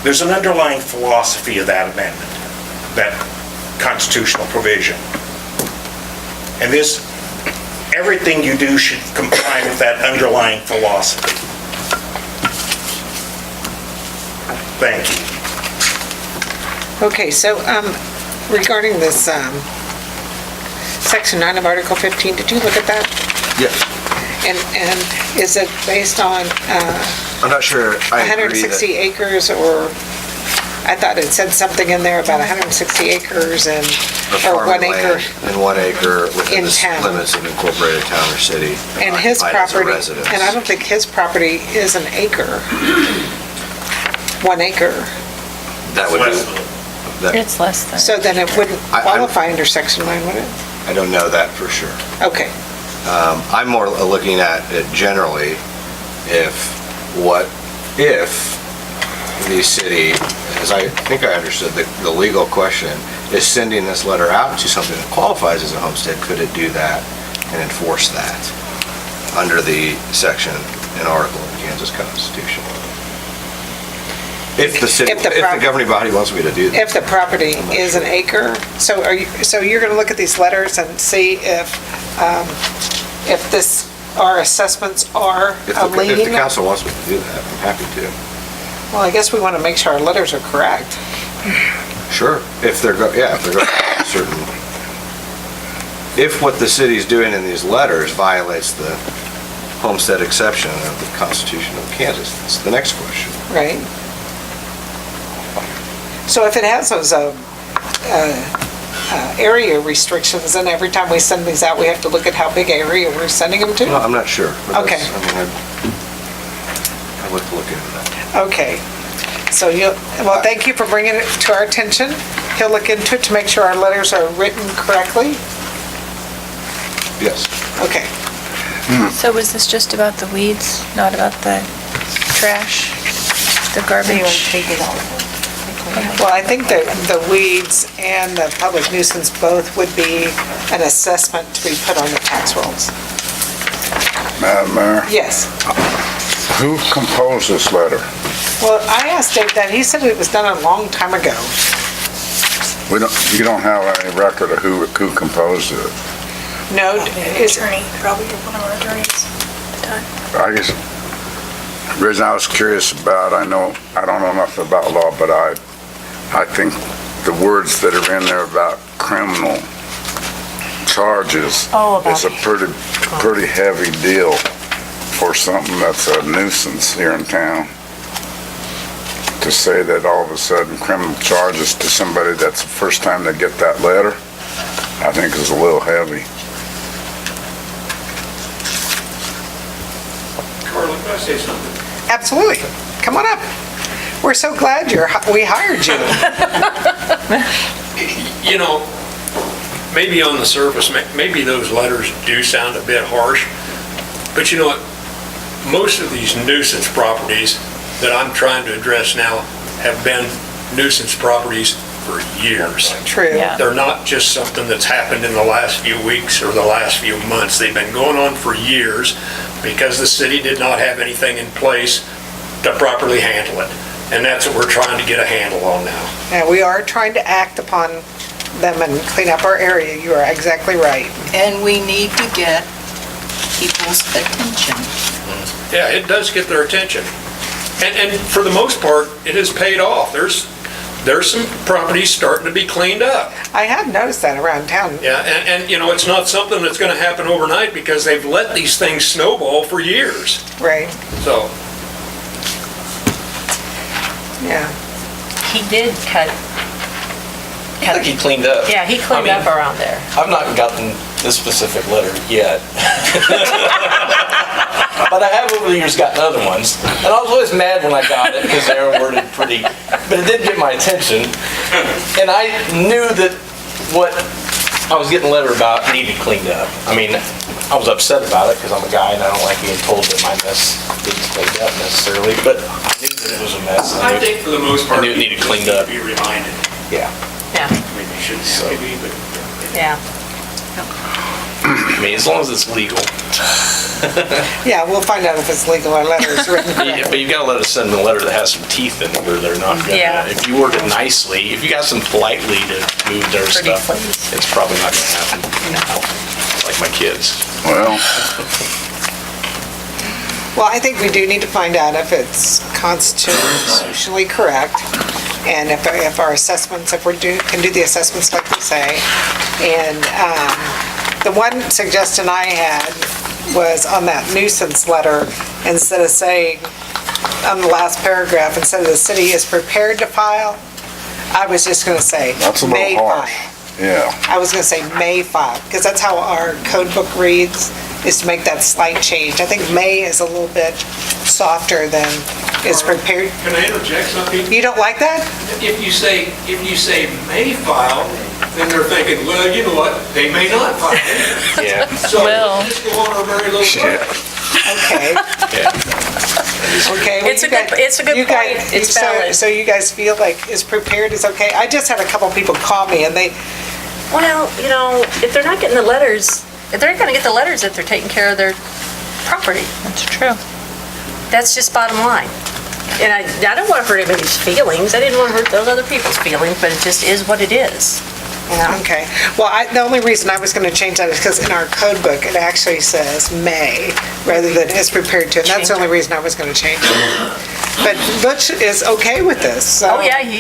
There's an underlying philosophy of that amendment, that constitutional provision. And everything you do should comply with that underlying philosophy. Thank you. Okay, so regarding this Section 9 of Article 15, did you look at that? Yes. And is it based on I'm not sure I agree 160 that, acres, or, I thought it said something in there about 160 acres and, the or 1 farming acre. land in 1 acre within In the town. limits of incorporated town or city. And his occupied as a property, residence. and I don't think his property is an acre. 1 acre. That would Less be, that, It's less than. So then it wouldn't I'm- qualify under section 9, would it? I don't know that for sure. Okay. I'm more looking at it generally, if the city, as I think I understood the legal question, is sending this letter out to something that qualifies as a homestead, could it do that and enforce that under the section and article of the Kansas Constitution? If the city, If if the the prop- governing body wants me to do that. If the property is an acre, so you're gonna look at these letters and see if our assessments are If a the lien? council wants me to do that, I'm happy to. Well, I guess we wanna make sure our letters are correct. Sure, if they're going certain, if what the city's doing in these letters violates the homestead exception of the Constitution of Kansas, that's the next question. Right. So if it has those area restrictions, then every time we send these out, we have to look at how big area we're sending them No, to? I'm not sure. but Okay. that's- I mean, I would look into that. Okay. So well, thank you for bringing it to our attention. He'll look into it to make sure our letters are written correctly. Yes. Okay. So was this just about the weeds, not about the trash, the garbage? Well, I think that the weeds and the public nuisance both would be an assessment to be put on the tax rolls. Madam Mayor, Yes. who composed this letter? Well, I asked Dave that. He said it was done a long time ago. You don't have any record of who composed it? No, is, Attorney, probably one of our attorneys at the time. I guess, the reason I was curious about, I don't know enough about law, but I think the words that are in there about criminal charges is a pretty heavy deal for something that's a nuisance here in town. To say that all of a sudden criminal charges to somebody that's the first time they get that letter, I think is a little heavy. Carla, can I say something? absolutely. Come on up. We're so glad we hired you. You know, maybe on the surface, maybe those letters do sound a bit harsh, but you know what? Most of these nuisance properties that I'm trying to address now have been nuisance properties for years. True. Yeah. They're not just something that's happened in the last few weeks or the last few months. They've been going on for years because the city did not have anything in place to properly handle it. And that's what we're trying to get a handle on now. And we are trying to act upon them and clean up our area. You are exactly right. And we need to get people's attention. Yeah, it does get their attention. And for the most part, it has paid off. There's some properties starting to be cleaned up. I have noticed that around town. Yeah, and you know, it's not something that's gonna happen overnight because they've let these things snowball for years. Right. So, Yeah. He did cut. I think he cleaned up. Yeah, he cleaned up around there. I've not gotten this specific letter yet. But I have over the years gotten other ones. And I was always mad when I got it because they were worded pretty, but it did get my attention. And I knew that what I was getting a letter about needed cleaned up. I mean, I was upset about it because I'm a guy and I don't like being told that my mess needs cleaned up necessarily, but I knew that it was a mess. and I think for the most part, I knew it needed people cleaned just up. need to be reminded. Yeah. Yeah, I mean, they shouldn't have to be, but. yeah. I mean, as long as it's legal. Yeah, we'll find out if it's legal. Our letter is written Yeah, correctly. but you've got to let us send them a letter that has some teeth in it where they're not gonna, Yeah. if you word it nicely, if you got some politely to move their Pretty stuff, please. it's probably not gonna happen. Like my kids. Well, Well, I think we do need to find out if it's constitutionally correct, and if our assessments, if can do the assessments like we say. And the one suggestion I had was on that nuisance letter, instead of saying, on the last paragraph, instead of the city is prepared to file, I was just gonna say, That's a may little harsh. file. Yeah. I was gonna say may file, because that's how our code book reads, is to make that slight change. I think may is a little bit softer than is prepared. Can I interject something? You don't like that? If you say may file, then they're thinking, well, you know what, they may not file. Yeah. So Well. just go on a very little further. Okay. Okay. well, It's a you guys- good- it's a good you guys- point. It's so- valid. So you guys feel like is prepared is okay? I just had a couple people call me and they, Well, if they're not getting the letters, if they're not gonna get the letters if they're taking care of their property. That's true. That's just bottom line. And I don't want to hurt anybody's feelings. I didn't want to hurt those other people's feelings, but it just is what it is. okay. Well, the only reason I was gonna change that is because in our code book, it actually says may rather than is prepared to, and that's the only reason I was gonna change it. But Butch is okay with this, so. Oh, yeah, And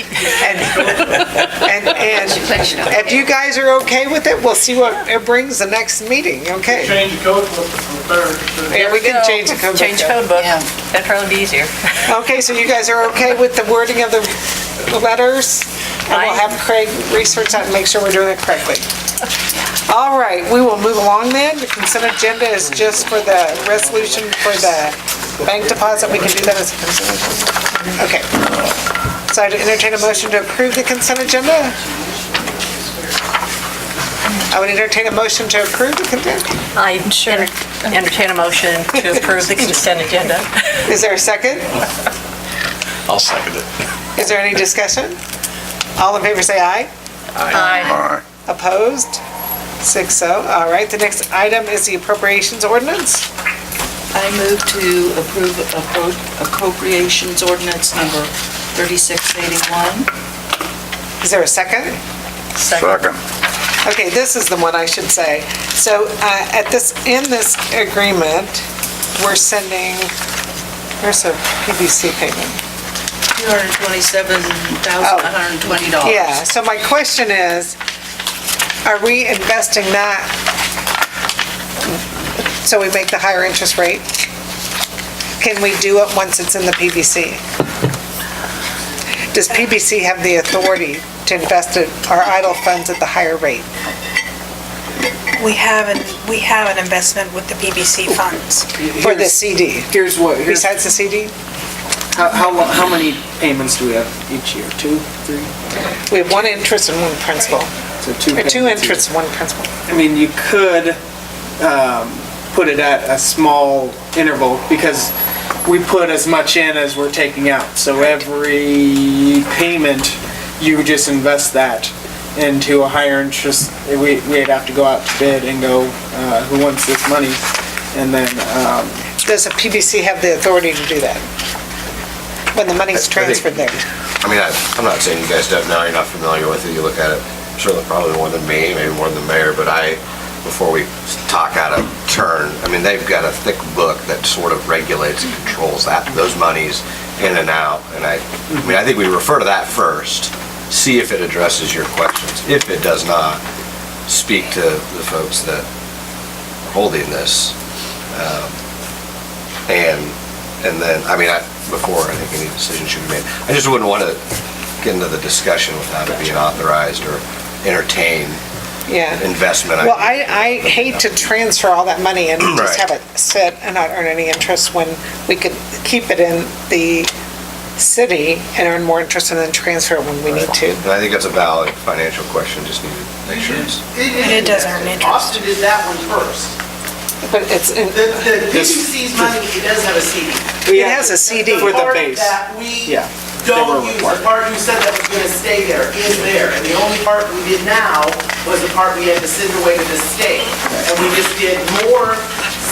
if you guys are okay with it, we'll see what it brings the next meeting, okay? Change the code book from there. Yeah, we can change the code book. Change code book. That'd probably be easier. Okay, so you guys are okay with the wording of the letters? And we'll have Craig research that and make sure we're doing it correctly. All right, we will move along then. The consent agenda is just for the resolution for the bank deposit. We can do that as a consent agenda? Okay. So I'd entertain a motion to approve the consent agenda. I would entertain a motion to approve the consent. I entertain a motion to approve the consent agenda. Is there a second? I'll second it. Is there any discussion? All in favor say aye. Aye. Opposed? 6-0. All right, the next item is the appropriations ordinance. I move to approve appropriations ordinance number 3681. Is there a second? Second. Okay, this is the one I should say. So in this agreement, we're sending, where's the PBC payment? $227,120. Yeah, so my question is, are we investing that so we make the higher interest rate? Can we do it once it's in the PBC? Does PBC have the authority to invest our idle funds at the higher rate? We have an investment with the PBC funds. For the CD? Here's Besides the CD? how many payments do we have each year? 2, 3? We have one interest and one principal. So two Or two payments interests and one principal. I mean, you could put it at a small interval because we put as much in as we're taking out. So every payment, you just invest that into a higher interest. We'd have to go out to bid and go, who wants this money? And then, Does the PBC have the authority to do that? When the money's transferred there? I mean, I'm not saying you guys don't know, you're not familiar with it, you look at it, certainly probably more than me, maybe more than the mayor, but before we talk out of turn, I mean, they've got a thick book that sort of regulates and controls those monies in and out, and I mean, I think we refer to that first, see if it addresses your questions. If it does not, speak to the folks that are holding this, and then, I mean, before I think any decision should be made. I just wouldn't want to get into the discussion without it being authorized or entertain investment. Well, I hate to transfer all that money and just have it sit and not earn any interest when we could keep it in the city and earn more interest and then transfer it when we need to. And I think that's a valid financial question, just need to make sure it's... It does earn interest. Austin did that one first. But it's in... The PBC's money, it does have a CD. It has a CD. The part that we don't use, the part you said that was gonna stay there, is there. And the only part we did now was the part we had to send away to the state. And we just did more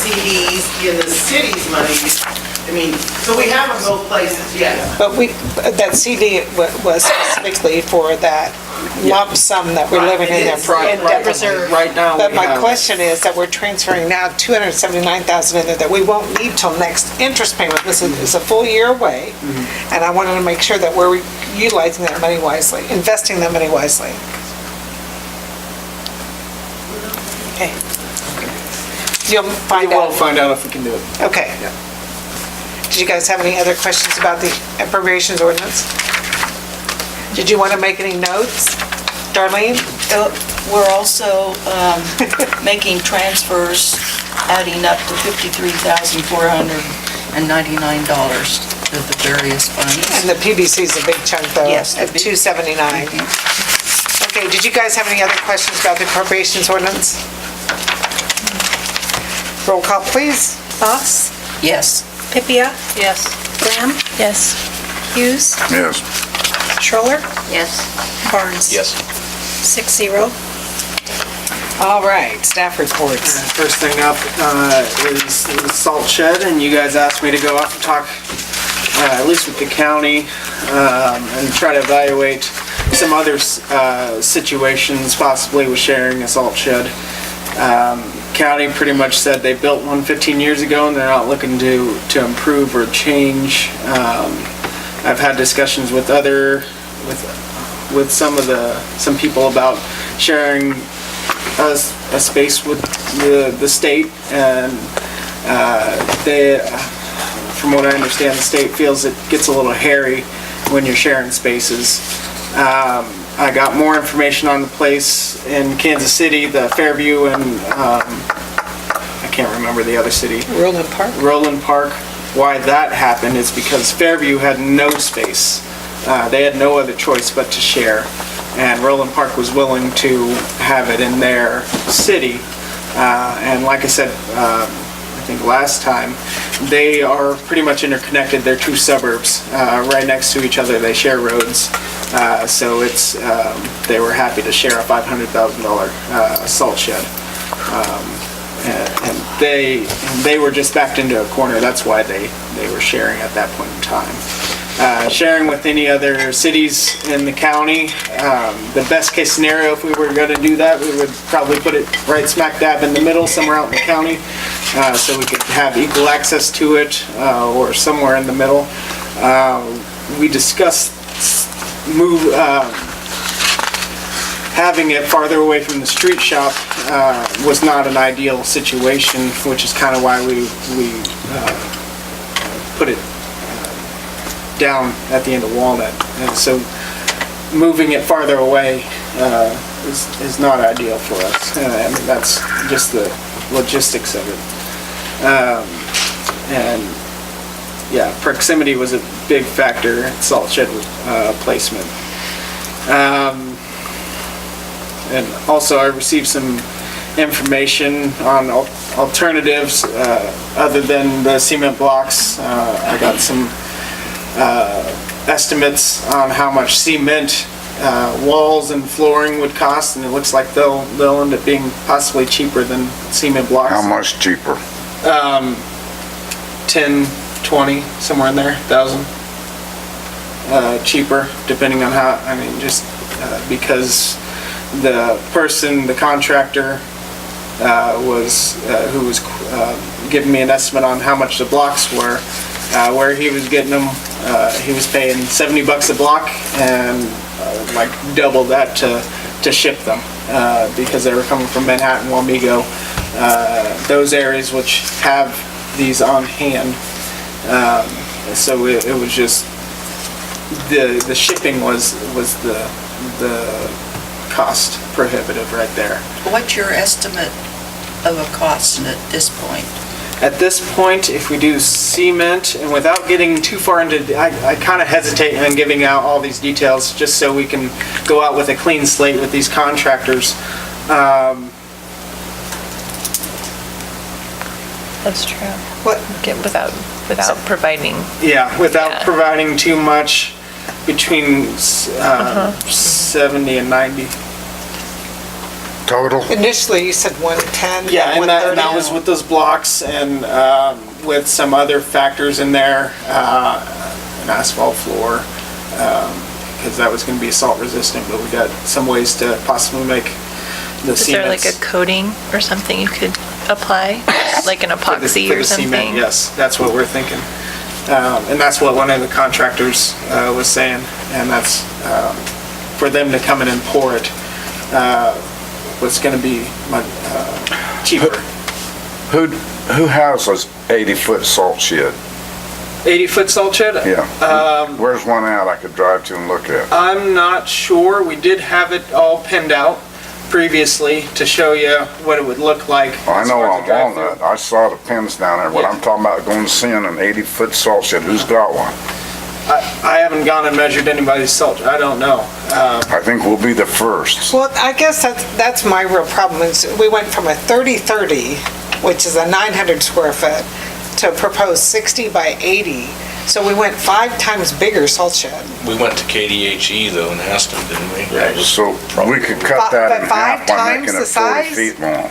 CDs in the city's money. I mean, so we have them both places, yes. But that CD was specifically for that lump sum that we're living in there. Right now, But we my have- question is that we're transferring now $279,000 in there that we won't need till next interest payment. This is a full year away, and I wanted to make sure that we're utilizing that money wisely, investing that money wisely. Okay. You'll find We'll out. find out if we can do it. Okay. Did you guys have any other questions about the appropriations ordinance? Did you want to make any notes? Darlene? We're also making transfers adding up to $53,499 to the various funds. And the PBC's a big chunk though. Yes. At $279. Okay, did you guys have any other questions about the appropriations ordinance? Roll call, please. Boss? Yes. Pipia? Yes. Graham? Yes. Hughes? Yes. Schroller? Yes. Barnes? Yes. 6-0. All right, staff reports. First thing up is the salt shed, and you guys asked me to go off and talk, at least with the county, and try to evaluate some other situations, possibly with sharing a salt shed. County pretty much said they built one 15 years ago, and they're not looking to improve or change. I've had discussions with some people about sharing a space with the state, and from what I understand, the state feels it gets a little hairy when you're sharing spaces. I got more information on the place in Kansas City, the Fairview, and I can't remember the other city. Roland Park? Roland Park. Why that happened is because Fairview had no space. They had no other choice but to share. And Roland Park was willing to have it in their city. And like I said, I think last time, they are pretty much interconnected. They're two suburbs right next to each other. They share roads. So they were happy to share a $500,000 salt shed. And they were just backed into a corner. That's why they were sharing at that point in time. Sharing with any other cities in the county, the best case scenario, if we were going to do that, we would probably put it right smack dab in the middle, somewhere out in the county, so we could have equal access to it, or somewhere in the middle. We discussed having it farther away from the street shop was not an ideal situation, which is kind of why we put it down at the end of Walnut. And so moving it farther away is not ideal for us. I mean, that's just the logistics of it. And yeah, proximity was a big factor in salt shed placement. And also I received some information on alternatives other than the cement blocks. I got some estimates on how much cement walls and flooring would cost, and it looks like they'll end up being possibly cheaper than cement blocks. How much cheaper? 10, 20, somewhere in there, 1,000. Cheaper, depending on how, I mean, just because the contractor who was giving me an estimate on how much the blocks were, where he was getting them, he was paying $70 a block and like double that to ship them because they were coming from Manhattan, Wamego, those areas which have these on hand. So it was just the shipping was the cost prohibitive right there. What's your estimate of a cost at this point? At this point, if we do cement, and without getting too far into, I kind of hesitate in giving out all these details just so we can go out with a clean slate with these contractors. That's true. Without providing. Yeah, without providing too much, between 70 and 90. Total? Initially, you said 110. Yeah, and that was with those blocks and with some other factors in there, an asphalt floor, because that was going to be salt resistant, but we got some ways to possibly make the Is there like a cements. coating or something you could apply? Like an epoxy for or the something? cement, yes, that's what we're thinking. And that's what one of the contractors was saying, and that's for them to come in and pour it, was going to be cheaper. Who has this 80-foot salt shed? 80-foot salt shed? Yeah. Where's one at I could drive to and look at? I'm not sure. We did have it all pinned out previously to show you what it would look like. I as know far as on the drive-through. Walnut, I saw the pins down there, but Yeah. I'm talking about going to see an 80-foot salt shed. Who's got one? I haven't gone and measured anybody's salt. I don't know. I think we'll be the first. Well, I guess that's my real problem is we went from a 30-30, which is a 900 square foot, to a proposed 60 by 80. So we went 5 times bigger salt shed. We went to KDHE though and asked them, didn't we? Right. So we could cut that But in 5 half by times making the it 40 size? feet long.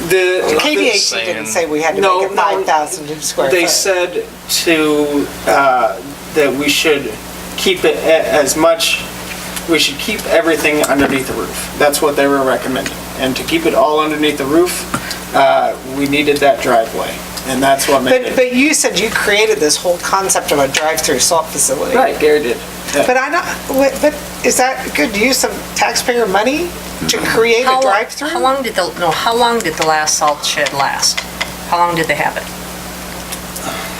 The KDHE didn't say we had to No, make it 5,000 square They foot. said that we should keep it as much, we should keep everything underneath the roof. That's what they were recommending. And to keep it all underneath the roof, we needed that driveway. And that's what made it. But you said you created this whole concept of a drive-through salt facility. Right, Gary did. Yeah. But is that good use of taxpayer money to create a drive-through? How long did the last salt shed last? How long did they have it?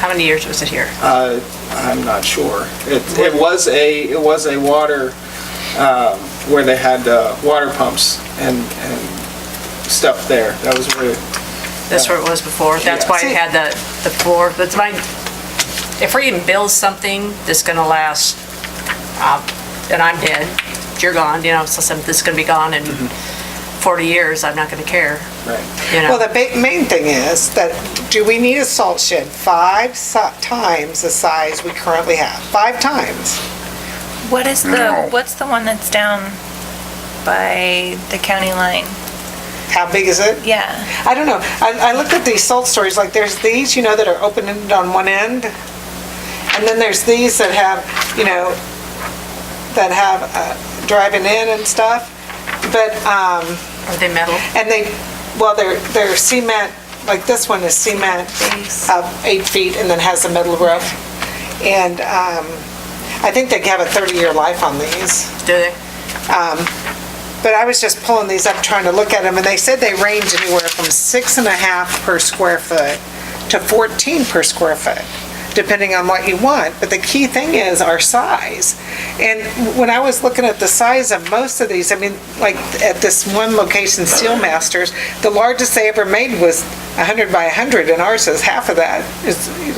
How many years was it here? I'm not sure. It was a water, where they had water pumps and stuff there. That was where. That's where it was before. That's why it had the floor. That's my, if we even build something that's gonna last, and I'm dead, you're gone, so something's gonna be gone in 40 years, I'm not gonna care. Right. Well, the main thing is that, do we need a salt shed 5 times the size we currently have? 5 times. What's the one that's down by the county line? How big is it? Yeah. I don't know. I looked at these salt stories, like there's these, that are open-ended on one end. And then there's these that have, driving in and stuff. But, Are they metal? and they're cement, like this one is cement, 8 feet, and then has a metal roof. And, I think they have a 30-year life on these. Do they? But I was just pulling these up, trying to look at them, and they said they range anywhere from 6.5 per square foot to 14 per square foot, depending on what you want. But the key thing is our size. And when I was looking at the size of most of these, I mean, like at this one location, Steel Masters, the largest they ever made was 100 by 100, and ours is half of that.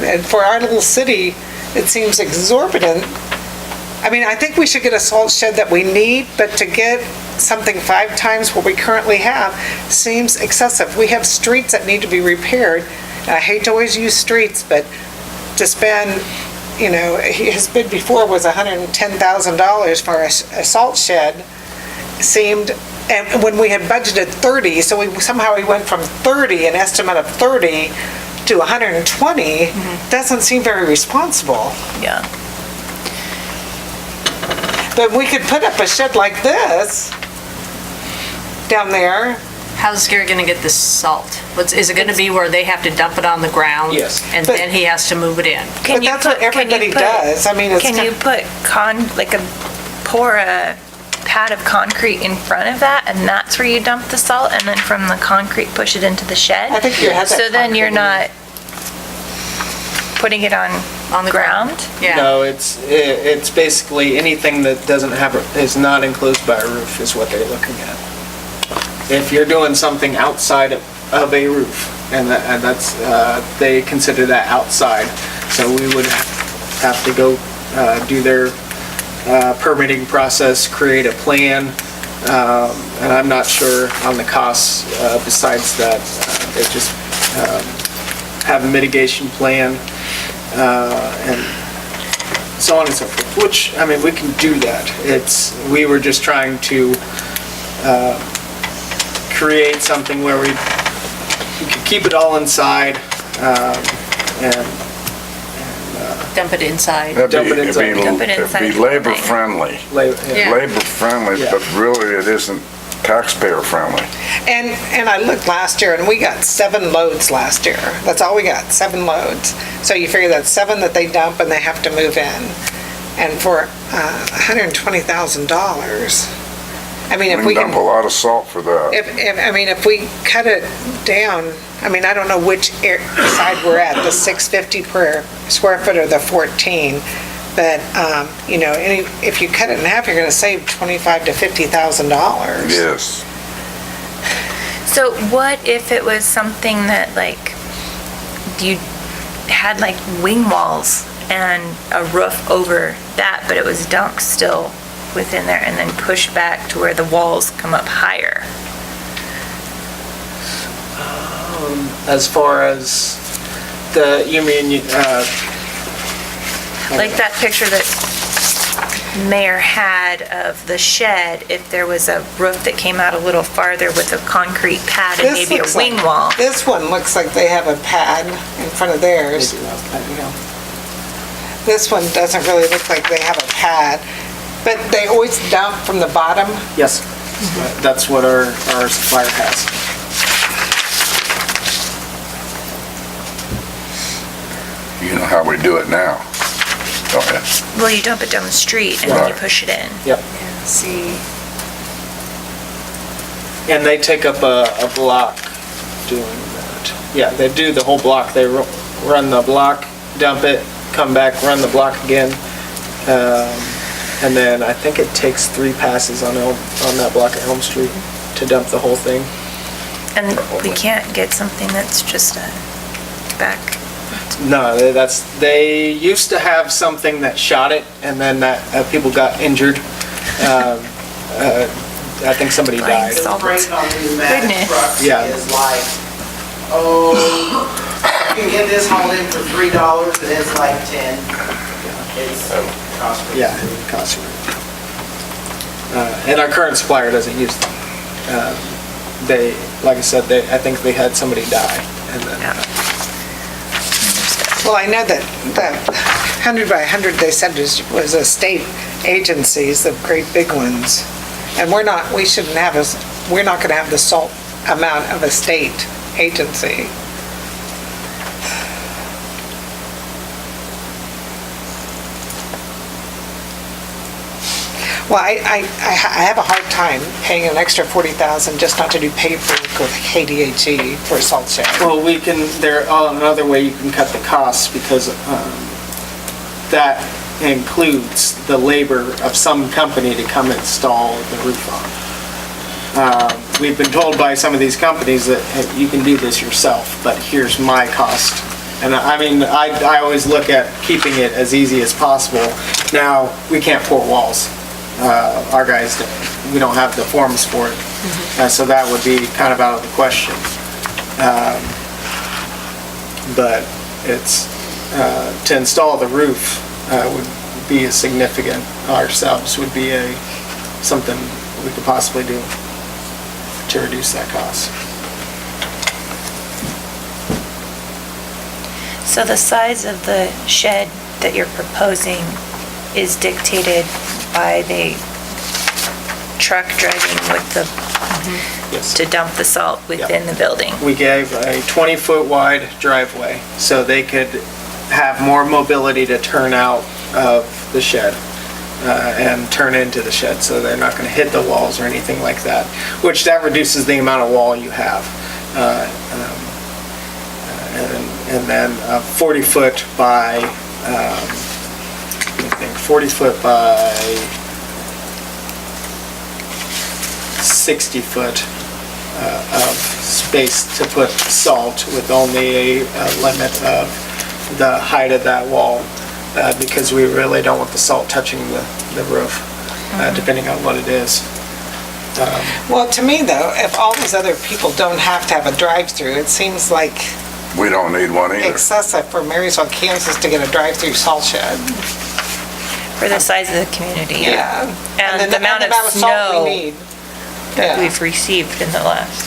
And for our little city, it seems exorbitant. I mean, I think we should get a salt shed that we need, but to get something 5 times what we currently have seems excessive. We have streets that need to be repaired. And I hate to always use streets, but to spend, his bid before was $110,000 for a salt shed seemed, and when we had budgeted 30, so we went from 30, an estimate of 30, to 120, doesn't seem very responsible. Yeah. But we could put up a shed like this down there. How's Gary gonna get this salt? Is it gonna be where they have to dump it on the ground? Yes. And then he has to move it in? But that's what everybody does. I mean, it's Can you put pour a pad of concrete in front of that, and that's where you dump the salt, and then from the concrete push it into the shed? I think you have that So then you're concrete. not putting it on the ground? Yeah. No, it's basically anything that is not enclosed by a roof is what they're looking at. If you're doing something outside of a roof, and that's, they consider that outside, so we would have to go do their permitting process, create a plan, and I'm not sure on the costs besides that. They just have a mitigation plan, and so on and so forth, which, I mean, we can do that. We were just trying to create something where we could keep it all inside, and Dump it inside. It'd be inside. labor friendly. Yeah. Labor friendly, Yeah. but really it isn't taxpayer friendly. And I looked last year, and we got 7 loads last year. That's all we got, 7 loads. So you figure that's 7 that they dump and they have to move in. And for $120,000. I mean, if We we can dump a can, lot of salt for that. if we cut it down, I mean, I don't know which side we're at, the 650 per square foot or the 14, but, if you cut it in half, you're gonna save $25,000 to $50,000. Yes. So what if it was something that like, you had like wing walls and a roof over that, but it was dunked still within there and then pushed back to where the walls come up higher? As far as you mean, Like that picture that Mayor had of the shed, if there was a roof that came out a little farther with a concrete pad and This maybe a looks wing like- wall. This one looks like they have a pad in front of theirs. This one doesn't really look like they have a pad, but they always dump from the bottom. yes, that's what our supplier has. You know how we do it now. Go ahead. Well, you dump it down the street and then you Right. push it in. Yep. See, And they take up a block doing that. Yeah, they do the whole block. They run the block, dump it, come back, run the block again. And then I think it takes 3 passes on that block at Elm Street to dump the whole thing. And we can't get something that's just a back. No, they used to have something that shot it, and then that people got injured. I think somebody died. The rate on these Mack Goodness. trucks Yeah. is like, you can get this hauled in for $3 and it's like 10. It's cost me. Yeah, it costs you. And our current supplier doesn't use them. They, like I said, I think they had somebody die, and then. well, I know that the 100 by 100 they said was a state agencies, the great big ones. And we're not gonna have the salt amount of a state agency. Well, I have a hard time paying an extra 40,000 just not to do paperwork with KDHE for a salt shed. Well, another way you can cut the costs, because that includes the labor of some company to come install the roof on. We've been told by some of these companies that hey, you can do this yourself, but here's my cost. And I mean, I always look at keeping it as easy as possible. Now, we can't pour walls. Our guys, we don't have the forms for it. So that would be kind of out of the question. But it's, to install the roof would be a significant, ourselves would be something we could possibly do to reduce that cost. So the size of the shed that you're proposing is dictated by the truck driving with the, Yes. to dump the salt within the building? We gave a 20-foot wide driveway so they could have more mobility to turn out of the shed and turn into the shed, so they're not going to hit the walls or anything like that, which that reduces the amount of wall you have. And then 40-foot by, 40-foot by 60-foot of space to put salt with only a limit of the height of that wall, because we really don't want the salt touching the roof, depending on what it is. Well, to me though, if all these other people don't have to have a drive-through, it seems like We don't need one either. excessive for Marysville, Kansas to get a drive-through salt shed. For the size of the community, Yeah. And then the amount of salt snow we need. that Yeah. we've received in the last.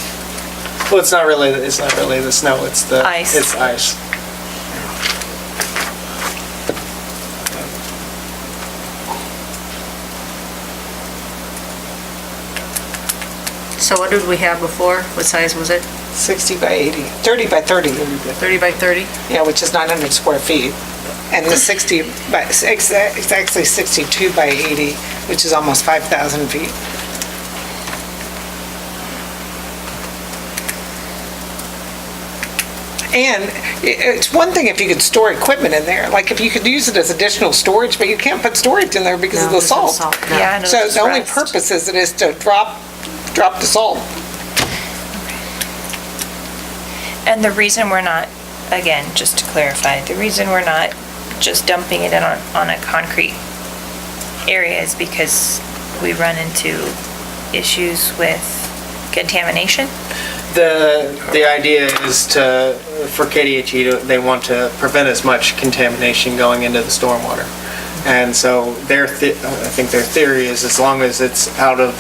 Well, it's not really the snow, it's the Ice. It's ice. So what did we have before? What size was it? 60 by 80, 30 by 30. 30 by 30? Yeah, which is 900 square feet. And the 60 by, it's actually 62 by 80, which is almost 5,000 feet. And it's one thing if you could store equipment in there, like if you could use it as additional storage, but you can't put storage in there because of the salt. Yeah, no, So it's the only rust. purpose is it is to drop the salt. And the reason we're not, again, just to clarify, the reason we're not just dumping it in on a concrete area is because we run into issues with contamination. The idea is for KDHE, they want to prevent as much contamination going into the stormwater. And so I think their theory is as long as it's out of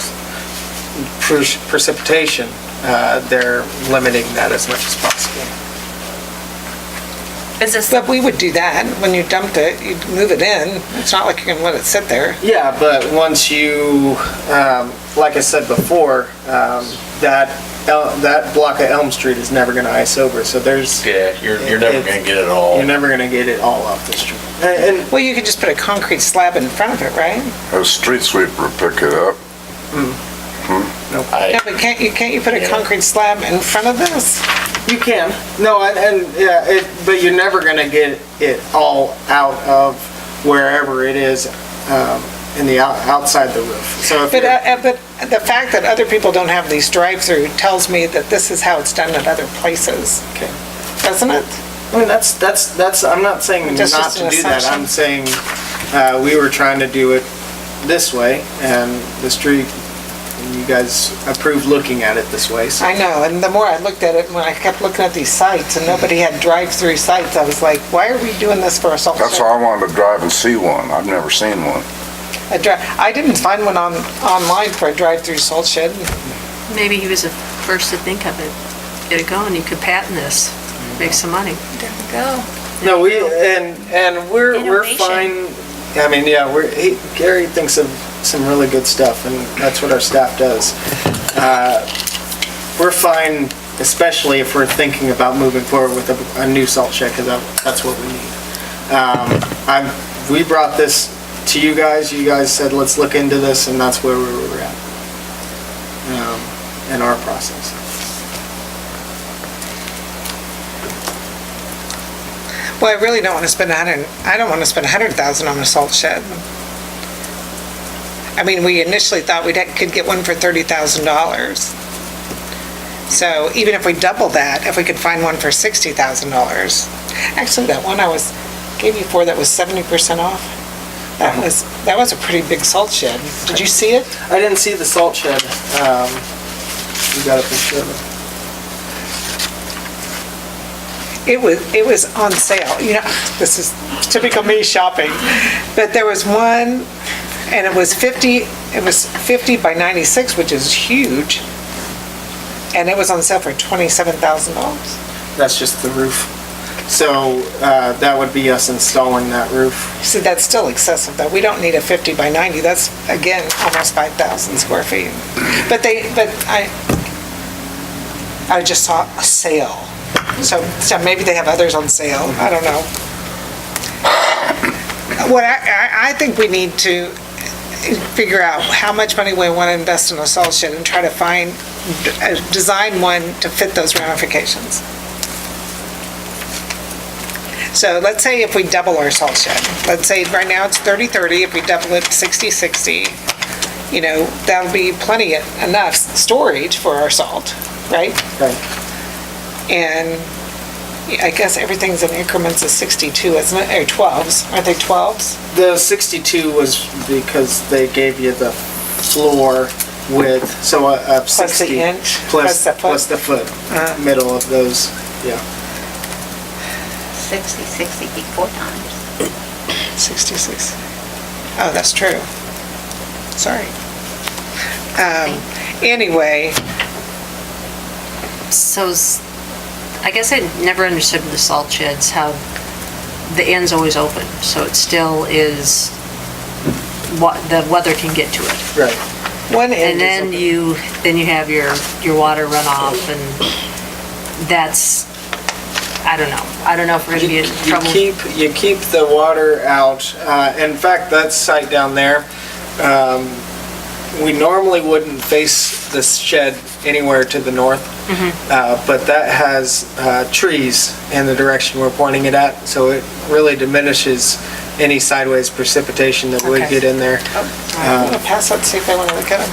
precipitation, they're limiting that as much as possible. But we would do that. When you dumped it, you'd move it in. It's not like you're gonna let it sit there. Yeah, but once you, like I said before, that block of Elm Street is never gonna ice over, so there's... Yeah, you're never gonna get it all. You're never gonna get it all off the street. Well, you could just put a concrete slab in front of it, right? A street sweeper will pick it up. Yeah, but can't you put a concrete slab in front of this? You can. No, but you're never gonna get it all out of wherever it is in the outside the roof. So if But the fact that other people don't have these drive-through tells me that this is how it's done at other places. Okay. Doesn't it? I mean, that's, I'm not saying Just not an to do that. assumption. I'm saying we were trying to do it this way, and the street, you guys approved looking at it this way. So. I know, and the more I looked at it, when I kept looking at these sites and nobody had drive-through sites, I was like, why are we doing this for a salt shed? That's why I wanted to drive and see one. I've never seen one. I didn't find one online for a drive-through salt shed. Maybe he was the first to think of it. Get it going, you could patent this, make some money. There we go. No, and we're Innovation. fine. I mean, yeah, Gary thinks of some really good stuff, and that's what our staff does. We're fine, especially if we're thinking about moving forward with a new salt shed, because that's what we need. We brought this to you guys. You guys said, let's look into this, and that's where we were at in our process. Well, I really don't want to spend I don't want to spend $100,000 on a salt shed. I mean, we initially thought we could get one for $30,000. So even if we double that, if we could find one for $60,000. Actually, that one I gave you for that was 70% off. That was a pretty big salt shed. Did you see it? I didn't see the salt shed. You got a picture of it. It was on sale. You know, this is typical me shopping. But there was one, and it was 50 by 96, which is huge. And it was on sale for $27,000. That's just the roof. So that would be us installing that roof. See, that's still excessive, though. We don't need a 50 by 90. That's, again, almost 5,000 square feet. But I just saw a sale. So maybe they have others on sale. I don't know. What I think we need to figure out how much money we want to invest in a salt shed and try to design one to fit those ramifications. So let's say if we double our salt shed, let's say right now it's 30-30, if we double it 60-60, you know, that'll be enough storage for our salt, right? Right. And I guess everything's in increments of 62, isn't it? Or 12s, aren't they 12s? The 62 was because they gave you the floor width, so a 60. Plus the inch, plus the foot, middle of those, yeah. 60 feet 4 times. 66. Oh, that's true. Sorry. Anyway. So, I guess I never understood with the salt sheds how the end's always open, so it still is what the weather can get to it. Right. One end and then you have your water runoff, and that's, I don't know if we're gonna be in trouble. You keep the water out. In fact, that site down there, we normally wouldn't face this shed anywhere to the north, but that has trees in the direction we're pointing it at, so it really diminishes any sideways precipitation that would Okay. get in there. I'm gonna pass that, see if they wanna look at them.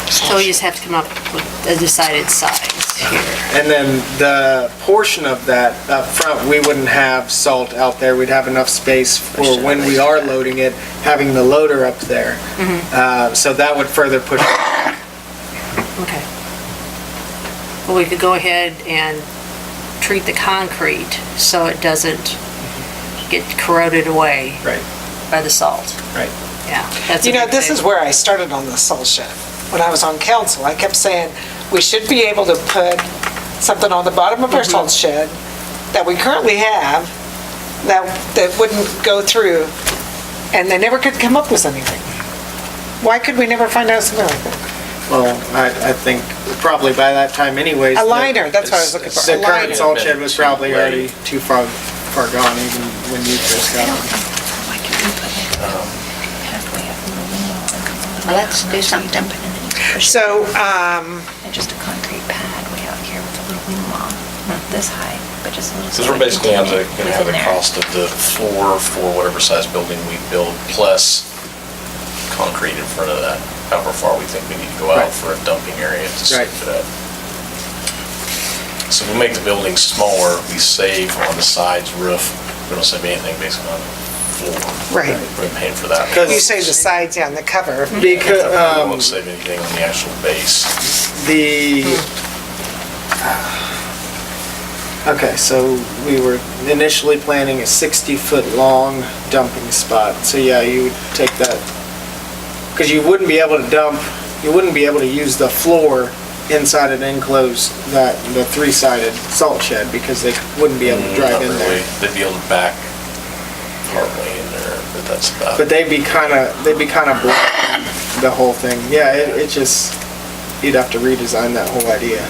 So we just have to come up with a decided size here. And then the portion of that up front, we wouldn't have salt out there. We'd have enough space for when we are loading it, having the loader up there. So that would further push it back. Okay. Well, we could go ahead and treat the concrete so it doesn't get corroded away. Right. By the salt. Right. Yeah. That's a You know, big this thing. is where I started on the salt shed. When I was on council, I kept saying, we should be able to put something on the bottom of our salt shed that we currently have that wouldn't go through, and they never could come up with anything. Why could we never find out something like that? Well, I think probably by that time anyways. A liner, that's what I was looking for, a The current liner. salt shed was probably already too far gone even when you just got it. Well, let's do something. So, And just a concrete pad way out here with a little wing wall, not this high, but just a little. Because we're basically gonna have the cost of the floor for whatever size building we build, plus concrete in front of that, however far we think we need to go out for a dumping area to scoop it up. So if we make the building smaller, we save on the sides roof, we don't save anything basically on the floor. Right. We're paying for that. you say the sides, yeah, and the cover. We won't save anything on the actual base. Okay, so we were initially planning a 60-foot long dumping spot. So yeah, you would take that, because you wouldn't be able to dump, you wouldn't be able to use the floor inside an enclosed, the three-sided salt shed, because they wouldn't be able to drive in Not there. really. They'd be able to back partway in there, but that's about. But they'd be kind of blocking the whole thing. Yeah, it just, you'd have to redesign that whole idea.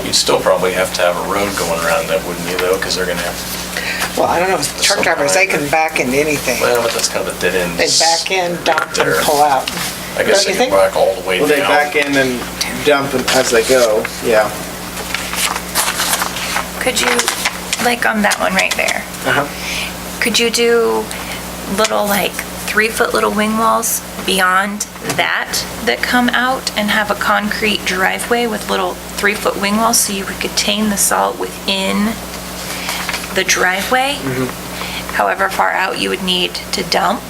You'd still probably have to have a road going around that, wouldn't you, though? Because they're gonna have, Well, I don't know, truck drivers, they can back into anything. well, but that's kind of a dead end. They back in, dump, and there. pull out. I guess Don't they you can back all the way Well, down. they back in and dump as they go, yeah. Could you, like on that one right there, Uh-huh. could you do little like 3-foot little wing walls beyond that come out and have a concrete driveway with little 3-foot wing walls so you could contain the salt within the driveway? However far out you would need to dump.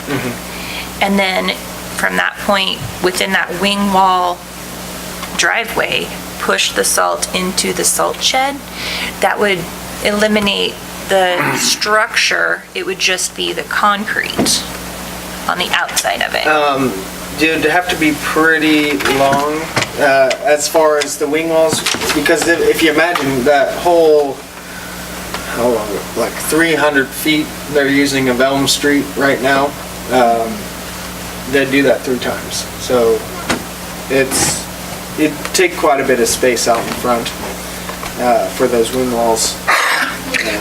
And then from that point, within that wing wall driveway, push the salt into the salt shed. That would eliminate the structure. It would just be the concrete on the outside of it. It'd have to be pretty long as far as the wing walls, because if you imagine that whole, how long, like 300 feet they're using of Elm Street right now, they'd do that 3 times. So it'd take quite a bit of space out in front for those wing walls.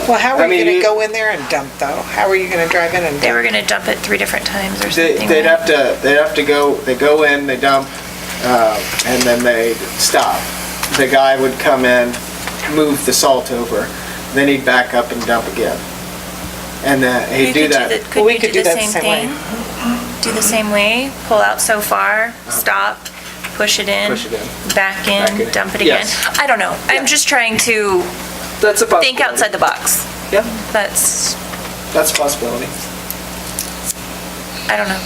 Well, how I are you mean, gonna go in there and dump though? How are you gonna drive in and dump? They were gonna dump it 3 different times or something. They'd have to go, they go in, they dump, and then they stop. The guy would come in, move the salt over, then he'd back up and dump again. And he'd do that. Could you do the same thing? Do the same way, pull out so far, stop, push it in, Push it in. back in, dump it again? Yes. I don't know. I'm just trying to That's a possibility. think outside the box. Yeah, That's, that's a possibility. I don't know.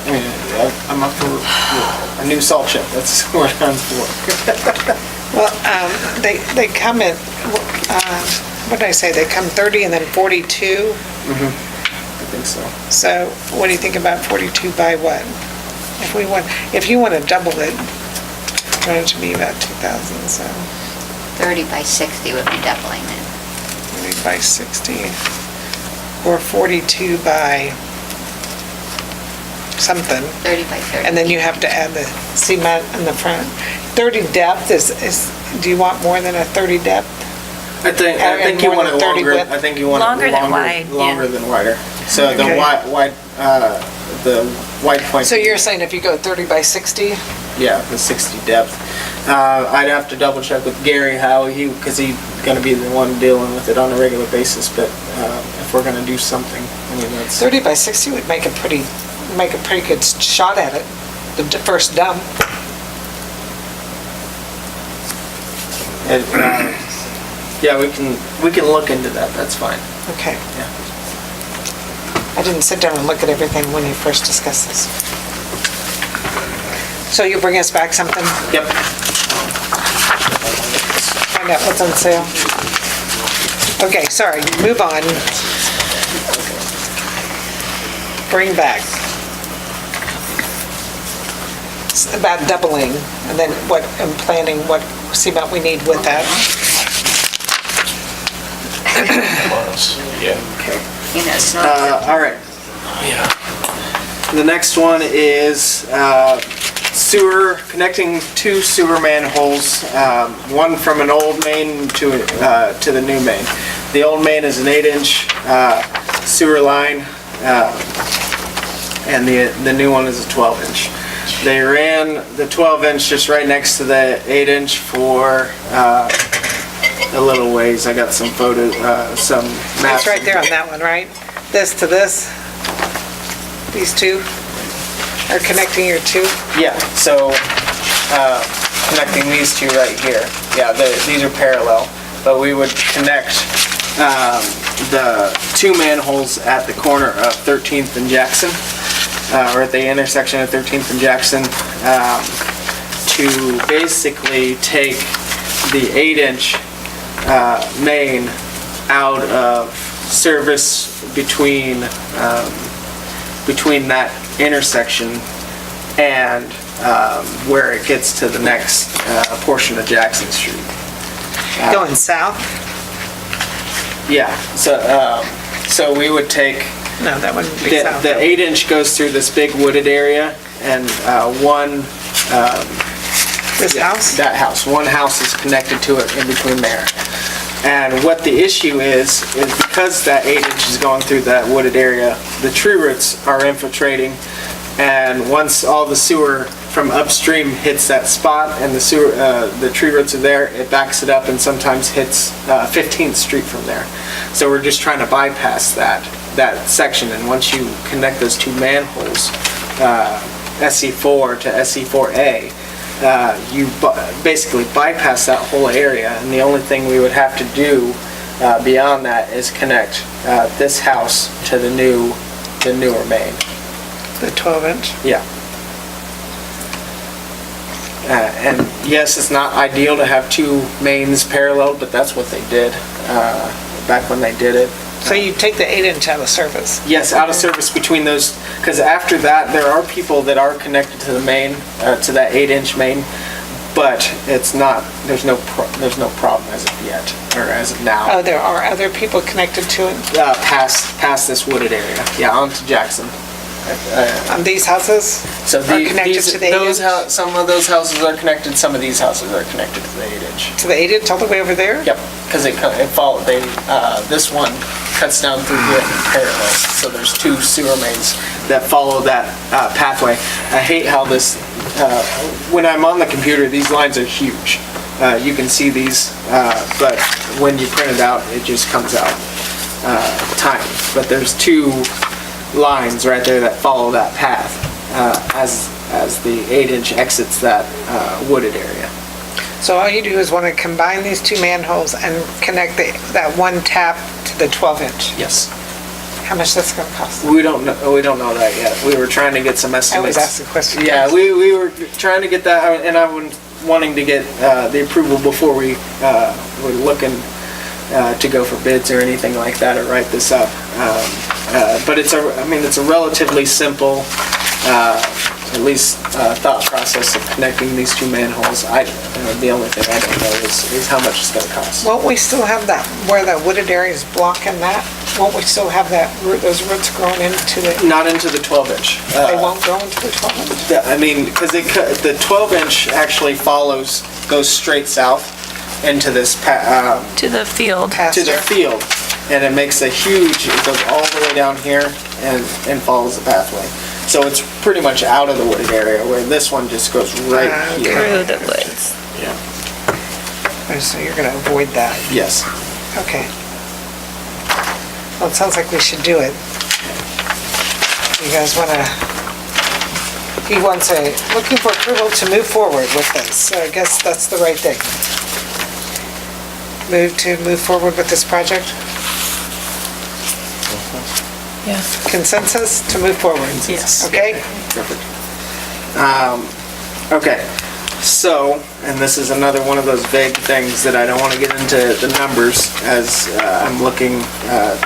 I mean, I'm up for a new salt shed, that's what I'm for. Well, they come in, what did I say, they come 30 and then 42? I think so. So what do you think about 42 by what? If you want to double it, it's going to be about 2,000, so 30 by 60 would be doubling it. 30 by 60, or 42 by something. 30 by 30. And then you have to add the cement in the front. 30 depth is, do you want more than a 30 depth? I think you more want than it 30 longer. width? I think you want it Longer than wide, longer yeah. than wider. So the Okay. wide point. So you're saying if you go 30 by 60? Yeah, the 60 depth. I'd have to double check with Gary how because he's gonna be the one dealing with it on a regular basis, but if we're gonna do something, I mean, that's. 30 by 60 would make a pretty good shot at it, the first dump. Yeah, we can look into that, that's fine. Okay. Yeah. I didn't sit down and look at everything when you first discussed this. So you bring us back something? Yep. Find out what's on sale. Okay, sorry, move on. Bring back. It's about doubling, and then and planning what cement we need with that. Yeah. Okay. You know, it's not. All right. Yeah. The next one is sewer, connecting two sewer manholes, one from an old main to the new main. The old main is an 8-inch sewer line, and the new one is a 12-inch. They ran the 12-inch just right next to the 8-inch for a little ways. I got some photos, some maps. It's right there on that one, right? This to this? These two are connecting your two? Yeah, so connecting these two right here. Yeah, these are parallel, but we would connect the two manholes at the corner of 13th and Jackson, or at the intersection of 13th and Jackson, to basically take the 8-inch main out of service between that intersection and where it gets to the next portion of Jackson Street. Going south? Yeah, so we would take, No, that wouldn't be the south. 8-inch goes through this big wooded area, and This house? that house, one house is connected to it in between there. And what the issue is because that 8-inch is going through that wooded area, the tree roots are infiltrating, and once all the sewer from upstream hits that spot and the tree roots are there, it backs it up and sometimes hits 15th Street from there. So we're just trying to bypass that section, and once you connect those two manholes, SC4 to SC4A, you basically bypass that whole area, and the only thing we would have to do beyond that is connect this house to the newer main. The 12-inch? Yeah. And yes, it's not ideal to have two mains parallel, but that's what they did back when they did it. So you take the 8-inch out of service? Yes, out of service between those, because after that, there are people that are connected to the main, to that 8-inch main, but it's not, there's no problem as of yet, or as of now. Oh, there are other people connected to it? Past this wooded area, yeah, onto Jackson. On these houses? So Are connected to the 8-inch? some of those houses are connected, some of these houses are connected to the 8-inch. To the 8-inch all the way over there? Yep, because it followed, this one cuts down through here in parallel, so there's two sewer mains that follow that pathway. I hate how this, when I'm on the computer, these lines are huge. You can see these, but when you print it out, it just comes out tiny. But there's two lines right there that follow that path as the 8-inch exits that wooded area. So all you do is want to combine these two manholes and connect that one tap to the 12-inch? Yes. How much that's going to cost? We don't know that yet. We were trying to get some estimates. I always ask the question. Yeah, we were trying to get that, and I was wanting to get the approval before we were looking to go for bids or anything like that, or write this up. But it's a relatively simple, at least thought process of connecting these two manholes. The only thing I don't know is how much it's going to cost. Won't we still have that, where the wooded area is blocking that? Won't we still have those roots growing into the? Not into the 12-inch. They won't grow into the 12-inch? I mean, because the 12-inch actually goes straight south, into this, To the field. to the field. And it makes a huge, it goes all the way down here and follows the pathway. So it's pretty much out of the wooded area, where this one just goes right here. Through the woods. Yeah. So you're gonna avoid that. Yes. Okay. Well, it sounds like we should do it. You guys wanna, he wants looking for approval to move forward with this, so I guess that's the right thing. Move forward with this project? Yeah. Consensus to move forward? Yes. Okay? Perfect. Okay, so, and this is another one of those vague things that I don't want to get into the numbers, as I'm looking to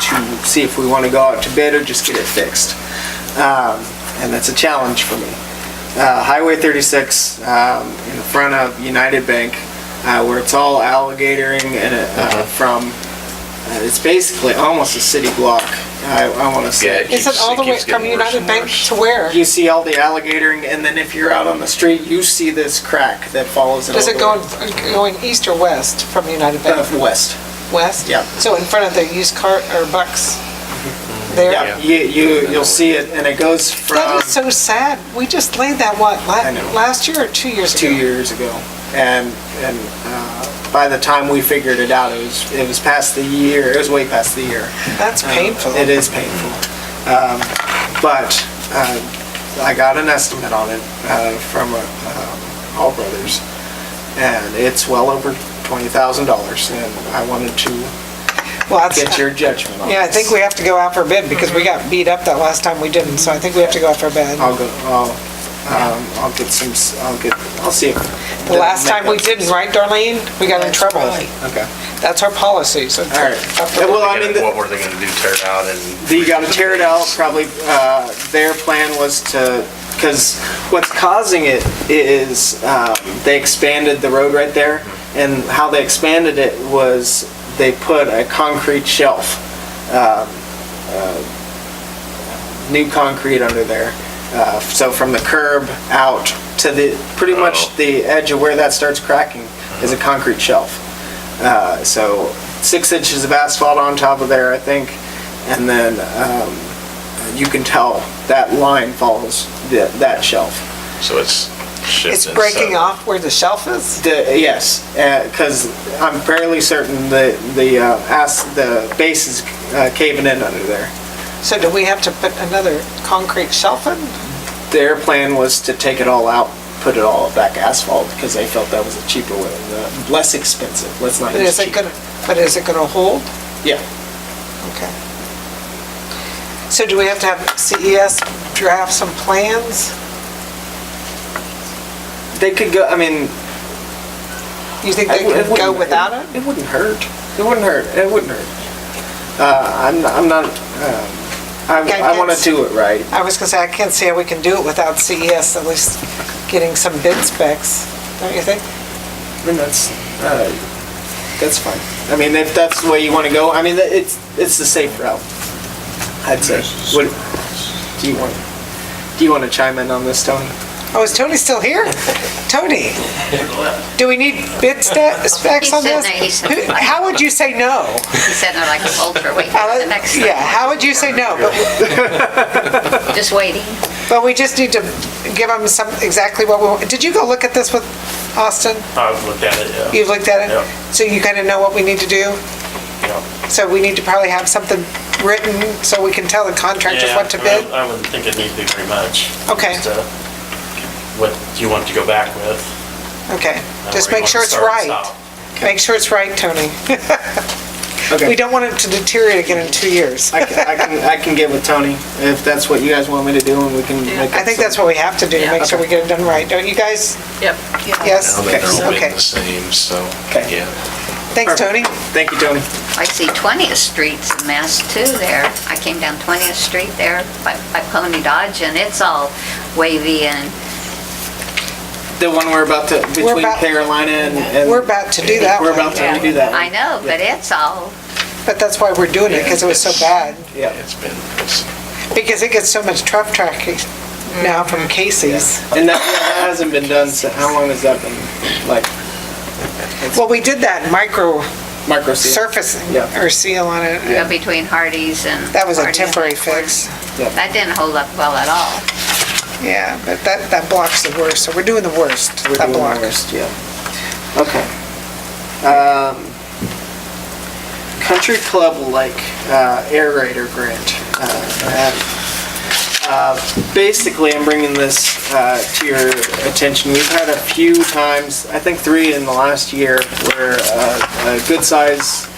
see if we want to go out to bid or just get it fixed. And that's a challenge for me. Highway 36 in front of United Bank, where it's all alligatoring and from, it's basically almost a city block, I want to say. Is it all the way from United Bank to where? You see all the alligatoring, and then if you're out on the street, you see this crack that follows it. Is all it the way. going east or west from United Bank? West. West? Yeah. So in front of the used car, or Bucks there? Yeah, you'll see it, and it goes from. That is so sad. We just laid that, what, last year or 2 years ago? 2 years ago. And by the time we figured it out, it was past the year, it was way past the year. That's painful. It is painful. But I got an estimate on it from All Brothers, and it's well over $20,000, and I wanted to get your judgment on it. Yeah, I think we have to go out for a bid because we got beat up that last time we didn't, so I think we have to go out for a bid. I'll see if. The last time we didn't, right, Darlene? We got in trouble. Okay. That's our policy, so. All right. Well, I mean, What were they gonna do, tear it out and? you gotta tear it out, probably, their plan was to, because what's causing it is, they expanded the road right there, and how they expanded it was they put a concrete shelf, new concrete under there. So from the curb out to pretty much the edge of where that starts cracking is a concrete shelf. So 6 inches of asphalt on top of there, I think, and then you can tell that line follows that shelf. So it's shifting. It's breaking off where the shelf is? Yes, because I'm fairly certain the base is caving in under there. So do we have to put another concrete shelf in? Their plan was to take it all out, put it all back asphalt, because they felt that was a cheaper way, less expensive. Let's not use cheap. But is it gonna hold? Yeah. Okay. So do we have to have CES draft some plans? They could go, I mean. You think they could go without it? It wouldn't hurt. It wouldn't hurt. It wouldn't hurt. I'm not, I want to do it right. I was gonna say, I can't see how we can do it without CES, at least getting some bid specs, don't you think? I mean, that's fine. I mean, if that's the way you want to go, I mean, it's the safe route, I'd say. Do you want to chime in on this, Tony? Oh, is Tony still here? Tony, do we need bid specs on this? He said no. How would you say no? He said they're like a vulture waiting for the next thing. Yeah, how would you say no? Just waiting. But we just need to give them exactly what we want. Did you go look at this with Austin? I've looked at it, yeah. You've looked at it? Yeah. So you kind of know what we need to do? Yeah. So we need to probably have something written so we can tell the contractors what to bid? I wouldn't think it needs to be very much. Okay. Just, what do you want to go back with? Okay, and just where you make want sure to it's start us right. out. Make sure it's right, Tony. Okay. We don't want it to deteriorate again in 2 years. I can get with Tony if that's what you guys want me to do, and we can make I think that's what we have to do to make sure we get it done right. Don't you guys? Yep. Yes? Now that they're all Okay. the same, so, Okay. yeah. Thanks, Tony. Thank you, Tony. I see 20th Street's a mess too there. I came down 20th Street there by Pony Dodge, and it's all wavy and The one we're about to, between Carolina and. We're about to do that We're one. about to redo that one. I know, but it's all, But that's why we're doing it, because it was so bad. Yeah. Because it gets so much truck traffic now from Casey's. And that hasn't been done, so how long has that been, like, Well, we did that micro Micro-seal. surfacing Yeah. or seal on it. Yeah, between Hardee's and. That was a Hardee's and temporary Acorn. fix. That didn't hold up well at all. Yeah, but that blocks the worst, so we're doing the worst, We're that doing block. the worst, yeah. Okay. Country Club Lake aerator grant. Basically, I'm bringing this to your attention. We've had a few times, I think 3 in the last year, where a good size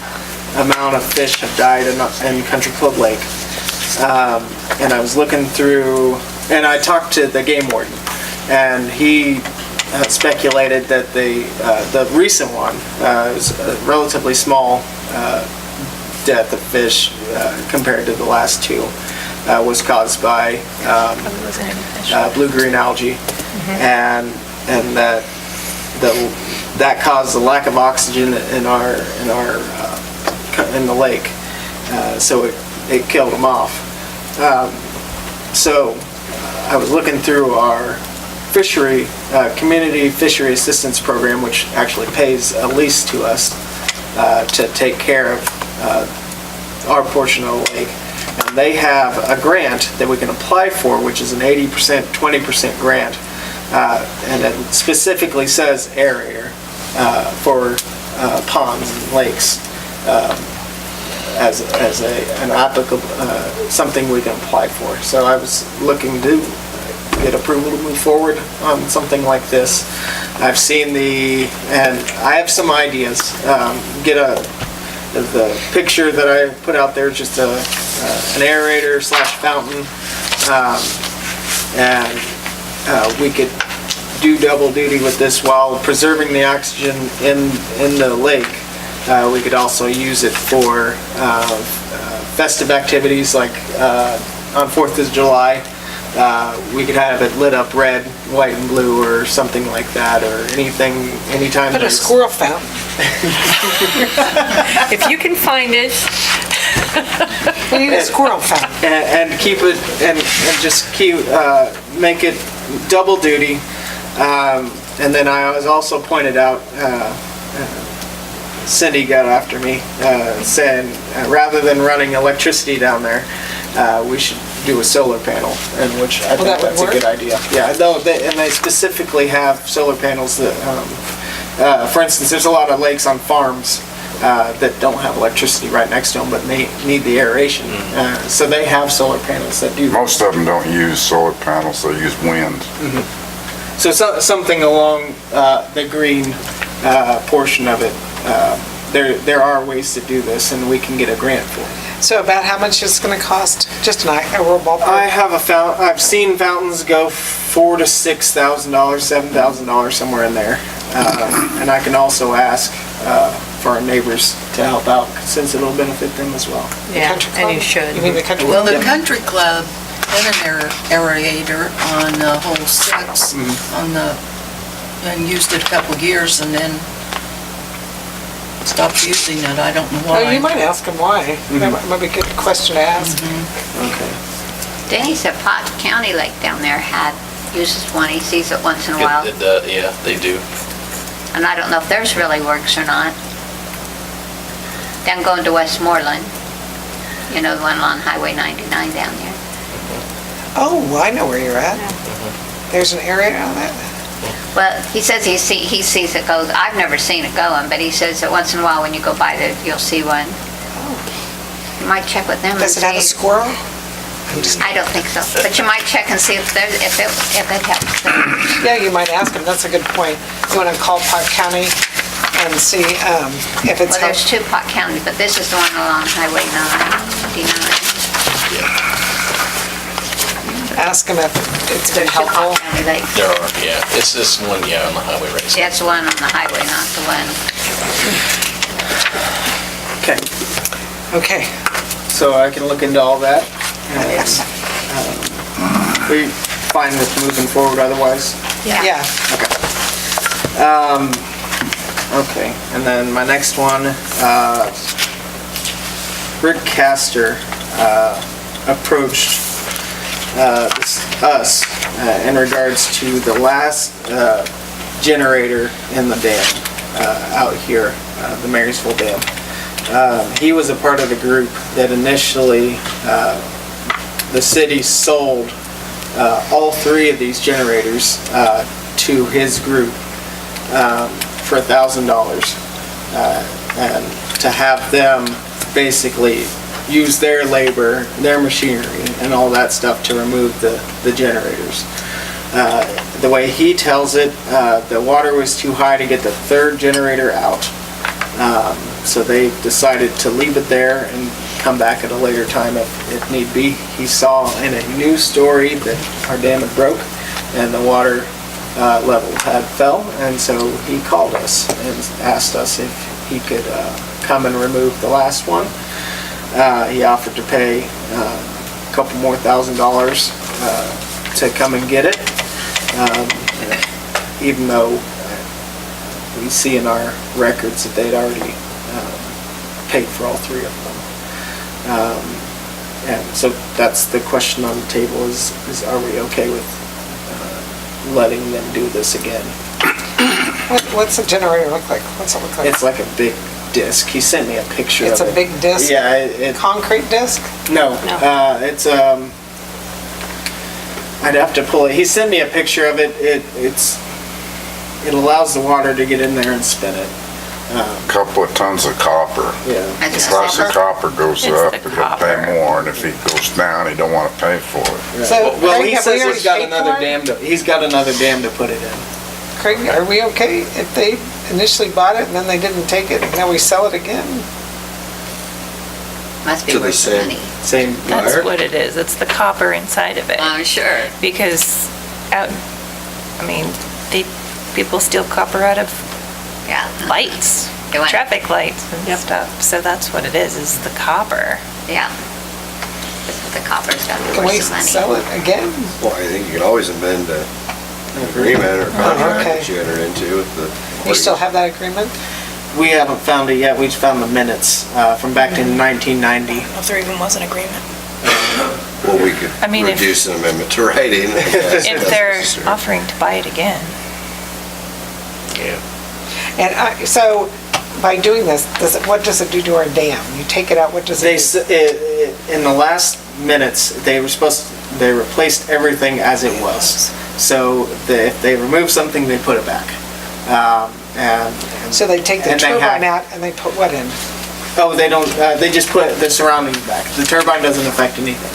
amount of fish have died in Country Club Lake. And I was looking through, and I talked to the game warden, and he speculated that the recent one was a relatively small death of fish compared to the last 2. Was caused by blue-green algae, and that caused a lack of oxygen in the lake, so it killed them off. So I was looking through our community fishery assistance program, which actually pays a lease to us to take care of our portion of the lake. And they have a grant that we can apply for, which is an 80%, 20% grant. And it specifically says aerator for ponds and lakes as an applicable, something we can apply for. So I was looking to get approval to move forward on something like this. I've seen and I have some ideas. The picture that I put out there is just an aerator / fountain, and we could do double duty with this while preserving the oxygen in the lake. We could also use it for festive activities like on 4th of July. We could have it lit up red, white, and blue, or something like that, or anytime. Put a squirrel fountain. If you can find it. We need a squirrel fountain. And keep it, and just make it double duty. And then I was also pointed out, Cindy got after me, saying rather than running electricity down there, we should do a solar panel, and which I think that's a good idea. Yeah, and they specifically have solar panels that, for instance, there's a lot of lakes on farms that don't have electricity right next to them, but they need the aeration. So they have solar panels that do that. Most of them don't use solar panels, they use wind. So something along the green portion of it. There are ways to do this, and we can get a grant for it. So about how much is it going to cost? Just a real ballpark? I've seen fountains go $4,000 to $6,000, $7,000, somewhere in there. And I can also ask for our neighbors to help out, since it'll benefit them as well. Yeah, and you should. You mean the country Well, club? the country club had an aerator on hole 6 and used it a couple of years and then stopped using it. I don't know why. Oh, you might ask them why. That might be a good question to ask. Okay. Danny said Potts County Lake down there uses one. He sees it once in a while. Yeah, they do. And I don't know if theirs really works or not. Down going to Westmoreland. You know, the one on Highway 99 down there. Oh, I know where you're at. There's an area on that? Well, he says he sees it go. I've never seen it going, but he says that once in a while when you go by there, you'll see one. You might check with them and Does it have a see. squirrel? I don't think so, but you might check and see if it helps them. Yeah, you might ask them. That's a good point. You want to call Park County and see if it's... Well, there's 2 Pot County, but this is the one along Highway 99. Ask them if it's been There's 2 helpful. Pot County lakes. There are, yeah. It's this one, yeah, on the highway right. Yeah, it's the one on the highway, not the one. Okay. Okay. So I can look into all that. Yes. We fine with moving forward otherwise? Yeah. Okay, and then my next one, Rick Castor approached us in regards to the last generator in the dam. out here, the Marysville Dam. He was a part of the group that initially, the city sold all 3 of these generators to his group for $1,000. And to have them basically use their labor, their machinery, and all that stuff to remove the generators. The way he tells it, the water was too high to get the 3rd generator out. So they decided to leave it there and come back at a later time if need be. He saw in a news story that our dam had broke and the water level had fell, and so he called us and asked us if he could come and remove the last one. He offered to pay a couple more $1,000 to come and get it, even though we see in our records that they'd already paid for all 3 of them. And so that's the question on the table is are we okay with letting them do this again? What's the generator look like? What's it look like? It's like a big disc. He sent me a picture of it. It's a big disc? Yeah. Concrete disc? No. It's, I'd have to pull it. He sent me a picture of it. It allows the water to get in there and spin it. Couple of tons of copper. Yeah. The price of copper goes up, you're gonna pay more, and if he goes down, he don't wanna pay for it. So, Well, Craig, he have says we he's got already paid another for it? he's got another dam to put it in. Craig, are we okay if they initially bought it and then they didn't take it and now we sell it again? Must be To the worth the same- money. Same That's buyer? what it is. It's the copper inside of it. I'm sure. Because people steal copper out of Yeah. lights, They want- traffic lights and stuff. So that's what it is the copper. Yeah. Just with the copper stuff, Can we worth the money. sell it again? Well, I think you can always amend an agreement or contract okay. that you enter into with the. You still have that agreement? We haven't found it yet. We found the minutes from back in 1990. If there even was an agreement. Well, we could I mean, if- reduce an amendment to writing. If they're offering to buy it again. Yeah. And so by doing this, what does it do to our dam? You take it out, what does it do? In the last minutes, they replaced everything as it was. So if they remove something, they put it back. So they take the and they turbine have- out and they put what in? Oh, they don't, they just put the surroundings back. The turbine doesn't affect anything.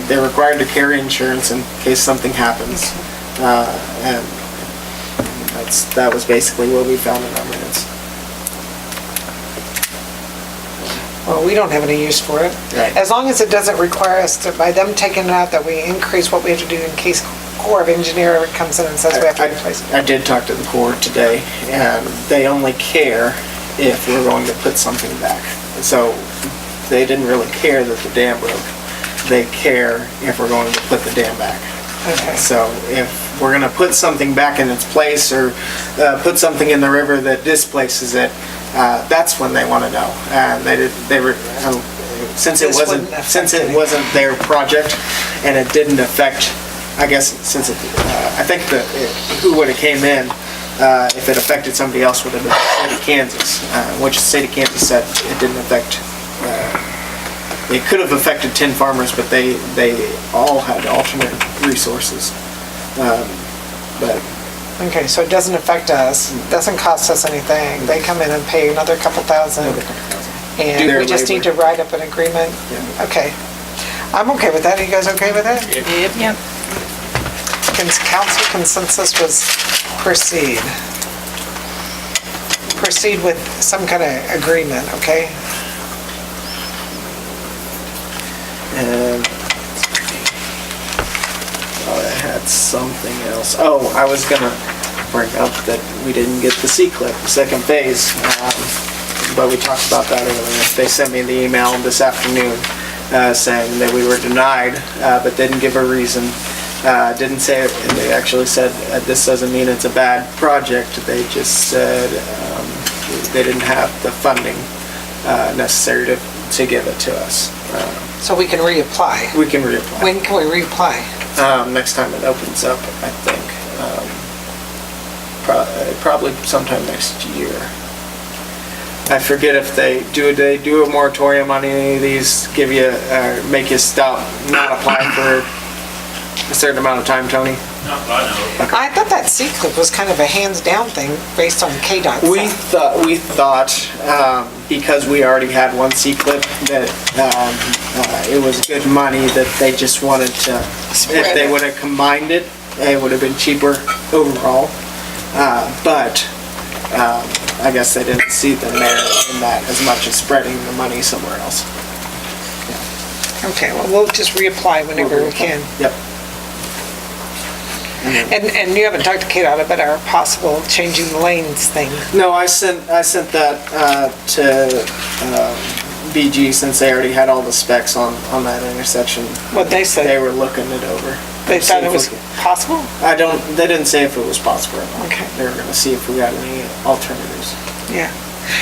They're required to carry insurance in case something happens. And that was basically what we found in our minutes. Well, we don't have any use for it. Right. As long as it doesn't require us to, by them taking it out, that we increase what we have to do in case Corps of Engineer comes in and says we have to replace it. I did talk to the Corps today, and they only care if we're going to put something back. So they didn't really care that the dam broke. They care if we're going to put the dam back. Okay. So if we're gonna put something back in its place or put something in the river that displaces it, that's when they wanna know. And since it wasn't their project and it didn't affect, I guess, I think who would've came in, if it affected somebody else would have been the state of Kansas, which the state of Kansas said it didn't affect, it could have affected 10 farmers, but they all had alternate resources. But Okay, so it doesn't affect us, doesn't cost us anything. They come in and pay another couple thousand. Do And their we just need to labor. write up an agreement? Okay. I'm okay with that. Are you guys okay with that? Yep. Council consensus was proceed. Proceed with some kind of agreement, okay? And I had something else. Oh, I was gonna bring up that we didn't get the C-clip, the second phase, but we talked about that earlier. They sent me the email this afternoon saying that we were denied, but didn't give a reason. Didn't say it, and they actually said this doesn't mean it's a bad project. They just said they didn't have the funding necessary to give it to us. So we can reapply. We can reapply. When can we reapply? Next time it opens up, I think. probably sometime next year. I forget if they do a moratorium on any of these, give you, make you stop, not apply for a certain amount of time, Tony? Not that I know. I thought that C-clip was kind of a hands-down thing based on KDOT. We thought, because we already had one C-clip, that it was good money, that they just wanted to, if they would have combined it, it would have been cheaper overall. But I guess they didn't see the merit in that as much as spreading the money somewhere else. Okay, well, we'll just reapply whenever we can. Yep. And you haven't talked to KDOT about our possible changing the lanes thing? No, I sent that to BG since they already had all the specs on that intersection. What'd they say? They were looking it over. They thought it was possible? They didn't say if it was possible or not. Okay. They were gonna see if we had any alternatives. Yeah.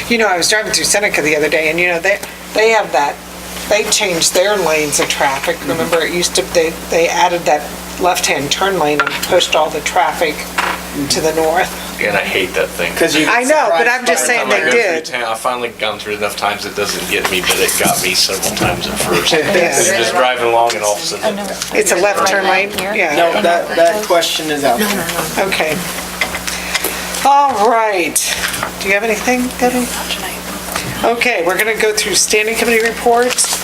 You know, I was driving through Seneca the other day, and you know, they have that, they changed their lanes of traffic. Remember, it used to, they added that left-hand turn lane and pushed all the traffic to the north. And I hate that thing. I know, but I'm just saying they did. I've finally gone through enough times it doesn't get me, but it got me several times at first. Yes. You're just driving along and all of a sudden. It's a left turn lane? Yeah. No, that question is out there. Okay. All right. Do you have anything, Debbie? Okay, we're gonna go through standing committee reports.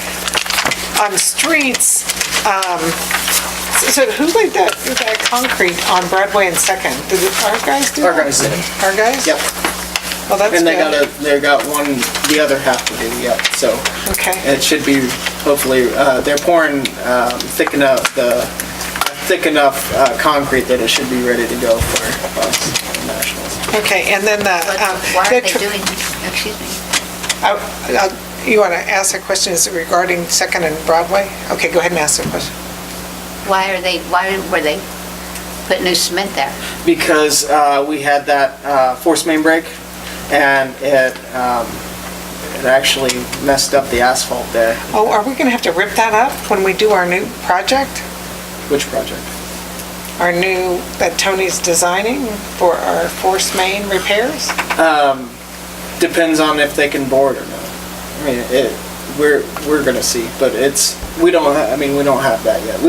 On streets, so who laid that concrete on Broadway and Second? Did our guys do Our that? guys did. Our guys? Yep. Well, that's And good. they got the other half to do, yep, so. Okay. It should be, hopefully, they're pouring thick enough concrete that it should be ready to go for us nationals. Okay, and then Why are they doing, excuse me, you want to ask a question, is it regarding Second and Broadway? Okay, go ahead and ask the question. why were they putting new cement there? Because we had that force main break, and it actually messed up the asphalt there. Oh, are we gonna have to rip that up when we do our new project? Which project? Our new, that Tony's designing for our force main repairs? Depends on if they can bore it or not. I mean, we're gonna see, but we don't have that yet.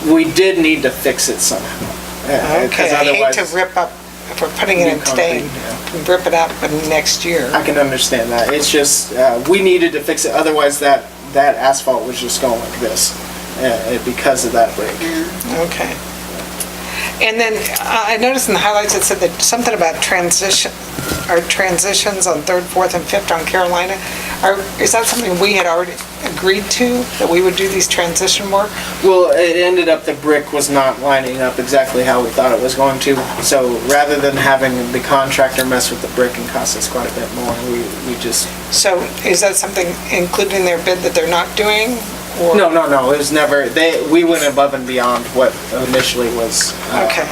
We did need to fix it somehow. Okay, I hate to rip up, if we're putting it in today, rip it up in next year. I can understand that. It's just, we needed to fix it, otherwise that asphalt was just going like this, because of that break. Okay. And then I noticed in the highlights it said that something about transitions on 3rd, 4th, and 5th on Carolina. Is that something we had already agreed to, that we would do these transition work? Well, it ended up the brick was not lining up exactly how we thought it was going to. So rather than having the contractor mess with the brick and cost us quite a bit more, we just... So is that something included in their bid that they're not doing? Or? No, it was never, we went above and beyond what initially was. Okay.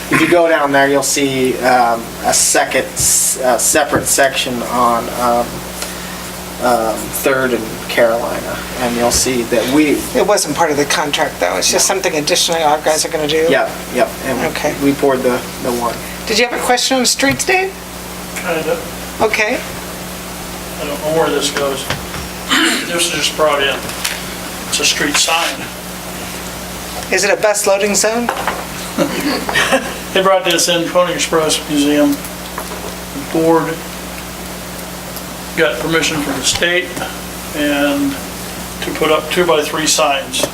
If you go down there, you'll see a separate section on 3rd and Carolina, and you'll see that It wasn't part of the contract, though, it's just something additionally our guys are gonna do? Yep, and Okay. we poured the one. Did you have a question on the streets, Dave? Kinda. Okay. I don't know where this goes. This is just brought in. It's a street sign. Is it a bus loading zone? They brought this in, Pony Express Museum. The board got permission from the state and to put up 2x3 signs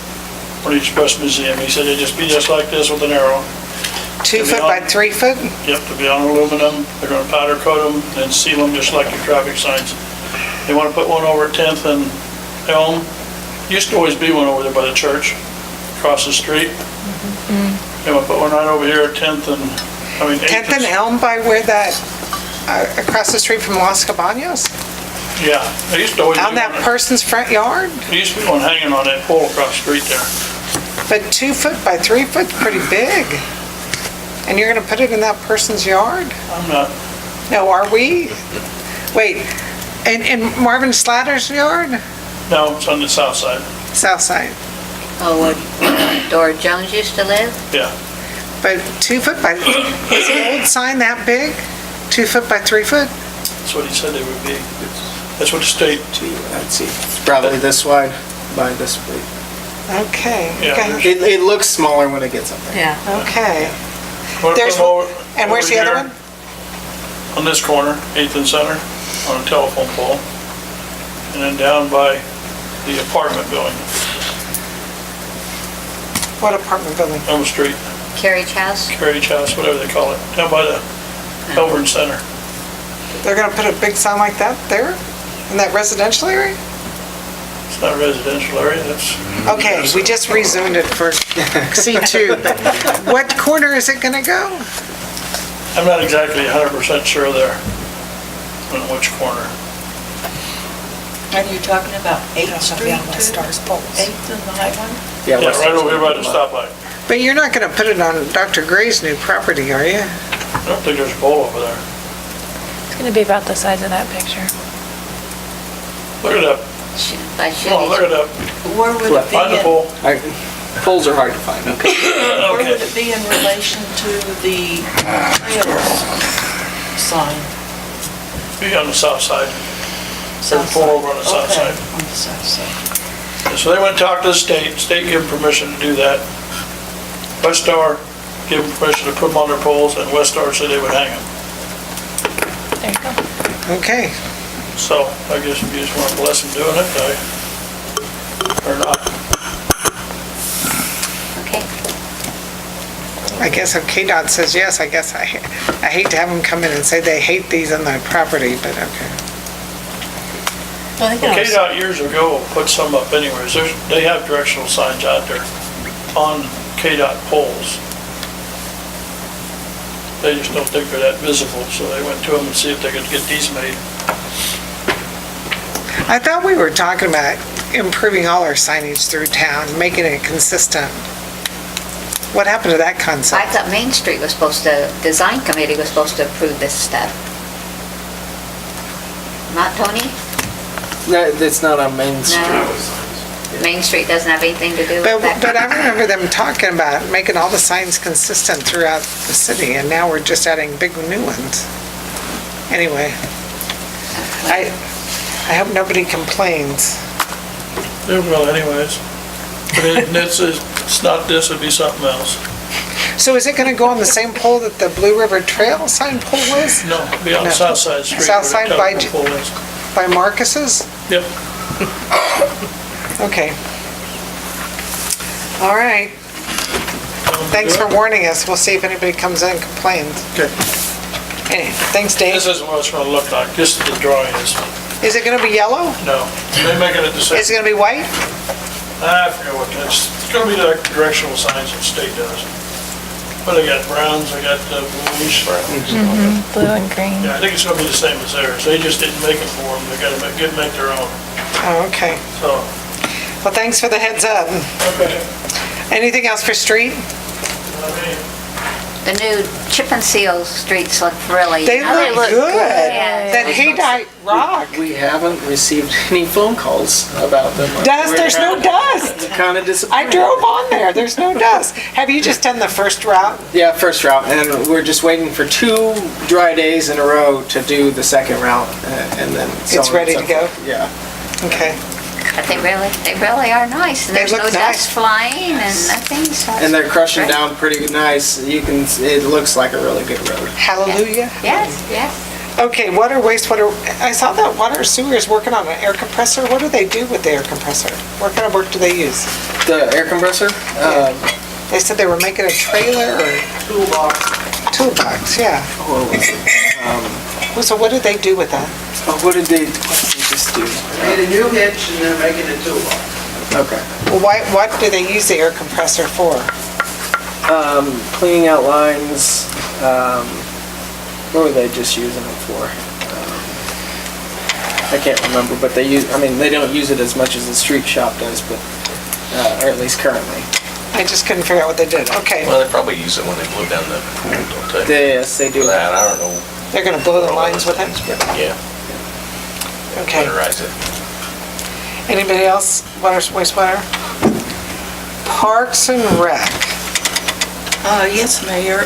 for the Express Museum. He said it'd just be just like this with an arrow. 2 foot by 3 foot? Yep, to be on aluminum. They're gonna powder coat them and seal them just like your traffic signs. They wanna put one over at 10th and Elm. Used to always be one over there by the church, across the street. They wanna put one right over here at 10th and, 10th and Elm by where that, across the street from Los Cabanos? Yeah, there used to always be On that one. person's front yard? There used to be one hanging on that pole across the street there. But 2 foot by 3 foot's pretty big. And you're gonna put it in that person's yard? I'm not. No, are we? Wait, in Marvin Slatter's yard? No, it's on the south side. South side. Oh, where Dora Jones used to live? Yeah. But 2 foot by, is the old sign that big? 2 foot by 3 foot? That's what he said they would be. That's what the state. Let's see, it's probably this wide by this big. Okay. Yeah, okay. It looks smaller when it gets up there. Yeah. Okay. Wanna There's- come over- and where's over the other here one? On this corner, 8th and Center, on a telephone pole. And then down by the apartment building, What apartment building? Elm Street, Carriage house? Carriage House, whatever they call it, down by the Elburn Center. They're gonna put a big sign like that there? In that residential area? It's not a residential area, that's. Okay, we just rezoned it for C2. but What corner is it gonna go? I'm not exactly 100% sure there, on which corner. Are you talking about 8th Street on West Star's poles. 8th and the high one? Yeah, right over here by the stoplight. But you're not gonna put it on Dr. Gray's new property, are you? I don't think there's a pole over there. It's gonna be about the size of that picture. Look it up. By Come on, look Chevy. it up. Where would it be Find the in, pole. Poles are hard to find, okay? where would it be in relation to the trails sign? Be on the south side. South Pull side. over on the south Okay, side. on the south side. And so they went and talked to the state gave them permission to do that. West Star gave them permission to put them on their poles, and West Star said they would hang them. There you go. Okay. So I guess if you just want to bless them doing it, or not. Okay. I guess if KDOT says yes, I guess I hate to have them come in and say they hate these on the property, but okay. I think it was- KDOT years ago put some up anyways. They have directional signs out there on KDOT poles. They just don't think they're that visible, so they went to them and see if they could get these made. I thought we were talking about improving all our signage through town, making it consistent. What happened to that I concept? thought Main Street was supposed to, design committee was supposed to approve this stuff. Not Tony? It's not on Main Street. No. Main Street doesn't have anything to do with that? But I remember them talking about making all the signs consistent throughout the city, and now we're just adding big new ones. Anyway, I hope nobody complains. Yeah, well, anyways. But it's not this, it'd be something else. So is it gonna go on the same pole that the Blue River Trail sign pole was? No, it'd be on the No. south side street. South where the side by telephone pole is. By Marcus's? Yep. Okay. All right. Thanks for warning us. We'll see if anybody comes in and complains. Okay. Hey, thanks, Dave. This isn't what it's gonna look like, just the drawing is. Is it gonna be yellow? No, they're making a decision. Is it gonna be white? I forget what, it's gonna be like directional signs that the state does. But they got browns, they got bluish. Blue and green. Yeah, I think it's gonna be the same as theirs. They just didn't make it for them. They gotta make their own. Oh, okay. So, Well, thanks for the heads up. okay. Anything else for street? The new chip and seal streets look really. They look good. Yeah. That Haydite rock. We haven't received any phone calls about them. Dust, there's no dust. Kind of I disappointed. drove on there. There's no dust. Have you just done the first route? Yeah, first route, and we're just waiting for 2 dry days in a row to do the second route, and then. so It's on and ready so to go? forth. Yeah. Okay. But they really are nice. And They there's no look nice. dust flying and nothing, so. And they're crushing great. down pretty nice. You can, it looks like a really good road. Hallelujah. Yes, yes. Okay, water, wastewater. I saw that water sewer is working on an air compressor. What do they do with the air compressor? What kind of work do they use? The air compressor, They said they were making a trailer or toolbox, yeah. what was it? Well, so what did they do with that? What did they just do? Made a new hitch and they're making a toolbox. Okay. Well, what do they use the air compressor for? Cleaning out lines, what were they just using it for? I can't remember, but they use, I mean, they don't use it as much as the street shop does, but, or at least currently. I just couldn't figure out what they did. Okay, Well, they probably use it when they blow down the pool, don't they? Yes, they do. For that, I don't know. they're gonna blow the lines with it? Yeah, Okay. winterize it. Anybody else? Water, wastewater? Parks and Rec. Yes, Mayor.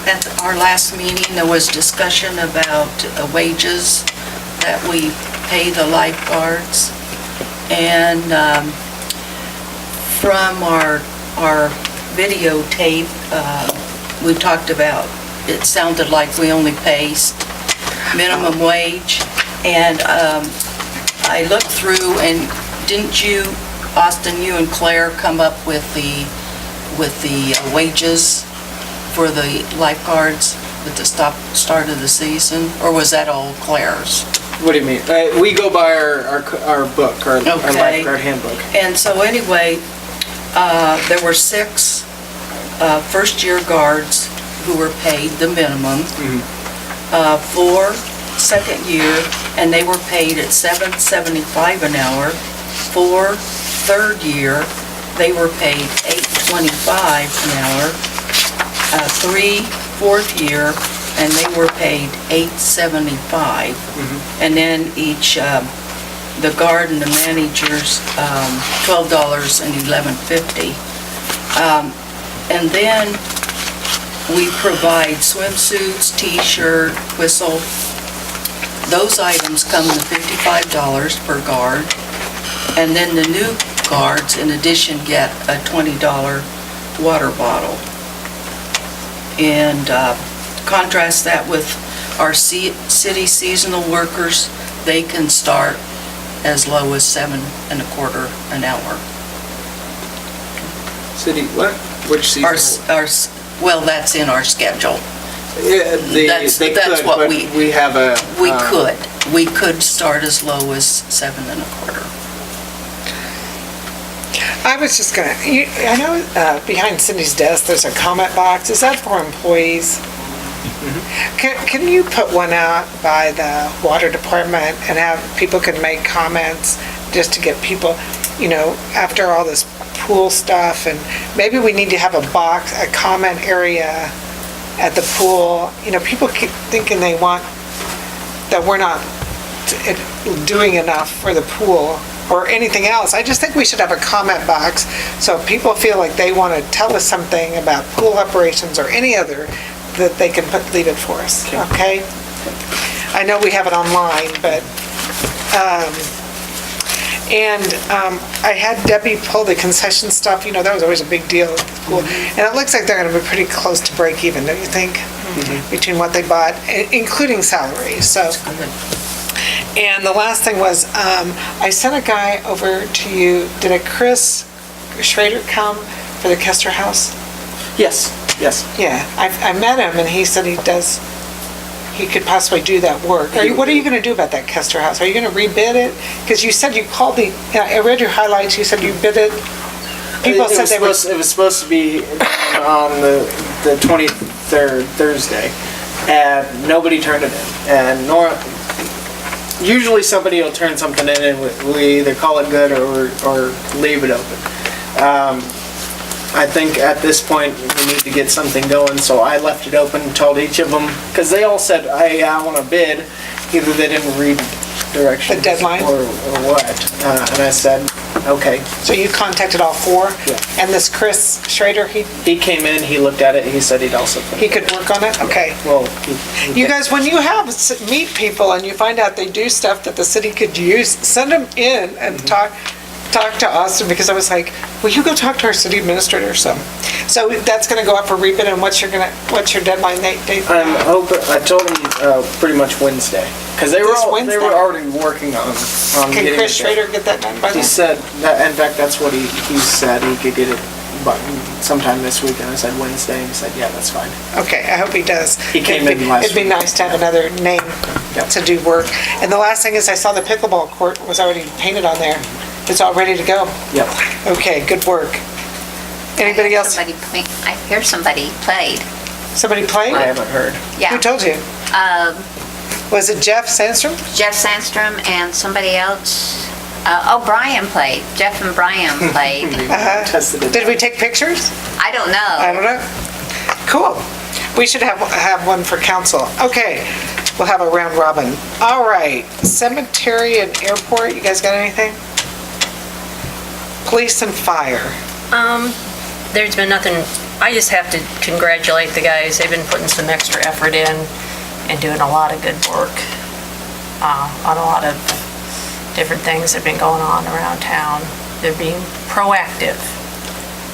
At our last meeting, there was discussion about wages that we pay the lifeguards. And from our videotape, we talked about, it sounded like we only pay minimum wage. And I looked through, and didn't you, Austin, you and Claire come up with the wages for the lifeguards at the start of the season? Or was that all Claire's? What do you mean? We go by our book, our lifeguard handbook. And so anyway, there were 6 first-year guards who were paid the minimum. 4 second year, and they were paid at $7.75 an hour. 4 third year, they were paid $8.25 an hour. 3 fourth year, and they were paid $8.75. And then each, the guard and the managers, $12.11.50. And then we provide swimsuits, t-shirt, whistle. Those items come to $55 per guard. And then the new guards, in addition, get a $20 water bottle. And contrast that with our city seasonal workers, they can start as low as $7.25 an hour. City, what? Which seasonal? Well, that's in our schedule. Yeah, That's what we have a... We could start as low as $7.25. I was just gonna, I know behind Cindy's desk, there's a comment box. Is that for employees? Can you put one out by the water department and have, people can make comments just to get people, after all this pool stuff, and maybe we need to have a box, a comment area at the pool. People keep thinking they want, that we're not doing enough for the pool or anything else. I just think we should have a comment box, so if people feel like they want to tell us something about pool operations or any other, that they can leave it for us, okay? I know we have it online, but, I had Debbie pull the concession stuff, that was always a big deal at the pool. And it looks like they're gonna be pretty close to break even, don't you think? Between what they bought, including salaries, so. And the last thing was, I sent a guy over to you. Did a Chris Schrader come for the Kester House? Yes. Yeah, I met him and he said he could possibly do that work. What are you gonna do about that Kester House? Are you gonna rebid it? Because you said you called I read your highlights, you said you bid it. People said they were... It was supposed to be on the 23rd, Thursday, and nobody turned it in. And usually somebody will turn something in and we either call it good or leave it open. I think at this point we need to get something going, so I left it open and told each of them, because they all said, hey, I want to bid. Either they didn't read directions. The deadline? Or what. And I said, okay. So you contacted all 4? Yeah. And this Chris Schrader, he came in, he looked at it, he said he'd also... He could work on it? Okay. Well, you guys, when you meet people and you find out they do stuff that the city could use, send them in and talk to Austin, because I was like, will you go talk to our city administrator or something? So that's gonna go up for rebid, and what's your deadline date? I told them pretty much Wednesday, because they were already working on Can getting Chris it. Schrader get that done by then? He said, in fact, that's what he said, he could get it sometime this week, and I said Wednesday, and he said, yeah, that's fine. Okay, I hope he does. He came in last It'd be nice to have another name to do work. And the last thing is, I saw the pickleball court was already painted on there. It's all ready to go? Yep. Okay, good work. Anybody else? I hear somebody played. Somebody played? I haven't heard. Yeah. Who told you? Was it Jeff Sandstrom? Jeff Sandstrom and somebody else. Brian played. Jeff and Brian played. Did we take pictures? I don't know. I don't know. Cool. We should have one for council. Okay, we'll have a round robin. All right, cemetery and airport, you guys got anything? Police and fire. There's been nothing I just have to congratulate the guys. They've been putting some extra effort in and doing a lot of good work on a lot of different things that have been going on around town. They're being proactive.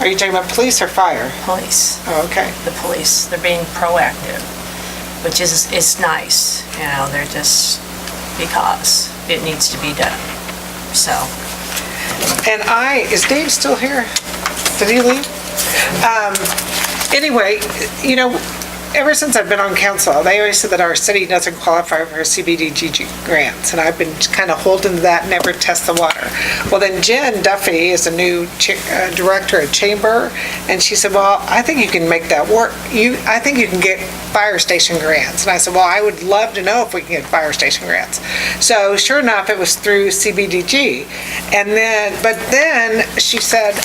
Are you talking about police or fire? Police. Oh, okay. The police. They're being proactive, which is nice. You know, they're just because it needs to be done. So. And is Dave still here? Did he leave? Anyway, you know, ever since I've been on council, they always said that our city doesn't qualify for CBDG grants, and I've been kind of holding to that, never test the water. Well, then Jen Duffy is a new director at Chamber, and she said, well, I think you can make that work. I think you can get fire station grants. And I said, well, I would love to know if we can get fire station grants. So sure enough, it was through CBDG. But then she said,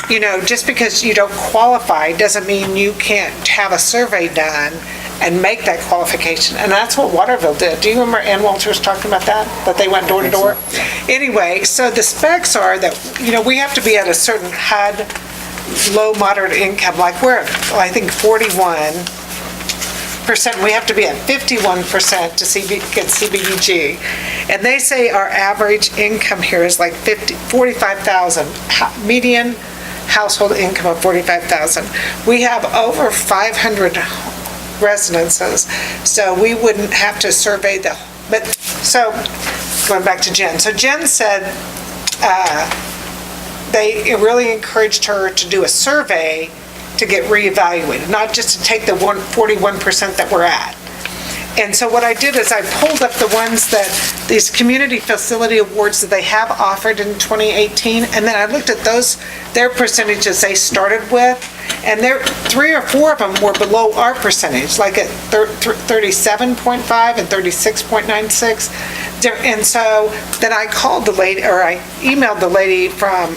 you know, just because you don't qualify doesn't mean you can't have a survey done and make that qualification. And that's what Waterville did. Do you remember Ann Walters talking about that? That they went door to door? Anyway, so the specs are that, you know, we have to be at a certain HUD, low, moderate income, like we're at, I think 41%. We have to be at 51% to get CBDG. And they say our average income here is like 45,000, median household income of 45,000. We have over 500 residences, so we wouldn't have to survey so going back to Jen. So Jen said they really encouraged her to do a survey to get reevaluated, not just to take the 41% that we're at. And so what I did is I pulled up the ones that, these community facility awards that they have offered in 2018, and then I looked at their percentages they started with, and 3 or 4 of them were below our percentage, like at 37.5 and 36.96. And so then I called the lady, or I emailed the lady from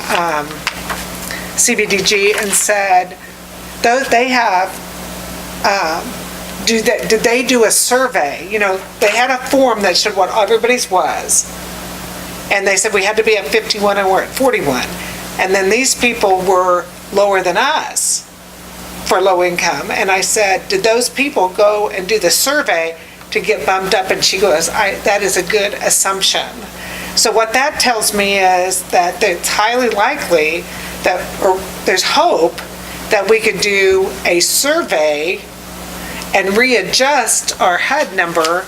CBDG and said, they have, did they do a survey? You know, they had a form that showed what everybody's was. And they said we had to be at 51 and we're at 41. And then these people were lower than us for low income. And I said, did those people go and do the survey to get bumped up? And she goes, that is a good assumption. So what that tells me is that it's highly likely that, or there's hope that we could do a survey and readjust our HUD number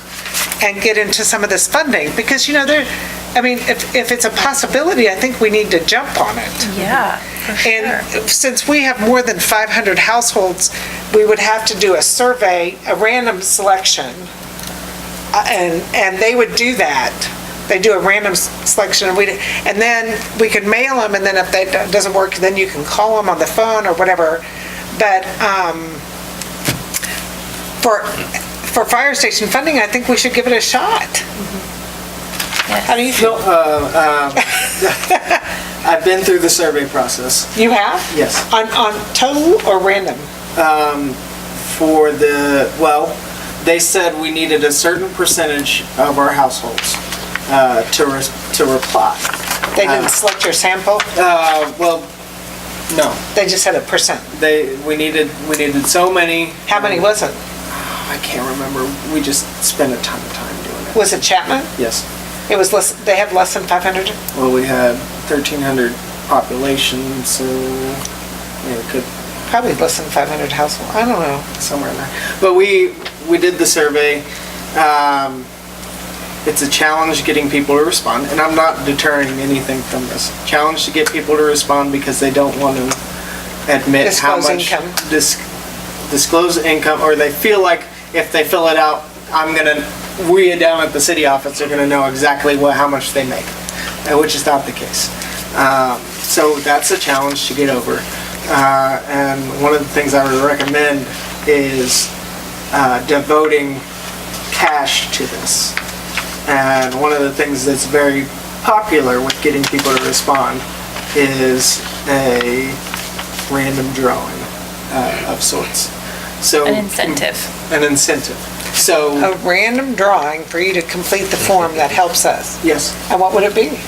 and get into some of this funding. Because, you know, if it's a possibility, I think we need to jump on it. Yeah, for sure. And since we have more than 500 households, we would have to do a survey, a random selection, and they would do that. They do a random selection, and then we could mail them, and then if that doesn't work, then you can call them on the phone or whatever. But for fire station funding, I think we should give it a shot. How do you feel? I've been through the survey process. You have? Yes. On total or random? They said we needed a certain percentage of our households to reply. They didn't select your sample? No. They just had a percent? We needed so many. How many was it? I can't remember. We just spent a ton of time doing it. Was it Chapman? Yes. It was less, they had less than 500? Well, we had 1,300 population, so it could. Probably less than 500 households. I don't know. Somewhere in there. But we did the survey. It's a challenge getting people to respond, and I'm not deterring anything from this. Challenge to get people to respond because they don't want to admit disclose how much income. Disclose income, or they feel like if they fill it out, we down at the city office are gonna know exactly how much they make, which is not the case. So that's a challenge to get over. And one of the things I would recommend is devoting cash to this. And one of the things that's very popular with getting people to respond is a random drawing of sorts. So An incentive. An incentive. So a random drawing for you to complete the form that helps us. Yes. And what would it be?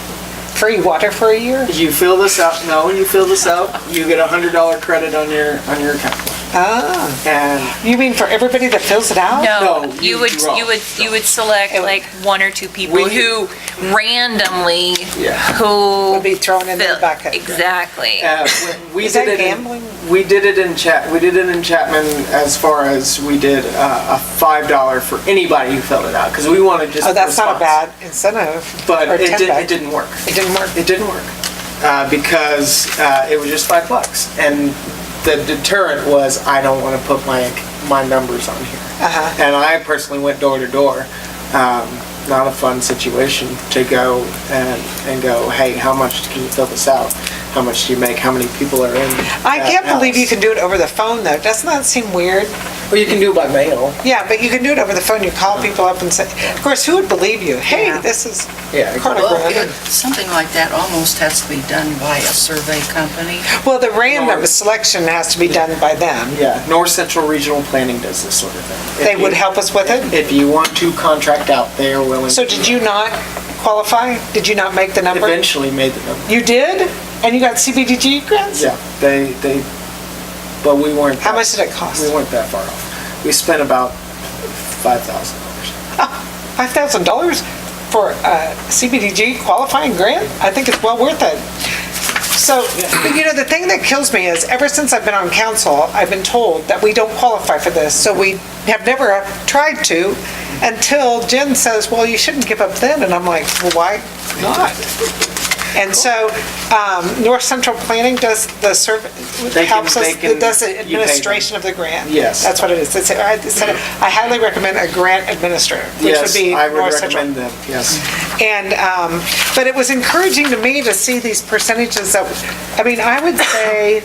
free water for a year? You fill this out, no, when you fill this out, you get a $100 credit on your account. Ah, And you mean for everybody that fills it out? No, No, you you would, draw. you would select like one or two people We- who randomly, Yeah. who. Would be thrown in the fill- bucket. Exactly. we Is did that it in- gambling? We did it in Chapman as far as we did a $5 for anybody who filled it out, because we wanted just. Oh, that's not a response. bad incentive. But Or it 10 didn't, bucks. it didn't work. It didn't work? It didn't work, because it was just $5. And the deterrent was, I don't want to put my numbers on here. Uh-huh. And I personally went door to door. Not a fun situation to go and go, hey, how much can you fill this out? How much do you make? How many people are in? I can't believe you house? can do it over the phone, though. Doesn't that seem weird? Well, you can do it by mail. Yeah, but you can do it over the phone. You call people up and say, of course, who would believe you? Hey, Yeah. this is Yeah. Carter Well, Brandon. something like that almost has to be done by a survey company. Well, the random North. selection has to be done by them. Yeah, North Central Regional Planning does this sort of thing. If They would you- help us with it? If you want to contract out, they are willing. So to did do you not qualify? Did you not make the that. number? Eventually made the number. You did? And you got CBDG grants? Yeah, but we weren't. How that- much did it cost? We weren't that far off. We spent about $5,000. $5,000 for a CBDG qualifying grant? I think it's well worth it. So, you know, the thing that kills me is ever since I've been on council, I've been told that we don't qualify for this. So we have never tried to until Jen says, well, you shouldn't give up then. And I'm like, well, why not? And so, North Central Planning does the They can- helps us, they can- does the you pay them. administration of the grant. Yes. That's what it is. I highly recommend a grant administrator, which would Yes, be I would North Central. recommend them, yes. And, but it was encouraging to me to see these percentages that, I mean, I would say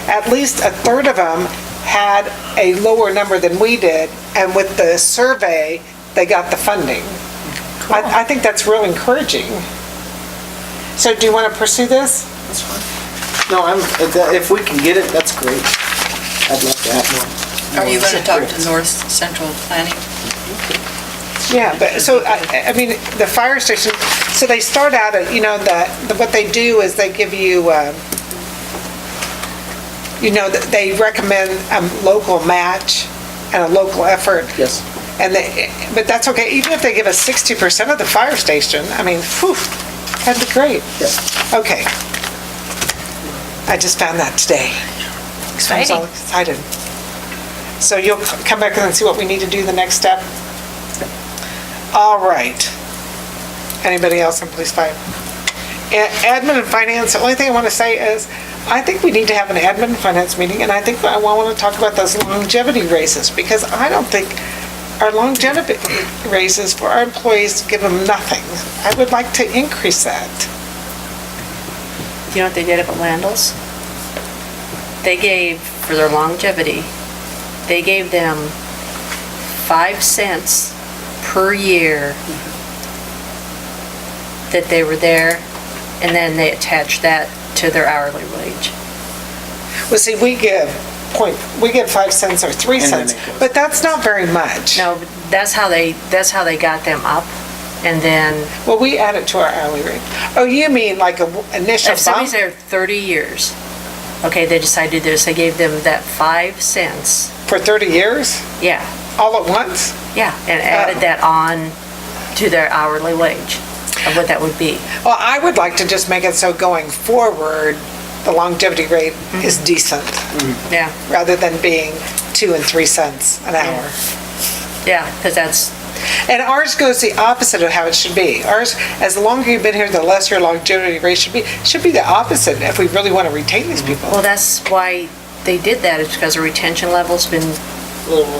at least a third of them had a lower number than we did, and with the survey, they got the funding. I think that's real encouraging. So do you want to pursue this? That's fine. No, if we can get it, that's great. I'd love to have more. Are you going to talk to grants. North Central Planning? Yeah, but, so, I mean, the fire station, so they start out at, you know, what they do is they give you, you know, they recommend a local match and a local effort. Yes. And but that's okay, even if they give us 60% of the fire station, I mean, whew, that'd be great. Okay. I just found that today. So I was all excited. So you'll come back and see what we need to do the next step? All right. Anybody else on police fire? Admin and finance, the only thing I want to say is, I think we need to have an admin and finance meeting, and I think I want to talk about those longevity raises, because I don't think our longevity raises for our employees give them nothing. I would like to increase that. You know what they did up at Landell's? They gave, for their longevity, they gave them 5 cents per year that they were there, and then they attached that to their hourly wage. Well, see, we give 5 cents or 3 And then cents, it goes- but that's not very much. No, but that's how they got them up, and then. Well, we add it to our hourly rate. Oh, you mean like a initial If somebody's bump? there 30 years, okay, they decided to do this, they gave them that 5 cents. For 30 years? Yeah. All at once? Yeah, and added that on to their hourly wage of what that would be. Well, I would like to just make it so going forward, the longevity rate is decent. Yeah. Rather than being 2 and 3 cents an hour. Yeah, because that's. And ours goes the opposite of how it should be. Ours, as the longer you've been here, the less your longevity rate should be. It should be the opposite if we really want to retain these people. Well, that's why they did that, is because the retention level's been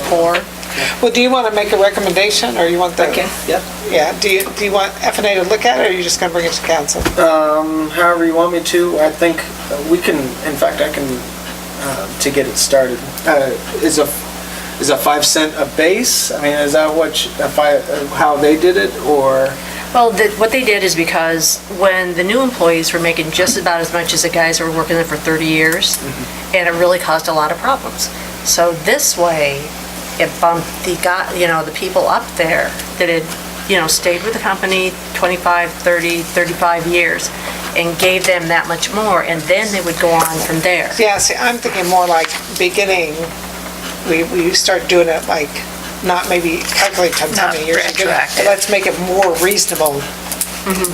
poor. Well, do you want to make a recommendation, or you want the? Yeah. Yeah, do you want FNA to look at it, or are you just going to bring it to council? However you want me to, I think we can, in fact, I can, to get it started. Is a 5 cent a base? I mean, is that how they did it, or? Well, what they did is because when the new employees were making just about as much as the guys who were working there for 30 years, and it really caused a lot of problems. So this way, it bumped the people up there that had, stayed with the company 25, 30, 35 years. and gave them that much more, and then they would go on from there. Yeah, see, I'm thinking more like beginning, we start doing it like, not maybe calculate times how many years. you give it, but let's make it more reasonable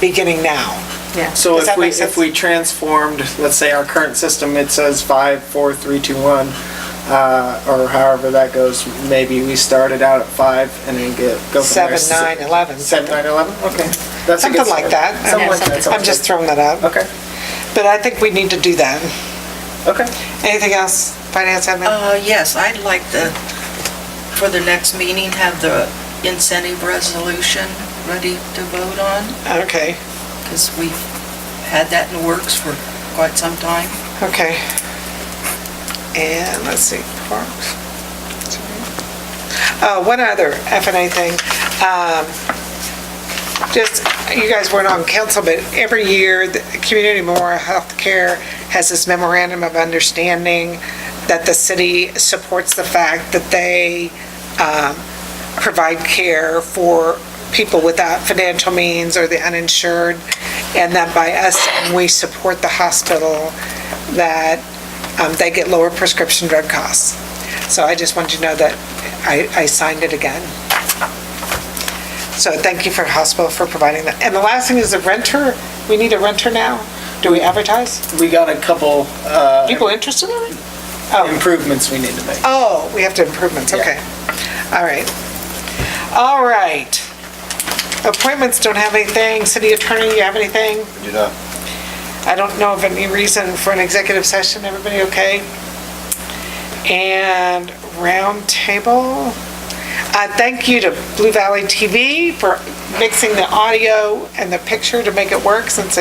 beginning now. Yeah. So Does that make if sense? we transformed, let's say our current system, it says 5, 4, 3, 2, 1, or however that goes, maybe we started out at 5 and then go from there. 7, 9, 11. 7, 9, 11, okay. That's a good Something like start. that. Something like that. I'm just throwing that out. Okay, But I think we need to do that. okay. Anything else, finance admin? Yes, I'd like to, for the next meeting, have the incentive resolution ready to vote on, Okay, because we've had that in the works for quite some time. okay. And let's see, parks. One other F&A thing. Just, you guys weren't on council, but every year, the Community Memorial Healthcare has this memorandum of understanding that the city supports the fact that they provide care for people without financial means or the uninsured, and that by us, and we support the hospital, that they get lower prescription drug costs. So I just wanted you to know that I signed it again. So thank you for hospital for providing that. And the last thing is a renter. We need a renter now. Do we advertise? We got a couple People interested in it? improvements we need to make. Oh, we have to improvements, okay. All right. All right. Appointments, don't have anything. City attorney, you have anything? Do not. I don't know of any reason for an executive session. Everybody okay? And round table. Thank you to Blue Valley TV for mixing the audio and the picture to make it work, since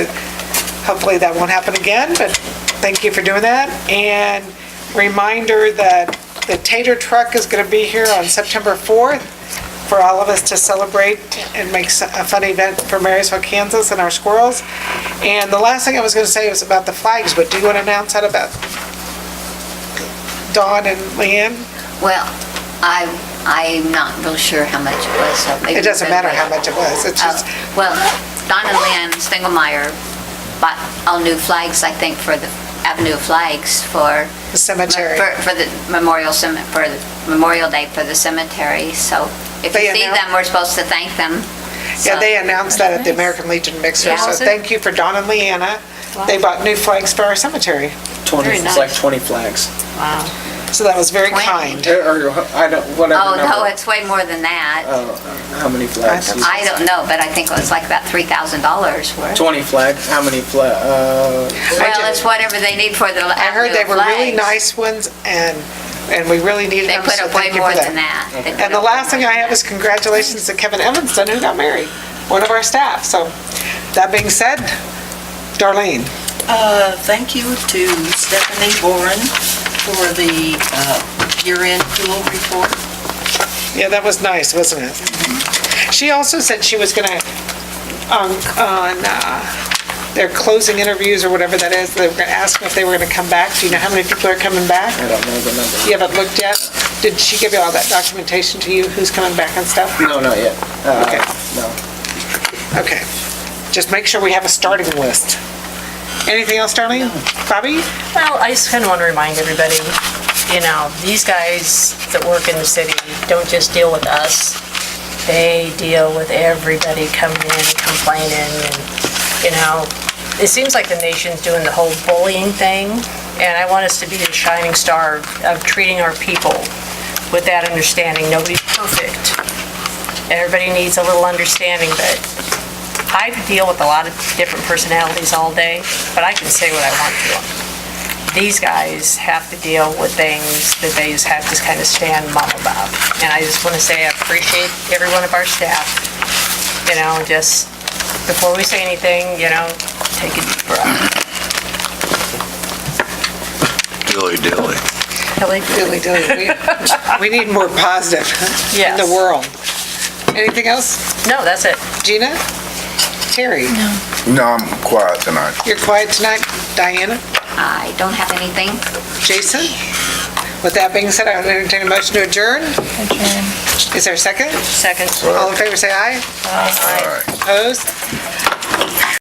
hopefully that won't happen again, but thank you for doing that. And reminder that the Tater Truck is going to be here on September 4th for all of us to celebrate and make a fun event for Marysville, Kansas, and our squirrels. And the last thing I was going to say was about the flags, but do you want to announce that about Dawn and Leanne? Well, I'm not real sure how much it was, so maybe. It doesn't matter how much it was, it's just, Well, Don and Leanne Stingelmeyer bought all new flags, I think, for the Avenue flags for. The cemetery. For the Memorial Day for the cemetery, so if They you see announced- them, we're supposed to thank them. yeah, they announced that at the American Legion Mixer, Yeah. so thank you for Dawn and Leanna. They bought new flags for our cemetery. 20, Very it's like nice. 20 flags. Wow. So that was very 20. kind. Or, I don't, whatever Oh, number. no, it's way more than that. How many flags? I don't know, but I think it was like about $3,000 worth. 20 flags, how many Well, it's whatever they need for the I heard Avenue they of were really Flags. nice ones, and we really needed They them, put so up way thank you more for than that. They put And the up way last thing more I than have is congratulations to Kevin Evanston, who got married, one of our staff. So, that being said, Darlene. Thank you to Stephanie Boren for the year-end pool report. Yeah, that was nice, wasn't it? She also said she was gonna, on their closing interviews or whatever that is, they were gonna ask them if they were gonna come back. Do you know how many people are coming back? I don't know the number. You haven't looked yet? Did she give you all that documentation to you, who's coming back and stuff? No, not yet. Okay. No. Okay. Just make sure we have a starting list. Anything else, Darlene? Bobby? Well, I just kind of want to remind everybody, these guys that work in the city don't just deal with us. They deal with everybody coming in and complaining, and, it seems like the nation's doing the whole bullying thing, and I want us to be the shining star of treating our people with that understanding. Nobody's perfect. Everybody needs a little understanding, but I deal with a lot of different personalities all day, but I can say what I want to them. These guys have to deal with things that they just have to kind of stand mum about. And I just want to say I appreciate every one of our staff. Just before we say anything, take a deep breath. Dilly dilly. Dilly dilly. We need more positive in the world. Anything else? No, that's it. Gina? Terry? No, I'm quiet tonight. You're quiet tonight? Diana? I don't have anything. Jason? With that being said, I would entertain a motion to adjourn. Is there a second? Second. All in favor, say aye. All right. Opposed?